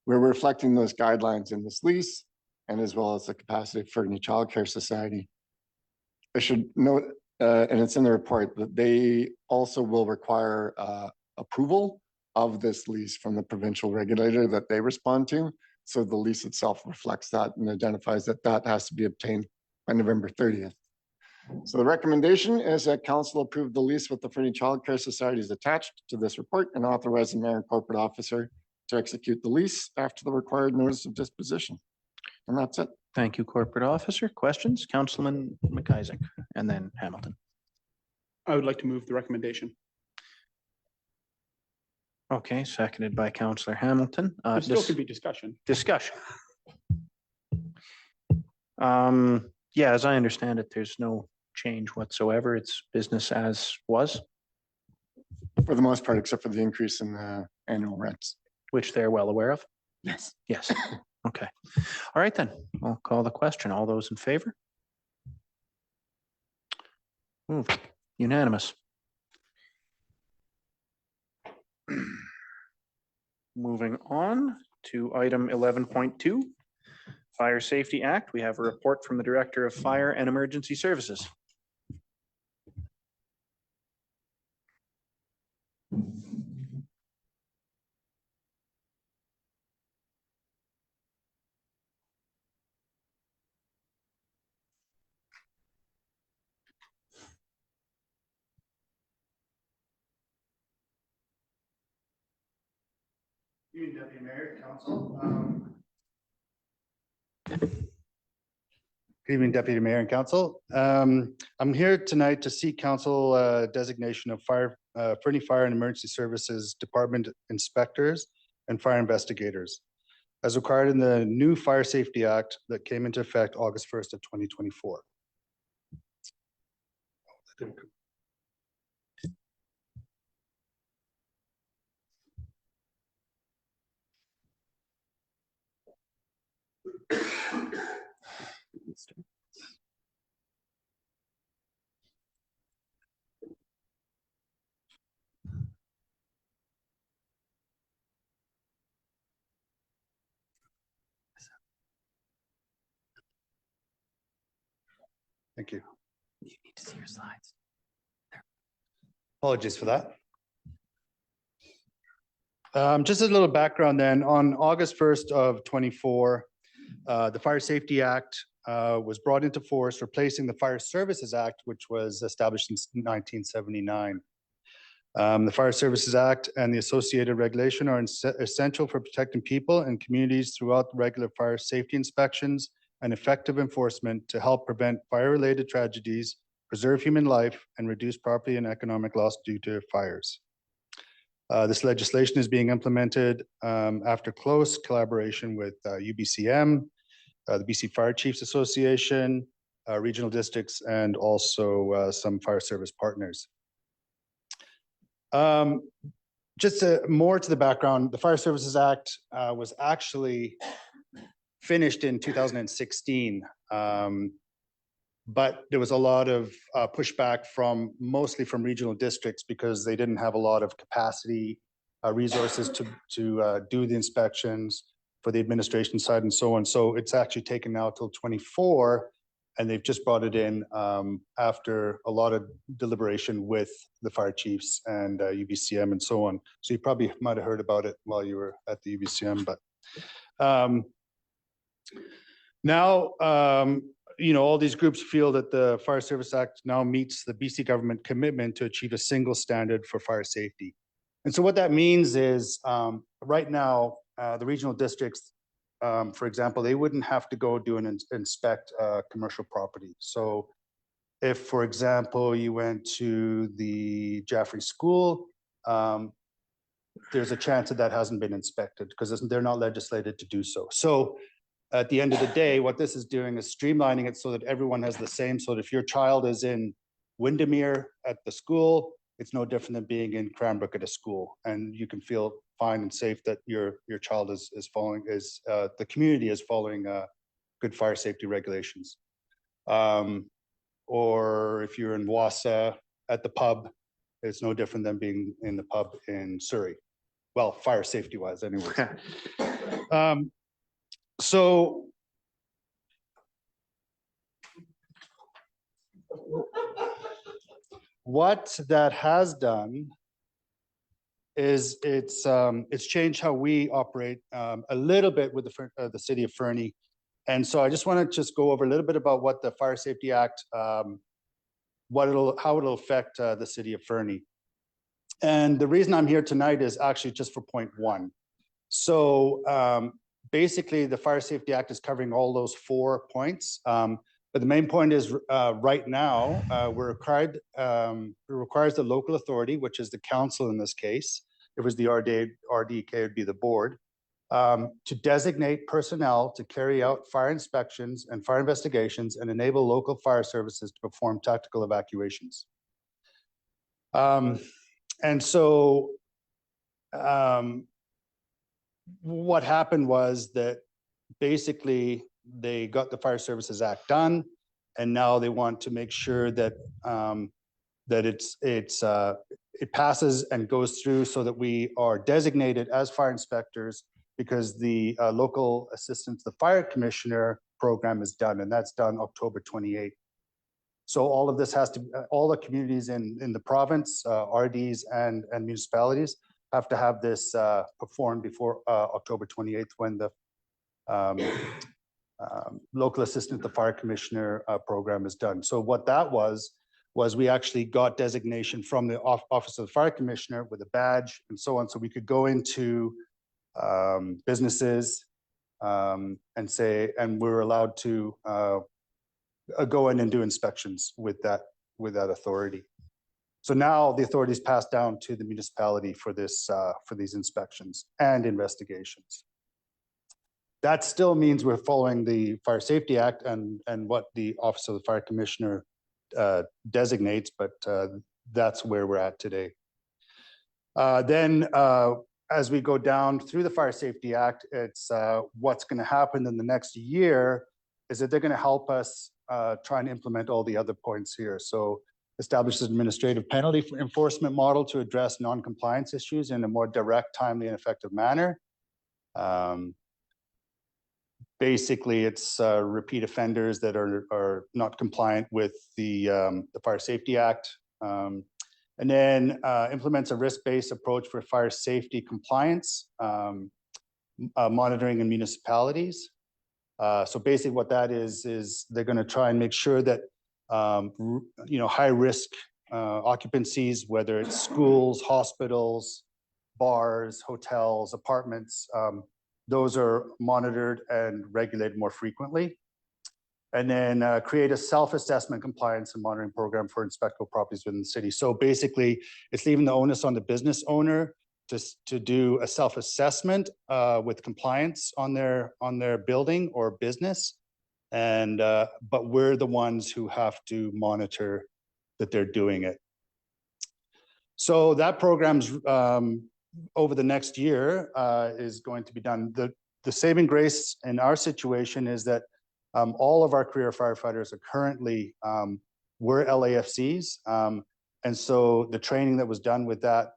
We're reflecting those guidelines in this lease and as well as the capacity of Fernie Childcare Society. I should note, and it's in the report, that they also will require approval of this lease from the provincial regulator that they respond to. So the lease itself reflects that and identifies that that has to be obtained by November 30th. So the recommendation is that council approve the lease with the Fernie Childcare Society is attached to this report and authorize the mayor and corporate officer to execute the lease after the required notice of disposition. And that's it. Thank you, corporate officer. Questions? Councilman McIsaac and then Hamilton. I would like to move the recommendation. Okay, seconded by Councillor Hamilton. There still could be discussion. Discussion. Yeah, as I understand it, there's no change whatsoever. It's business as was. For the most part, except for the increase in the annual rents. Which they're well aware of? Yes. Yes. Okay. All right, then. I'll call the question. All those in favor? Moved. Unanimous. Moving on to item 11.2, Fire Safety Act. We have a report from the Director of Fire and Emergency Services. Deputy Mayor, Council. Good evening, Deputy Mayor and Council. I'm here tonight to seek council designation of Fernie Fire and Emergency Services Department inspectors and fire investigators, as required in the new Fire Safety Act that came into effect August 1st of 2024. Thank you. You need to see your slides. Apologies for that. Just a little background then. On August 1st of 24, the Fire Safety Act was brought into force, replacing the Fire Services Act, which was established in 1979. The Fire Services Act and the associated regulation are essential for protecting people and communities throughout the regular fire safety inspections and effective enforcement to help prevent fire-related tragedies, preserve human life, and reduce property and economic loss due to fires. This legislation is being implemented after close collaboration with UBCM, the BC Fire Chiefs Association, regional districts, and also some fire service partners. Just more to the background, the Fire Services Act was actually finished in 2016, but there was a lot of pushback mostly from regional districts because they didn't have a lot of capacity, resources to do the inspections for the administration side and so on. So it's actually taken now till 24, and they've just brought it in after a lot of deliberation with the fire chiefs and UBCM and so on. So you probably might have heard about it while you were at the UBCM, but now, all these groups feel that the Fire Service Act now meets the BC government commitment to achieve a single standard for fire safety. And so what that means is right now, the regional districts, for example, they wouldn't have to go do inspect commercial property. So If, for example, you went to the Jaffrey School, there's a chance that that hasn't been inspected because they're not legislated to do so. So at the end of the day, what this is doing is streamlining it so that everyone has the same. So that if your child is in Windermere at the school, it's no different than being in Cranbrook at a school, and you can feel fine and safe that your child is following the community is following good fire safety regulations. Or if you're in Wausau at the pub, it's no different than being in the pub in Surrey. Well, fire safety wise, anyway. So what that has done is it's changed how we operate a little bit with the city of Fernie. And so I just want to just go over a little bit about what the Fire Safety Act, how it'll affect the city of Fernie. And the reason I'm here tonight is actually just for point one. So basically, the Fire Safety Act is covering all those 4 points. But the main point is right now, it requires the local authority, which is the council in this case. If it was the RDK, it would be the board, to designate personnel to carry out fire inspections and fire investigations and enable local fire services to perform tactical evacuations. And so what happened was that basically they got the Fire Services Act done, and now they want to make sure that it passes and goes through so that we are designated as fire inspectors, because the local assistance to the fire commissioner program is done, and that's done October 28th. So all of this has to, all the communities in the province, RDs and municipalities have to have this performed before October 28th, when the local assistant to the fire commissioner program is done. So what that was we actually got designation from the office of the fire commissioner with a badge and so on, so we could go into businesses and we were allowed to go in and do inspections with that authority. So now the authority is passed down to the municipality for this for these inspections and investigations. That still means we're following the Fire Safety Act and what the Office of the Fire Commissioner designates, but that's where we're at today. Then as we go down through the Fire Safety Act, it's what's going to happen in the next year is that they're going to help us try and implement all the other points here. So establishes an administrative penalty enforcement model to address non-compliance issues in a more direct, timely, and effective manner. Basically, it's repeat offenders that are not compliant with the Fire Safety Act. And then implements a risk-based approach for fire safety compliance, monitoring in municipalities. So basically what that is they're going to try and make sure that high risk occupancies, whether it's schools, hospitals, bars, hotels, apartments, those are monitored and regulated more frequently. And then create a self-assessment compliance and monitoring program for inspectable properties within the city. So basically, it's leaving the onus on the business owner to do a self-assessment with compliance on their building or business. And but we're the ones who have to monitor that they're doing it. So that program's over the next year is going to be done. The saving grace in our situation is that all of our career firefighters are currently were LAFCs, and so the training that was done with that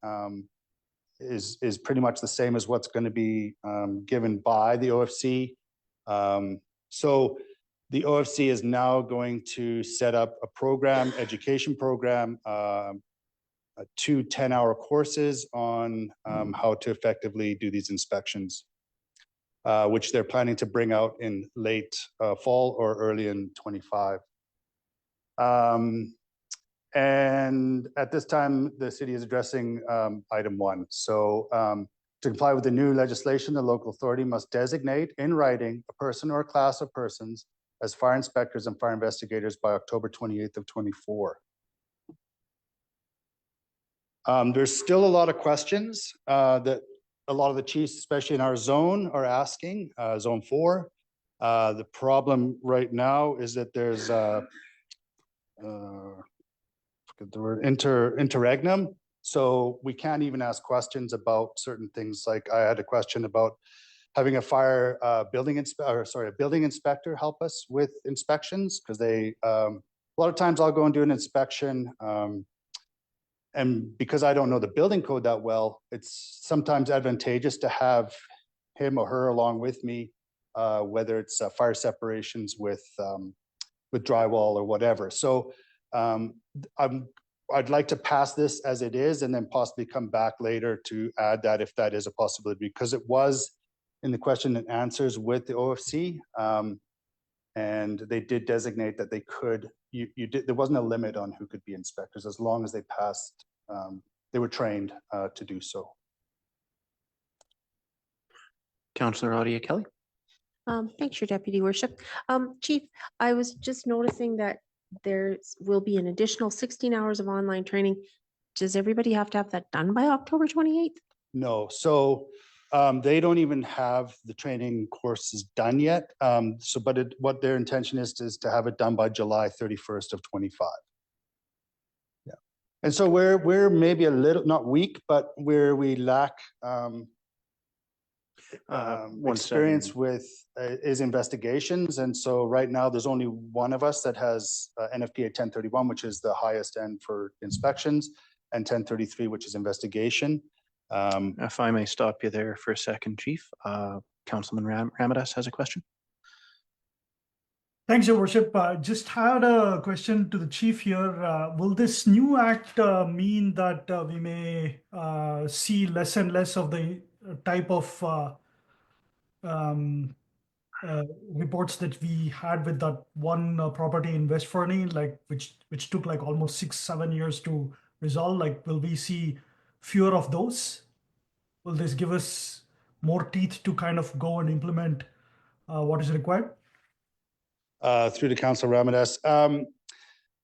is pretty much the same as what's going to be given by the OFC. So the OFC is now going to set up a program, education program, 2 10-hour courses on how to effectively do these inspections, which they're planning to bring out in late fall or early in 25. And at this time, the city is addressing item 1. So to comply with the new legislation, the local authority must designate in writing a person or a class of persons as fire inspectors and fire investigators by October 28th of 24. There's still a lot of questions that a lot of the chiefs, especially in our zone, are asking, zone 4. The problem right now is that there's forget the word, interregnum. So we can't even ask questions about certain things. Like I had a question about having a building inspector help us with inspections, because they a lot of times I'll go and do an inspection, and because I don't know the building code that well, it's sometimes advantageous to have him or her along with me, whether it's fire separations with drywall or whatever. So I'd like to pass this as it is and then possibly come back later to add that if that is a possibility, because it was in the question and answers with the OFC. And they did designate that they could, there wasn't a limit on who could be inspectors as long as they passed, they were trained to do so. Councillor Audia Kelly. Thanks, Your Deputy Worship. Chief, I was just noticing that there will be an additional 16 hours of online training. Does everybody have to have that done by October 28th? No, so they don't even have the training courses done yet. But what their intention is to have it done by July 31st of 25. Yeah, and so we're maybe a little, not weak, but where we lack experience with is investigations. And so right now there's only one of us that has NFPA 1031, which is the highest end for inspections, and 1033, which is investigation. If I may stop you there for a second, Chief. Councilman Ramadas has a question. Thanks, Your Worship. Just had a question to the chief here. Will this new act mean that we may see less and less of the type of reports that we had with that one property in West Fernie, like which took like almost 6-7 years to resolve? Like, will we see fewer of those? Will this give us more teeth to kind of go and implement what is required? Through to Council Ramadas.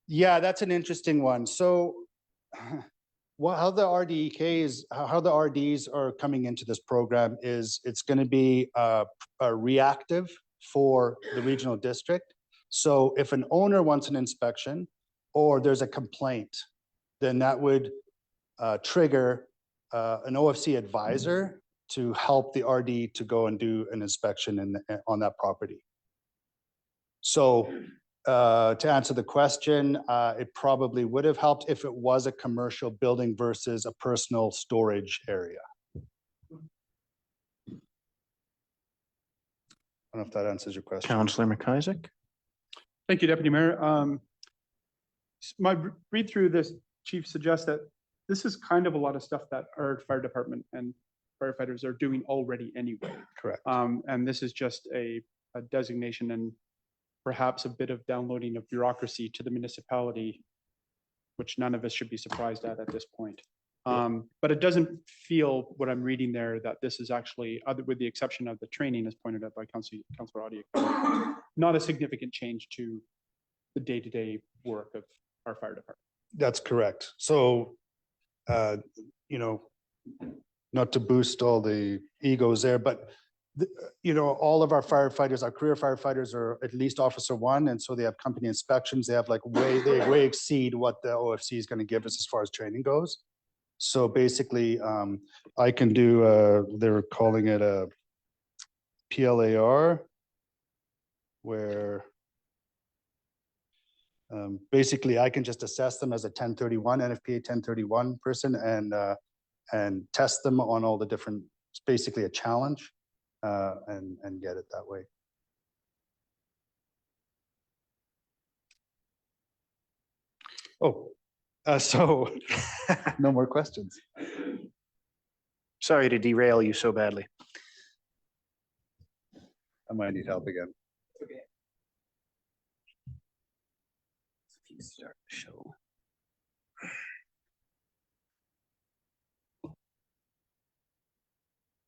Yeah, that's an interesting one. So how the RDs are coming into this program is it's going to be reactive for the regional district. So if an owner wants an inspection or there's a complaint, then that would trigger an OFC advisor to help the RD to go and do an inspection on that property. So to answer the question, it probably would have helped if it was a commercial building versus a personal storage area. I don't know if that answers your question. Councillor McIsaac. Thank you, Deputy Mayor. My read through this, Chief, suggests that this is kind of a lot of stuff that our fire department and firefighters are doing already anyway. Correct. And this is just a designation and perhaps a bit of downloading of bureaucracy to the municipality, which none of us should be surprised at this point. But it doesn't feel, what I'm reading there, that this is actually, other with the exception of the training as pointed out by Councillor Audia, not a significant change to the day-to-day work of our fire department. That's correct. So, not to boost all the egos there, but all of our firefighters, our career firefighters, are at least Officer 1, and so they have company inspections. They have they way exceed what the OFC is going to give us as far as training goes. So basically, I can do. They were calling it a PLAR, where basically I can just assess them as a 1031 NFPA 1031 person and test them on all the different. It's basically a challenge. And get it that way. Oh, so no more questions. Sorry to derail you so badly. I might need help again. Okay. If you start the show.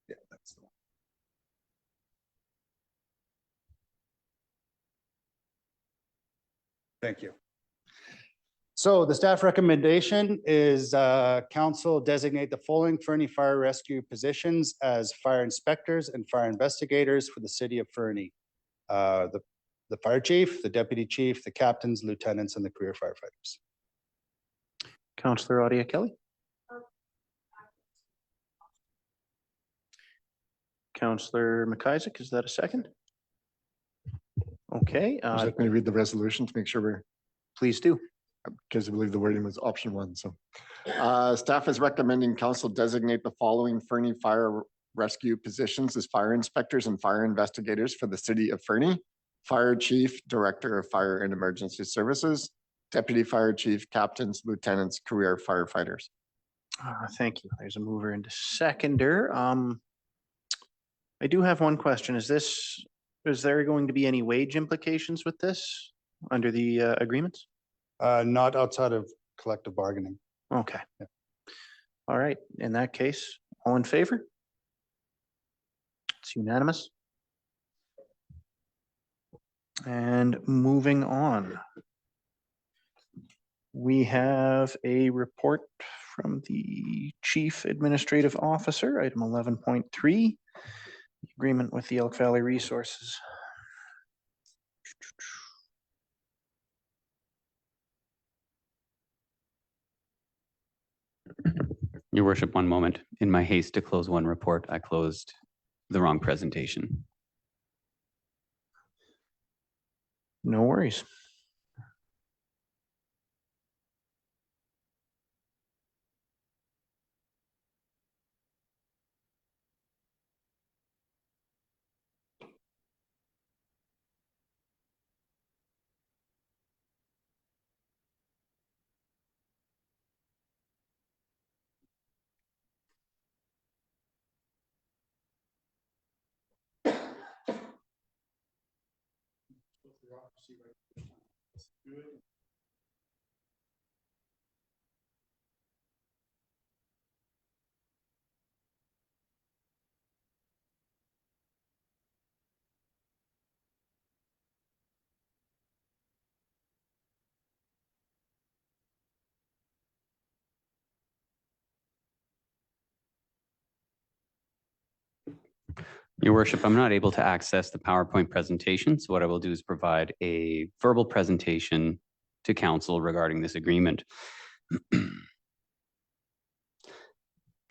Yeah, that's the one. Thank you. So the staff recommendation is council designate the following Fernie Fire Rescue positions as fire inspectors and fire investigators for the city of Fernie. The fire chief, the deputy chief, the captains, lieutenants, and the career firefighters. Councillor Audia Kelly. Councillor McIsaac, is that a second? Okay, Would you like me to read the resolution to make sure we're, please do. because I believe the wording was option 1. So staff is recommending council designate the following Fernie Fire Rescue positions as fire inspectors and fire investigators for the city of Fernie. Fire chief, director of fire and emergency services, deputy fire chief, captains, lieutenants, career firefighters. Thank you. There's a mover and a seconder. I do have one question. Is there going to be any wage implications with this under the agreements? Not outside of collective bargaining. Okay. Yeah. All right. In that case, all in favor? It's unanimous. And moving on. We have a report from the Chief Administrative Officer, item 11.3, agreement with the Elk Valley Resources. Your worship, one moment. In my haste to close one report, I closed the wrong presentation. No worries. Your worship, I'm not able to access the PowerPoint presentation, so what I will do is provide a verbal presentation to council regarding this agreement.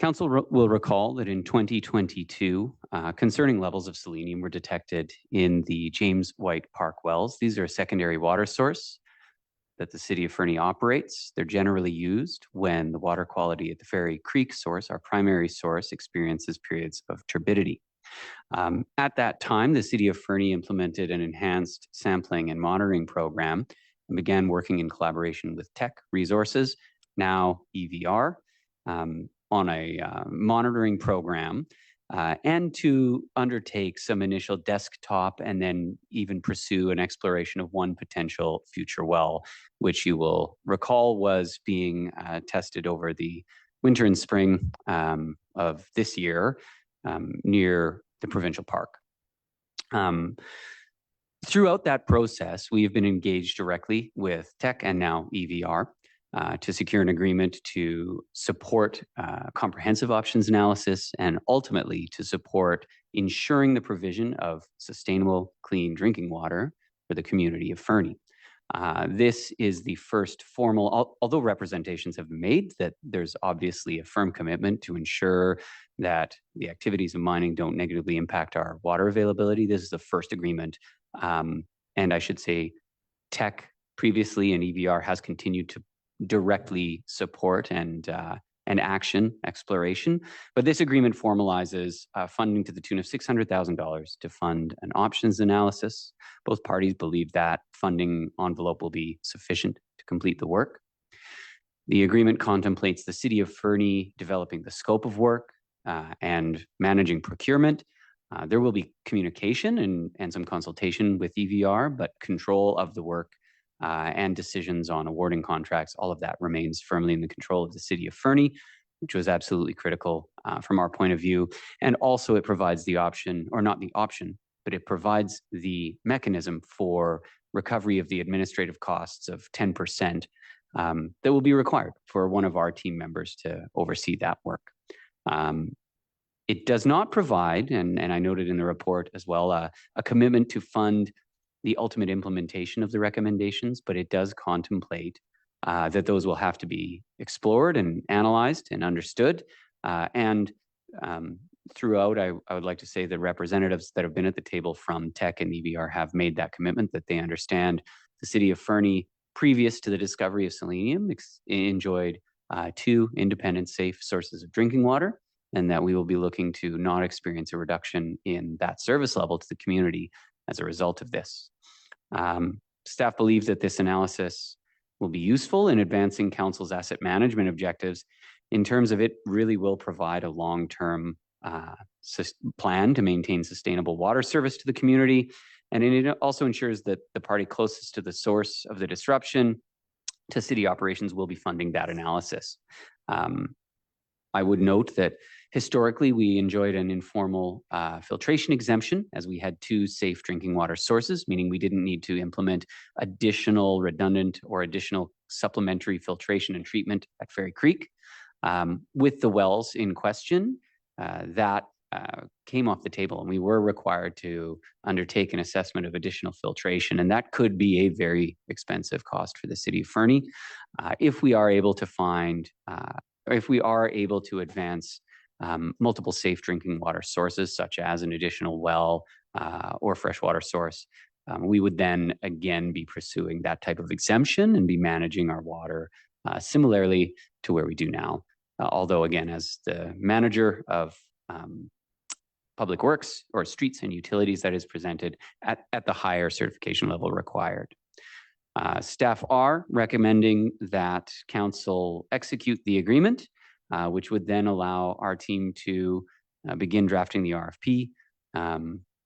Council will recall that in 2022, concerning levels of selenium were detected in the James White Park wells. These are a secondary water source that the city of Fernie operates. They're generally used when the water quality at the Ferry Creek source, our primary source, experiences periods of turbidity. At that time, the city of Fernie implemented an enhanced sampling and monitoring program and began working in collaboration with Tech Resources, now EVR, on a monitoring program and to undertake some initial desktop and then even pursue an exploration of one potential future well, which you will recall was being tested over the winter and spring of this year near the provincial park. Throughout that process, we have been engaged directly with Tech and now EVR to secure an agreement to support comprehensive options analysis and ultimately to support ensuring the provision of sustainable, clean drinking water for the community of Fernie. This is the first formal, although representations have been made that there's obviously a firm commitment to ensure that the activities of mining don't negatively impact our water availability. This is the first agreement. And I should say Tech previously and EVR has continued to directly support and action exploration. But this agreement formalizes funding to the tune of $600,000 to fund an options analysis. Both parties believe that funding envelope will be sufficient to complete the work. The agreement contemplates the city of Fernie developing the scope of work and managing procurement. There will be communication and some consultation with EVR, but control of the work and decisions on awarding contracts, all of that remains firmly in the control of the city of Fernie, which was absolutely critical from our point of view. And also it provides the option, or not the option, but it provides the mechanism for recovery of the administrative costs of 10% that will be required for one of our team members to oversee that work. It does not provide, and I noted in the report as well, a commitment to fund the ultimate implementation of the recommendations, but it does contemplate that those will have to be explored and analyzed and understood. Throughout, I would like to say the representatives that have been at the table from Tech and EVR have made that commitment that they understand the city of Fernie, previous to the discovery of selenium, enjoyed 2 independent, safe sources of drinking water, and that we will be looking to not experience a reduction in that service level to the community as a result of this. Staff believes that this analysis will be useful in advancing council's asset management objectives in terms of it really will provide a long-term plan to maintain sustainable water service to the community. And it also ensures that the party closest to the source of the disruption to city operations will be funding that analysis. I would note that historically we enjoyed an informal filtration exemption as we had 2 safe drinking water sources, meaning we didn't need to implement additional redundant or additional supplementary filtration and treatment at Ferry Creek. With the wells in question, that came off the table, and we were required to undertake an assessment of additional filtration, and that could be a very expensive cost for the city of Fernie. If we are able to find, or if we are able to advance multiple safe drinking water sources, such as an additional well or freshwater source, we would then again be pursuing that type of exemption and be managing our water similarly to where we do now. Although again, as the manager of Public Works or Streets and Utilities, that is presented at the higher certification level required. Staff are recommending that council execute the agreement, which would then allow our team to begin drafting the RFP,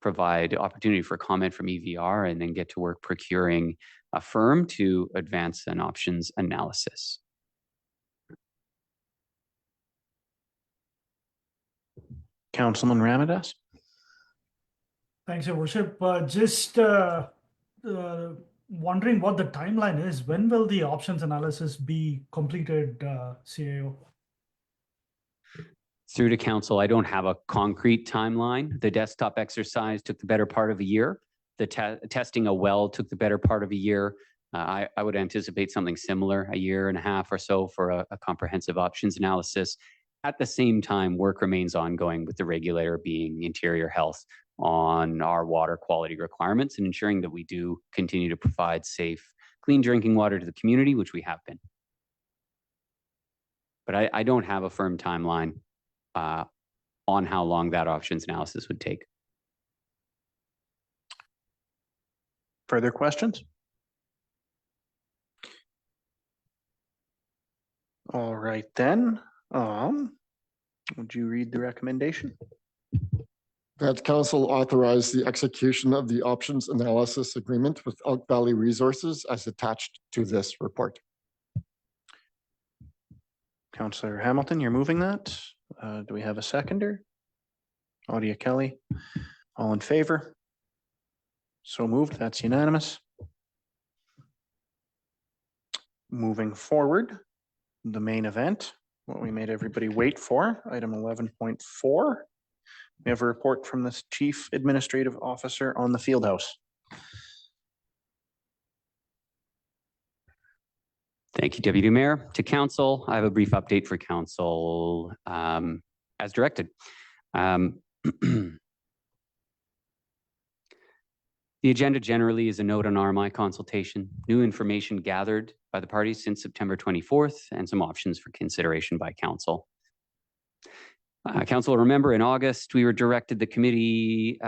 provide opportunity for comment from EVR, and then get to work procuring a firm to advance an options analysis. Councilman Ramadas. Thanks, Your Worship. Just wondering what the timeline is. When will the options analysis be completed, CAO? Through to council, I don't have a concrete timeline. The desktop exercise took the better part of a year. The testing a well took the better part of a year. I would anticipate something similar, 1.5 years or so for a comprehensive options analysis. At the same time, work remains ongoing with the regulator being Interior Health on our water quality requirements and ensuring that we do continue to provide safe, clean drinking water to the community, which we have been. But I don't have a firm timeline on how long that options analysis would take. Further questions? All right then. Would you read the recommendation? That council authorize the execution of the options analysis agreement with Elk Valley Resources as attached to this report. Councillor Hamilton, you're moving that. Do we have a seconder? Audia Kelly, all in favor? So moved, that's unanimous. Moving forward, the main event, what we made everybody wait for, item 11.4. We have a report from the Chief Administrative Officer on the field house. Thank you, Deputy Mayor. To Council, I have a brief update for Council as directed. The agenda generally is a note on RMI consultation, new information gathered by the parties since September 24th, and some options for consideration by Council. Council will remember in August, we were directed the committee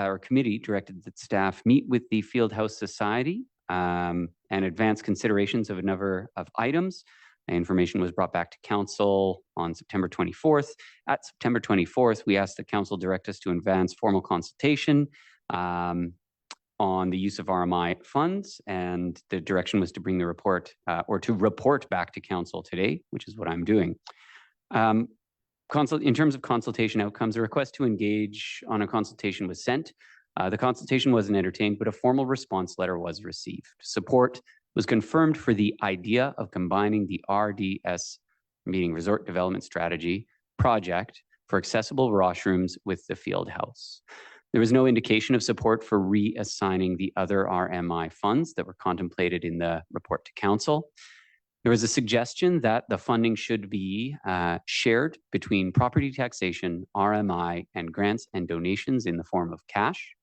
directed that staff meet with the Fieldhouse Society and advance considerations of a number of items. Information was brought back to Council on September 24th. At September 24th, we asked the Council direct us to advance formal consultation on the use of RMI funds, and the direction was to bring the report or to report back to Council today, which is what I'm doing. In terms of consultation outcomes, a request to engage on a consultation was sent The consultation wasn't entertained, but a formal response letter was received. Support was confirmed for the idea of combining the RDS, meaning Resort Development Strategy, project for accessible washrooms with the field house. There was no indication of support for reassigning the other RMI funds that were contemplated in the report to council. There was a suggestion that the funding should be shared between property taxation, RMI, and grants and donations in the form of cash.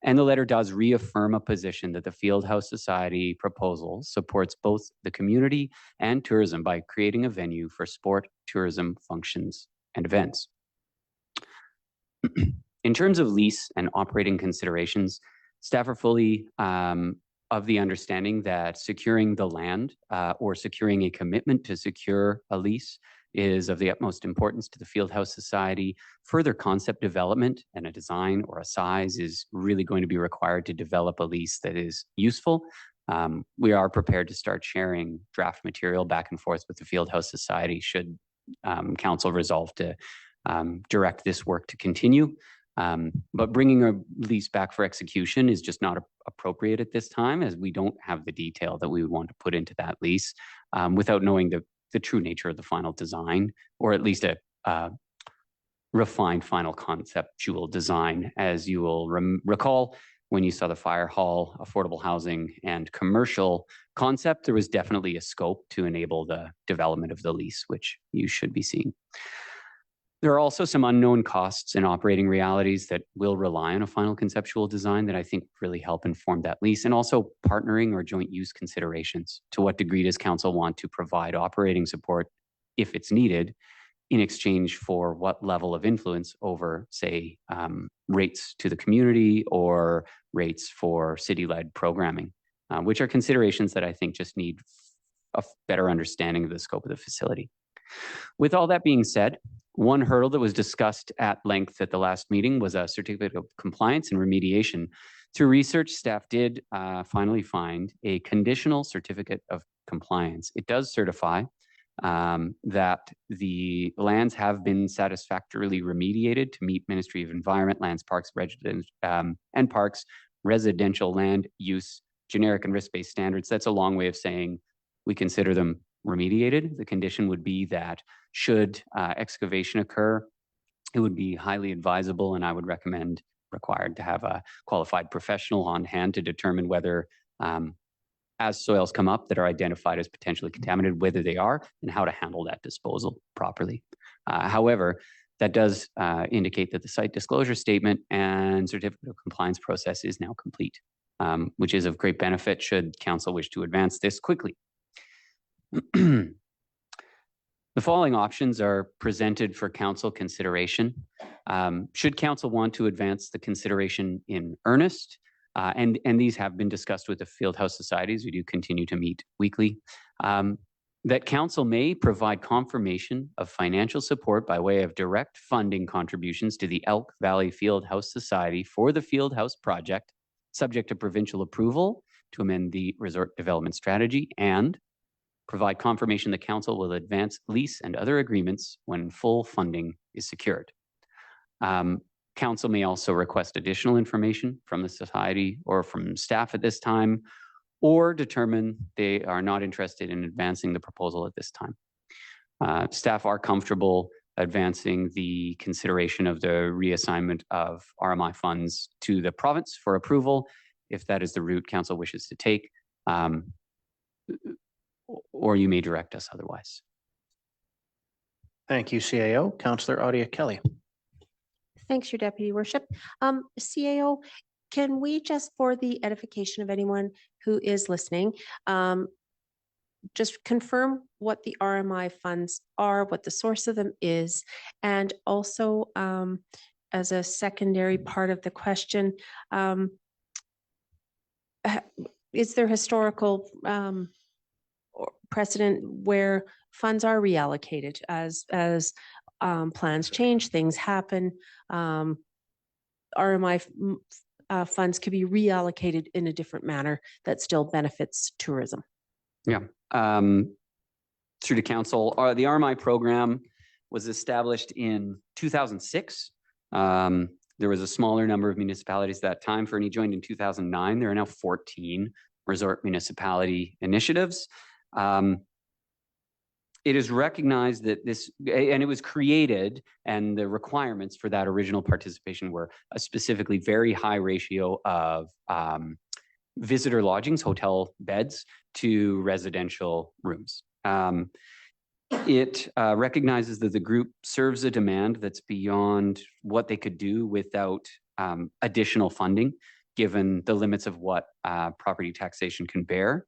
And the letter does reaffirm a position that the Fieldhouse Society proposal supports both the community and tourism by creating a venue for sport, tourism, functions, and events. In terms of lease and operating considerations, staff are fully of the understanding that securing the land or securing a commitment to secure a lease is of the utmost importance to the Fieldhouse Society. Further concept development and a design or a size is really going to be required to develop a lease that is useful. We are prepared to start sharing draft material back and forth with the Fieldhouse Society should council resolve to direct this work to continue. But bringing a lease back for execution is just not appropriate at this time, as we don't have the detail that we would want to put into that lease without knowing the true nature of the final design, or at least a refined final conceptual design. As you will recall, when you saw the fire hall, affordable housing, and commercial concept, there was definitely a scope to enable the development of the lease, which you should be seeing. There are also some unknown costs and operating realities that will rely on a final conceptual design that I think really help inform that lease, and also partnering or joint use considerations. To what degree does council want to provide operating support if it's needed in exchange for what level of influence over, say, rates to the community or rates for city-led programming, which are considerations that I think just need a better understanding of the scope of the facility. With all that being said, one hurdle that was discussed at length at the last meeting was a certificate of compliance and remediation. Through research, staff did finally find a conditional certificate of compliance. It does certify that the lands have been satisfactorily remediated to meet Ministry of Environment, Lands, Parks, and Parks residential land use generic and risk-based standards. That's a long way of saying we consider them remediated. The condition would be that should excavation occur, it would be highly advisable, and I would recommend required to have a qualified professional on hand to determine whether as soils come up that are identified as potentially contaminated, whether they are and how to handle that disposal properly. However, that does indicate that the site disclosure statement and certificate of compliance process is now complete, which is of great benefit should council wish to advance this quickly. The following options are presented for council consideration. Should council want to advance the consideration in earnest, and these have been discussed with the Fieldhouse Societies, we do continue to meet weekly, that council may provide confirmation of financial support by way of direct funding contributions to the Elk Valley Fieldhouse Society for the Fieldhouse project, subject to provincial approval to amend the resort development strategy, and provide confirmation the council will advance lease and other agreements when full funding is secured. Council may also request additional information from the society or from staff at this time, or determine they are not interested in advancing the proposal at this time. Staff are comfortable advancing the consideration of the reassignment of RMI funds to the province for approval, if that is the route council wishes to take. Or you may direct us otherwise. Thank you, CAO. Councillor Audia Kelly. Thanks, Your Deputy Worship. CAO, can we just, for the edification of anyone who is listening, just confirm what the RMI funds are, what the source of them is, and also as a secondary part of the question, is there historical precedent where funds are reallocated as plans change, things happen? RMI funds could be reallocated in a different manner that still benefits tourism. Yeah. Through the council, the RMI program was established in 2006. There was a smaller number of municipalities at that time. Fernie joined in 2009. There are now 14 resort municipality initiatives. It is recognized that this, and it was created, and the requirements for that original participation were a specifically very high ratio of visitor lodgings, hotel beds, to residential rooms. It recognizes that the group serves a demand that's beyond what they could do without additional funding, given the limits of what property taxation can bear.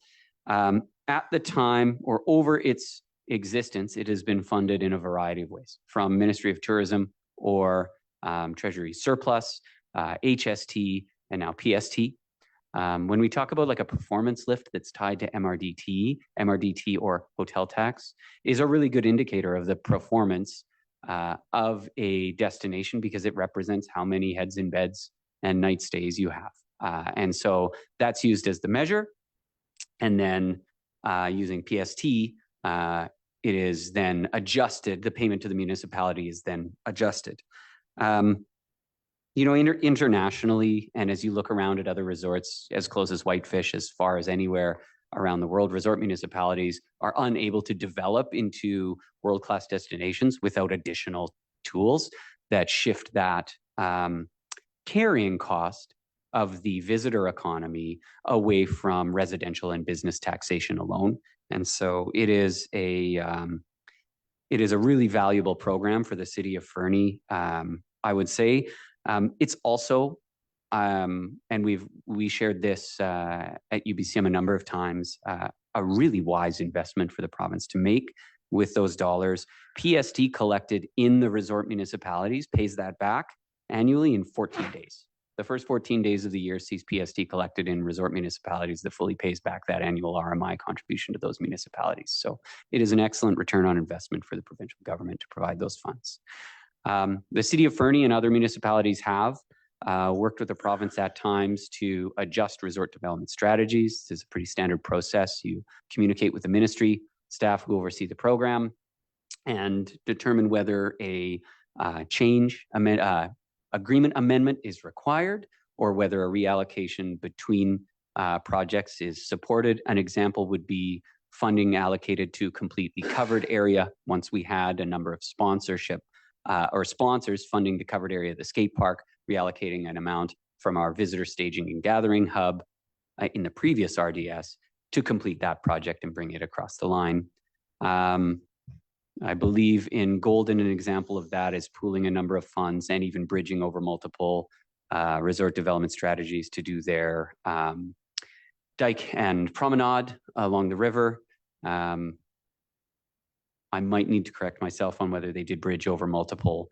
At the time, or over its existence, it has been funded in a variety of ways, from Ministry of Tourism or Treasury surplus, HST, and now PST. When we talk about like a performance lift that's tied to MRDT or hotel tax is a really good indicator of the performance of a destination, because it represents how many heads in beds and night stays you have. And so that's used as the measure. And then using PST, it is then adjusted. The payment to the municipality is then adjusted. You know, internationally, and as you look around at other resorts as close as Whitefish, as far as anywhere around the world, resort municipalities are unable to develop into world-class destinations without additional tools that shift that carrying cost of the visitor economy away from residential and business taxation alone. And so it is a really valuable program for the city of Fernie. I would say it's also, and we shared this at UBCM a number of times, a really wise investment for the province to make with those dollars. PST collected in the resort municipalities pays that back annually in 14 days. The first 14 days of the year sees PST collected in resort municipalities that fully pays back that annual RMI contribution to those municipalities. So it is an excellent return on investment for the provincial government to provide those funds. The city of Fernie and other municipalities have worked with the province at times to adjust resort development strategies. This is a pretty standard process. You communicate with the ministry staff who oversee the program and determine whether a agreement amendment is required or whether a reallocation between projects is supported. An example would be funding allocated to completely covered area once we had a number of sponsorship or sponsors funding the covered area of the skate park, reallocating an amount from our visitor staging and gathering hub in the previous RDS to complete that project and bring it across the line. I believe in Golden, an example of that is pooling a number of funds and even bridging over multiple resort development strategies to do their dike and promenade along the river. I might need to correct myself on whether they did bridge over multiple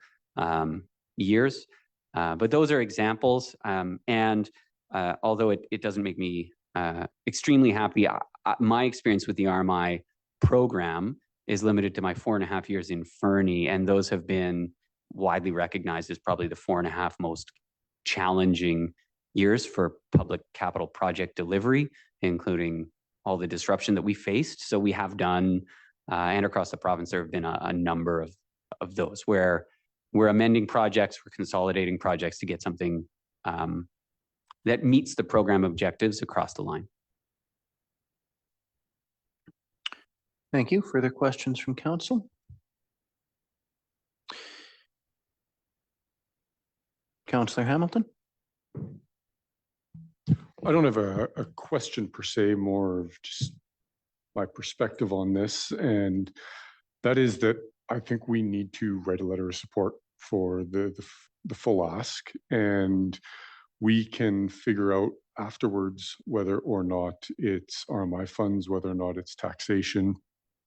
years, but those are examples. And although it doesn't make me extremely happy, my experience with the RMI program is limited to my 4.5 years in Fernie, and those have been widely recognized as probably the 4.5 most challenging years for public capital project delivery, including all the disruption that we faced. So we have done, and across the province, there have been a number of those where we're amending projects, we're consolidating projects to get something that meets the program objectives across the line. Thank you. Further questions from council? Councillor Hamilton? I don't have a question per se, more of just my perspective on this. And that is that I think we need to write a letter of support for the full ask. And we can figure out afterwards whether or not it's RMI funds, whether or not it's taxation.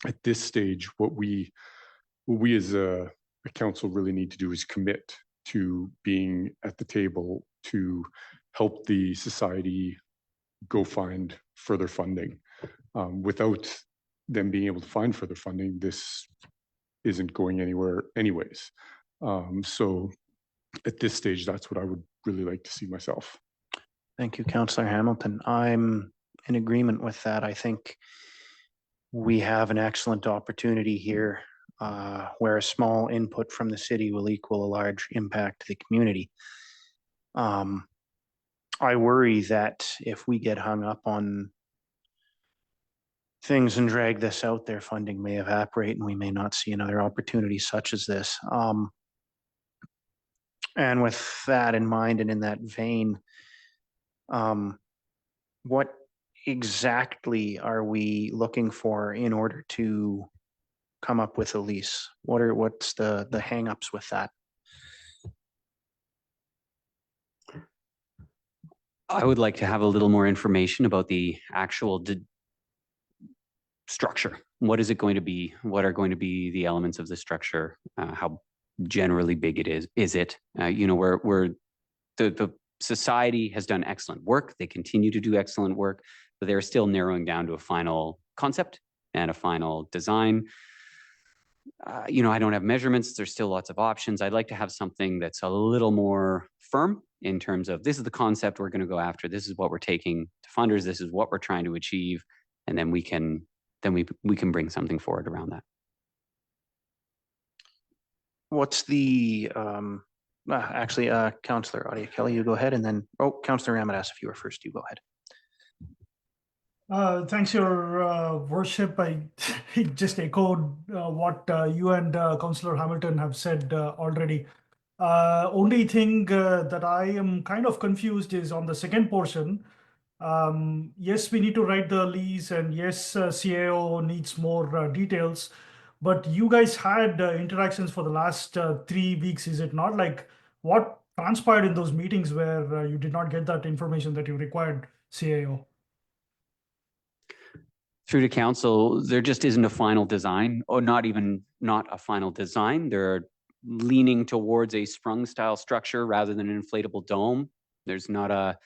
At this stage, what we as a council really need to do is commit to being at the table to help the society go find further funding. Without them being able to find further funding, this isn't going anywhere anyways. So at this stage, that's what I would really like to see myself. Thank you, Councillor Hamilton. I'm in agreement with that. I think we have an excellent opportunity here where a small input from the city will equal a large impact to the community. I worry that if we get hung up on things and drag this out, their funding may evaporate and we may not see another opportunity such as this. And with that in mind and in that vein, what exactly are we looking for in order to come up with a lease? What's the hangups with that? I would like to have a little more information about the actual structure. What is it going to be? What are going to be the elements of the structure? How generally big it is? Is it? You know, the society has done excellent work. They continue to do excellent work, but they're still narrowing down to a final concept and a final design. You know, I don't have measurements. There's still lots of options. I'd like to have something that's a little more firm in terms of this is the concept we're going to go after. This is what we're taking to funders. This is what we're trying to achieve. And then we can bring something forward around that. What's the, actually, Councillor Audia Kelly, you go ahead, and then, Councillor Ramadas, if you were first, you go ahead. Thanks, Your Worship. I just echoed what you and Councillor Hamilton have said already. Only thing that I am kind of confused is on the second portion. Yes, we need to write the lease, and yes, CAO needs more details. But you guys had interactions for the last 3 weeks, is it not? Like, what transpired in those meetings where you did not get that information that you required, CAO? Through to council, there just isn't a final design, or not a final design. They're leaning towards a sprung style structure rather than an inflatable dome. There's not a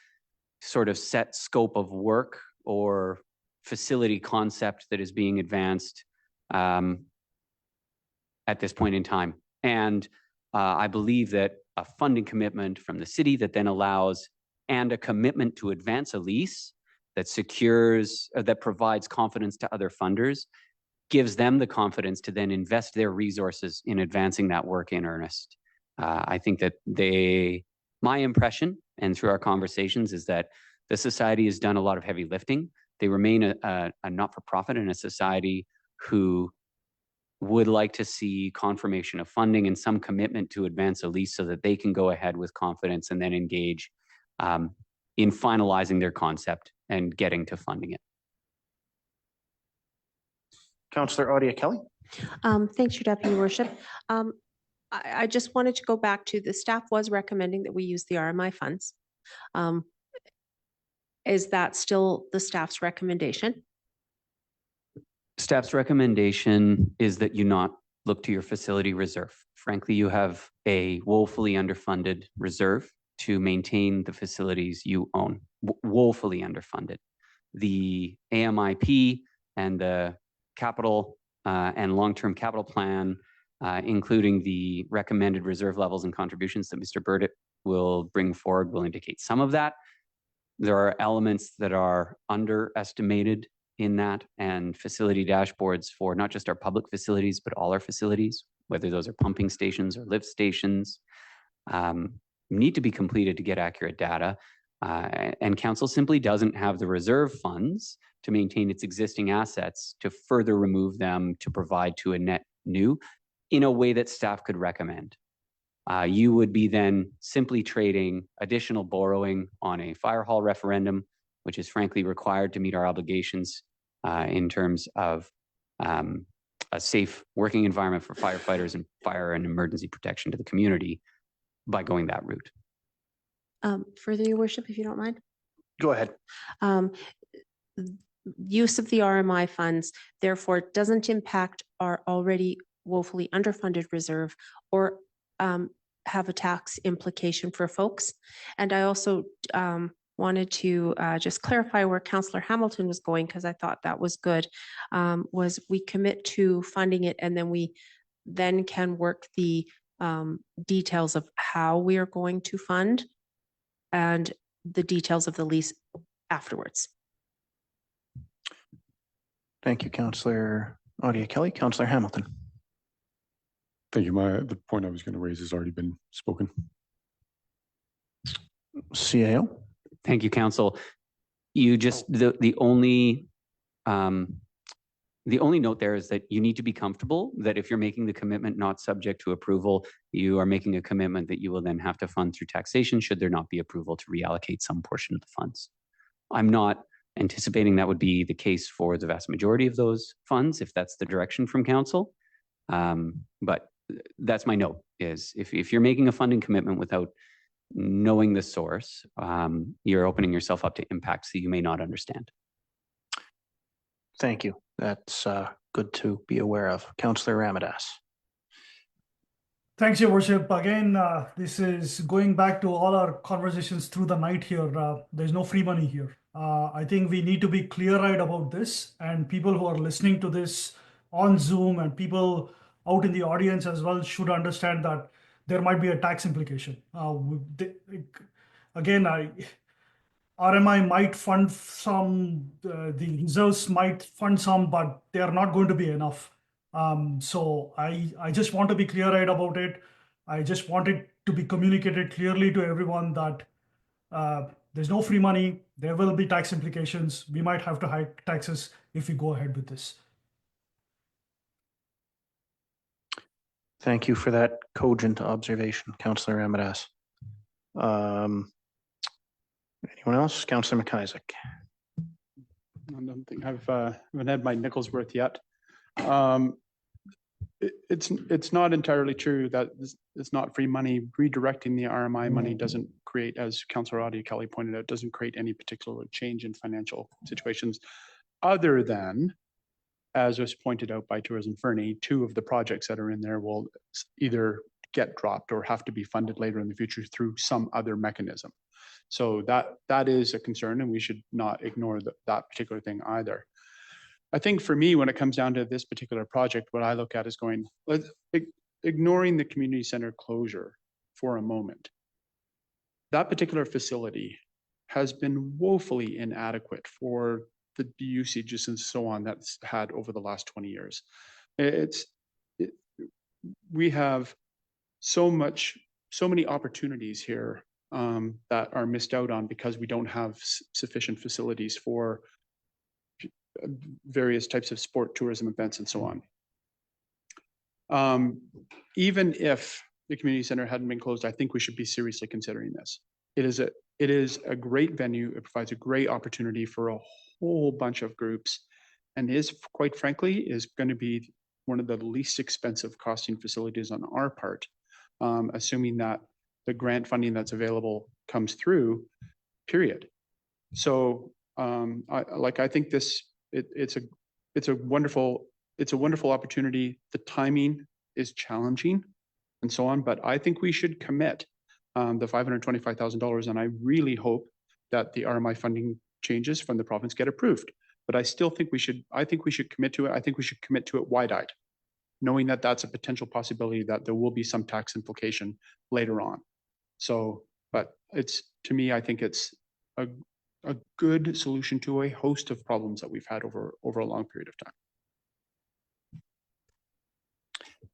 sort of set scope of work or facility concept that is being advanced at this point in time. And I believe that a funding commitment from the city that then allows, and a commitment to advance a lease that secures, that provides confidence to other funders, gives them the confidence to then invest their resources in advancing that work in earnest. I think that my impression, and through our conversations, is that the society has done a lot of heavy lifting. They remain a not-for-profit and a society who would like to see confirmation of funding and some commitment to advance a lease so that they can go ahead with confidence and then engage in finalizing their concept and getting to funding it. Councillor Audia Kelly. Thanks, Your Deputy Worship. I just wanted to go back to the staff was recommending that we use the RMI funds. Is that still the staff's recommendation? Staff's recommendation is that you not look to your facility reserve. Frankly, you have a woefully underfunded reserve to maintain the facilities you own, woefully underfunded. The AMIP and the capital and long-term capital plan, including the recommended reserve levels and contributions that Mr. Burdett will bring forward, will indicate some of that. There are elements that are underestimated in that, and facility dashboards for not just our public facilities, but all our facilities, whether those are pumping stations or lift stations, need to be completed to get accurate data. And council simply doesn't have the reserve funds to maintain its existing assets to further remove them to provide to a net new in a way that staff could recommend. You would be then simply trading additional borrowing on a fire hall referendum, which is frankly required to meet our obligations in terms of a safe working environment for firefighters and fire and emergency protection to the community by going that route. Further, Your Worship, if you don't mind. Go ahead. Use of the RMI funds, therefore, doesn't impact our already woefully underfunded reserve or have a tax implication for folks. And I also wanted to just clarify where Councillor Hamilton was going, because I thought that was good, was we commit to funding it and then we then can work the details of how we are going to fund and the details of the lease afterwards. Thank you, Councillor Audia Kelly. Councillor Hamilton. Thank you. The point I was going to raise has already been spoken. CAO. Thank you, Council. You just, the only note there is that you need to be comfortable that if you're making the commitment not subject to approval, you are making a commitment that you will then have to fund through taxation should there not be approval to reallocate some portion of the funds. I'm not anticipating that would be the case for the vast majority of those funds, if that's the direction from Council. But that's my note, is if you're making a funding commitment without knowing the source, you're opening yourself up to impacts that you may not understand. Thank you. That's good to be aware of. Councillor Ramadas. Thanks, Your Worship. Again, this is going back to all our conversations through the night here. There's no free money here. I think we need to be clear-eyed about this, and people who are listening to this on Zoom and people out in the audience as well should understand that there might be a tax implication. Again, RMI might fund some, the reserves might fund some, but they are not going to be enough. So I just want to be clear-eyed about it. I just want it to be communicated clearly to everyone that there's no free money. There will be tax implications. We might have to hike taxes if we go ahead with this. Thank you for that cogent observation, Councillor Ramadas. Anyone else? Councillor McIsaac. I don't think I've haven't had my nickel's worth yet. It's not entirely true that it's not free money. Redirecting the RMI money doesn't create, as Councillor Adia Kelly pointed out, doesn't create any particular change in financial situations, other than, as was pointed out by Tourism Fernie, 2 of the projects that are in there will either get dropped or have to be funded later in the future through some other mechanism. So that is a concern, and we should not ignore that particular thing either. I think for me, when it comes down to this particular project, what I look at is ignoring the community center closure for a moment. That particular facility has been woefully inadequate for the usages and so on that's had over the last 20 years. We have so many opportunities here that are missed out on because we don't have sufficient facilities for various types of sport, tourism events, and so on. Even if the community center hadn't been closed, I think we should be seriously considering this. It is a great venue. It provides a great opportunity for a whole bunch of groups, and quite frankly, is going to be one of the least expensive costing facilities on our part, assuming that the grant funding that's available comes through, period. So I think it's a wonderful opportunity. The timing is challenging and so on, but I think we should commit the $525,000, and I really hope that the RMI funding changes from the province get approved. But I still think we should commit to it. I think we should commit to it wide-eyed, knowing that that's a potential possibility that there will be some tax implication later on. So, but to me, I think it's a good solution to a host of problems that we've had over a long period of time.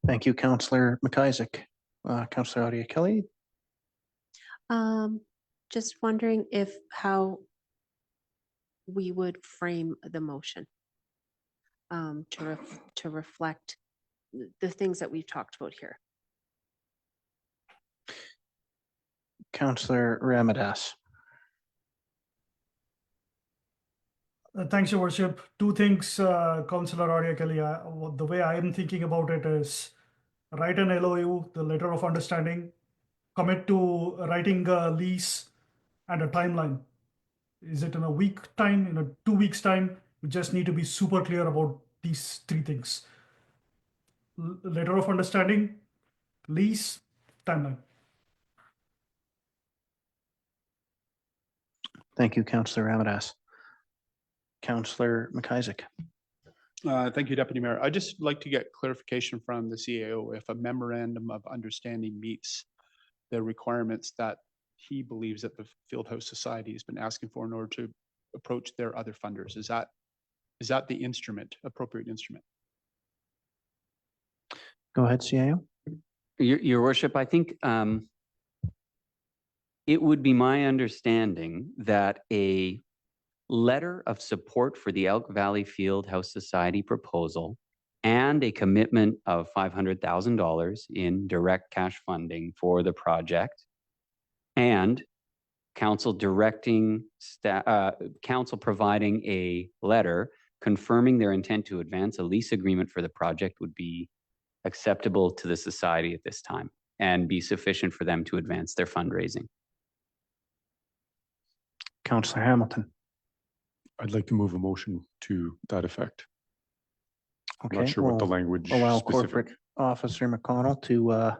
Thank you, Councillor McIsaac. Councillor Adia Kelly. Just wondering how we would frame the motion to reflect the things that we've talked about here. Councillor Ramadas. Thanks, Your Worship. 2 things, Councillor Adia Kelly. The way I am thinking about it is write an LOU, the letter of understanding, commit to writing a lease and a timeline. Is it in a week time, in a 2 weeks time? We just need to be super clear about these 3 things. Letter of understanding, lease, timeline. Thank you, Councillor Ramadas. Councillor McIsaac. Thank you, Deputy Mayor. I'd just like to get clarification from the CAO if a memorandum of understanding meets the requirements that he believes that the Fieldhouse Society has been asking for in order to approach their other funders. Is that the appropriate instrument? Go ahead, CAO. Your Worship, I think It would be my understanding that a letter of support for the Elk Valley Fieldhouse Society proposal and a commitment of $500,000 in direct cash funding for the project, and council directing council providing a letter confirming their intent to advance a lease agreement for the project would be acceptable to the society at this time and be sufficient for them to advance their fundraising. Councillor Hamilton. I'd like to move a motion to that effect. I'm Okay, not sure what the we'll language allow specific. Corporate Officer McConnell to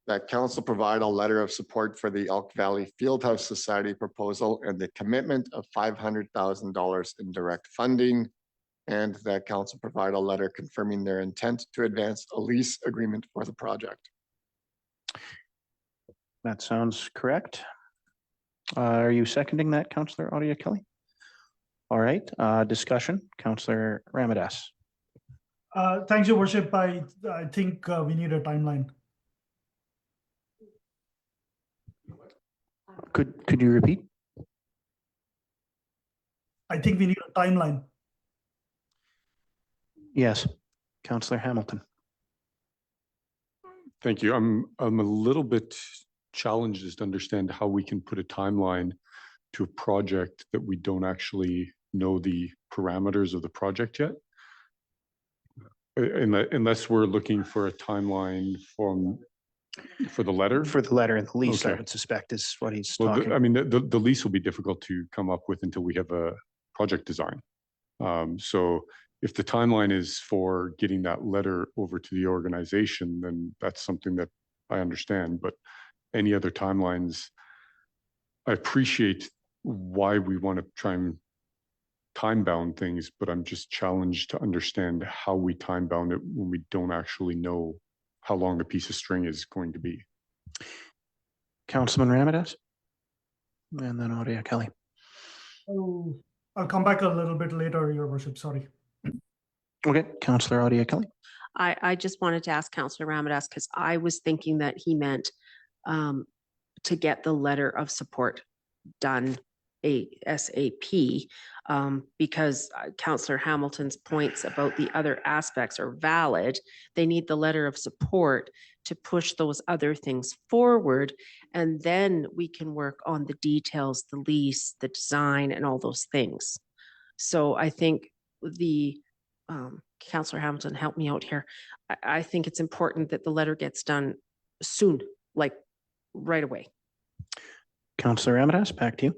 That council provide a letter of support for the Elk Valley Fieldhouse Society proposal and the commitment of $500,000 in direct funding. And that council provide a letter confirming their intent to advance a lease agreement for the project. That sounds correct. Are you seconding that, Councillor Audia Kelly? All right, discussion, Councillor Ramadas. Thanks, Your Worship. I think we need a timeline. Could you repeat? I think we need a timeline. Yes, Councillor Hamilton. Thank you. I'm a little bit challenged as to understand how we can put a timeline to a project that we don't actually know the parameters of the project yet. Unless we're looking for a timeline for the letter? For the letter and the lease, I Okay. would suspect is what he's Well, talking. I mean, the lease will be difficult to come up with until we have a project design. So if the timeline is for getting that letter over to the organization, then that's something that I understand. But any other timelines, I appreciate why we want to try and time bound things, but I'm just challenged to understand how we time bound it when we don't actually know how long a piece of string is going to be. Councilman Ramadas? And then Audia Kelly. Oh, I'll come back a little bit later, Your Worship. Sorry. Okay, Councillor Audia Kelly. I just wanted to ask Councillor Ramadas, because I was thinking that he meant to get the letter of support done ASAP, because Councillor Hamilton's points about the other aspects are valid. They need the letter of support to push those other things forward, and then we can work on the details, the lease, the design, and all those things. So I think the Councillor Hamilton, help me out here. I think it's important that the letter gets done soon, like right away. Councillor Ramadas, back to you.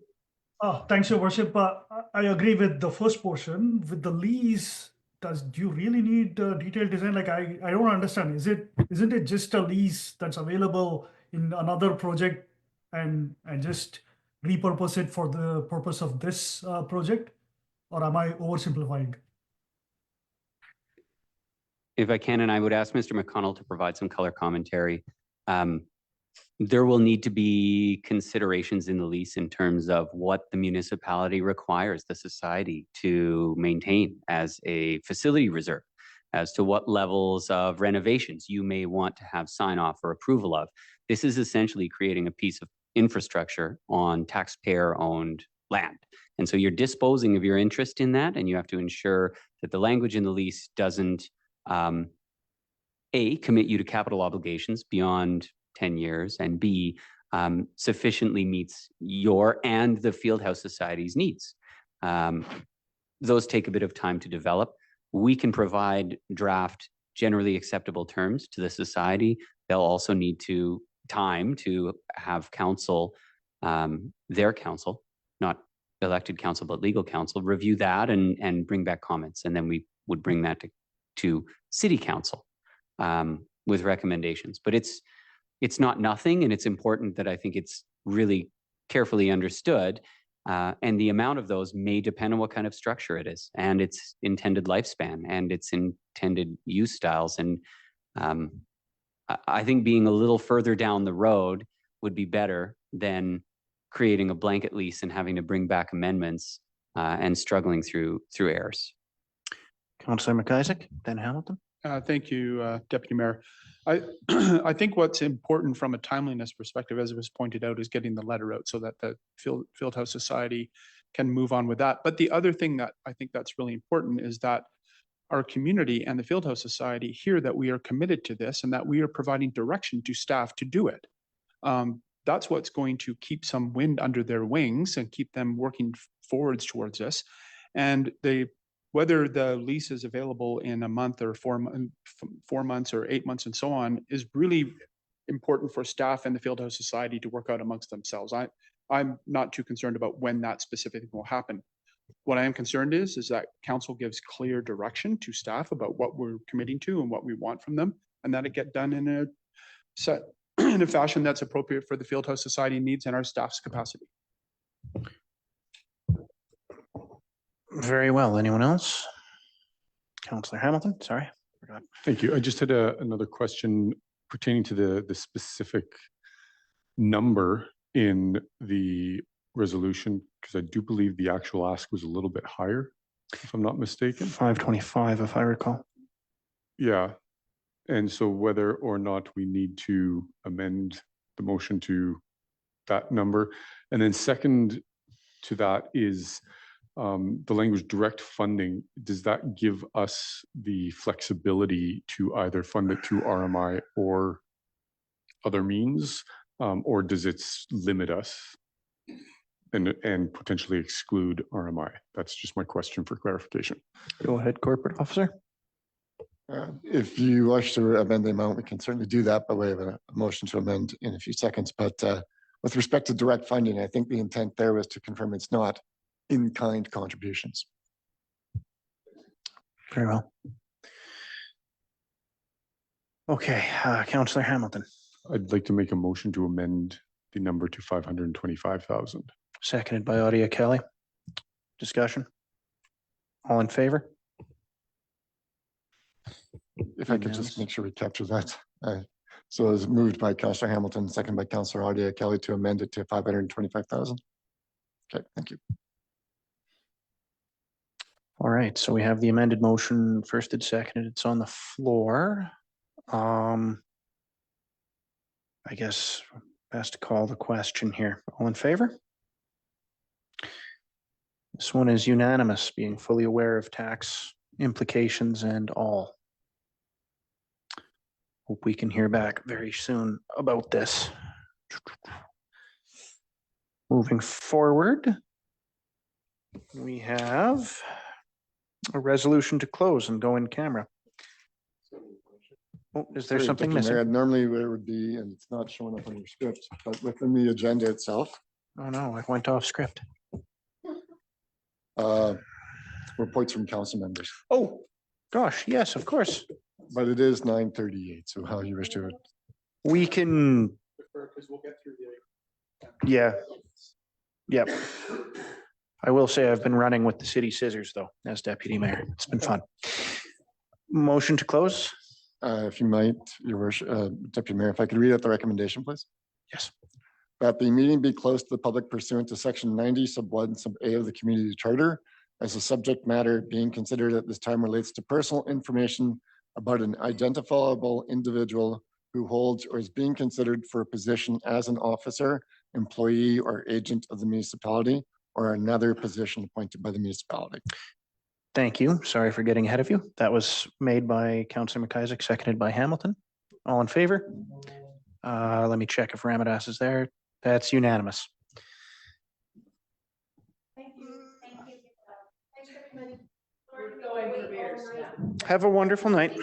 Thanks, Your Worship. I agree with the first portion. With the lease, do you really need detailed design? Like I don't understand. Isn't it just a lease that's available in another project and just repurpose it for the purpose of this project? Or am I oversimplifying? If I can, and I would ask Mr. McConnell to provide some color commentary. There will need to be considerations in the lease in terms of what the municipality requires the society to maintain as a facility reserve, as to what levels of renovations you may want to have sign off or approval of. This is essentially creating a piece of infrastructure on taxpayer-owned land. And so you're disposing of your interest in that, and you have to ensure that the language in the lease doesn't A, commit you to capital obligations beyond 10 years, and B, sufficiently meets your and the Fieldhouse Society's needs. Those take a bit of time to develop. We can provide draft generally acceptable terms to the society. They'll also need time to have council, their council, not elected council, but legal council, review that and bring back comments. And then we would bring that to city council with recommendations. But it's not nothing, and it's important that I think it's really carefully understood. And the amount of those may depend on what kind of structure it is, and its intended lifespan, and its intended use styles. And I think being a little further down the road would be better than creating a blanket lease and having to bring back amendments and struggling through errors. Councillor McIsaac, then Hamilton. Thank you, Deputy Mayor. I think what's important from a timeliness perspective, as it was pointed out, is getting the letter out so that the Fieldhouse Society can move on with that. But the other thing that I think that's really important is that our community and the Fieldhouse Society hear that we are committed to this and that we are providing direction to staff to do it. That's what's going to keep some wind under their wings and keep them working forwards towards this. And whether the lease is available in a month or 4 months or 8 months and so on is really important for staff and the Fieldhouse Society to work out amongst themselves. I'm not too concerned about when that specifically will happen. What I am concerned is that council gives clear direction to staff about what we're committing to and what we want from them, and that it get done in a fashion that's appropriate for the Fieldhouse Society needs and our staff's capacity. Very well. Anyone else? Councillor Hamilton, sorry. Forgot. Thank you. I just had another question pertaining to the specific number in the resolution, because I do believe the actual ask was a little bit higher, if I'm not mistaken. 525, if I recall. Yeah. And so whether or not we need to amend the motion to that number. And then second to that is the language direct funding. Does that give us the flexibility to either fund it through RMI or other means, or does it limit us and potentially exclude RMI? That's just my question for clarification. Go ahead, Corporate Officer. If you wish to amend the amount, we can certainly do that by way of a motion to amend in a few seconds. But with respect to direct funding, I think the intent there was to confirm it's not in-kind contributions. Very well. Okay, Councillor Hamilton. I'd like to make a motion to amend the number to 525,000. Seconded by Audia Kelly. Discussion? All in favor? If I could just make sure we capture that. So it was moved by Councillor Hamilton, second by Councillor Audia Kelly to amend it to 525,000. Okay, thank you. All right, so we have the amended motion first and seconded. It's on the floor. I guess best to call the question here. All in favor? This one is unanimous, being fully aware of tax implications and all. Hope we can hear back very soon about this. Moving forward, we have a resolution to close and go in camera. Oh, is there something missing? Normally it would be, and it's not showing up on your script, but within the agenda itself. Oh no, I went off script. Reports from council members. Oh, gosh, yes, of course. But it is 9:38, so how you wish to. We can. Yeah. Yep. I will say I've been running with the city scissors though, as deputy mayor. It's been fun. Motion to close. If you might, your worship, Deputy Mayor, if I could read out the recommendation, please. Yes. That the meeting be closed to the public pursuant to section 90 sub 1 sub A of the community charter, as the subject matter being considered at this time relates to personal information about an identifiable individual who holds or is being considered for a position as an officer, employee, or agent of the municipality, or another position appointed by the municipality. Thank you. Sorry for getting ahead of you. That was made by Councillor McIsaac, seconded by Hamilton. All in favor? Let me check if Ramadas is there. That's unanimous. Thank you. Thank you. Thanks, everybody. Have a wonderful night.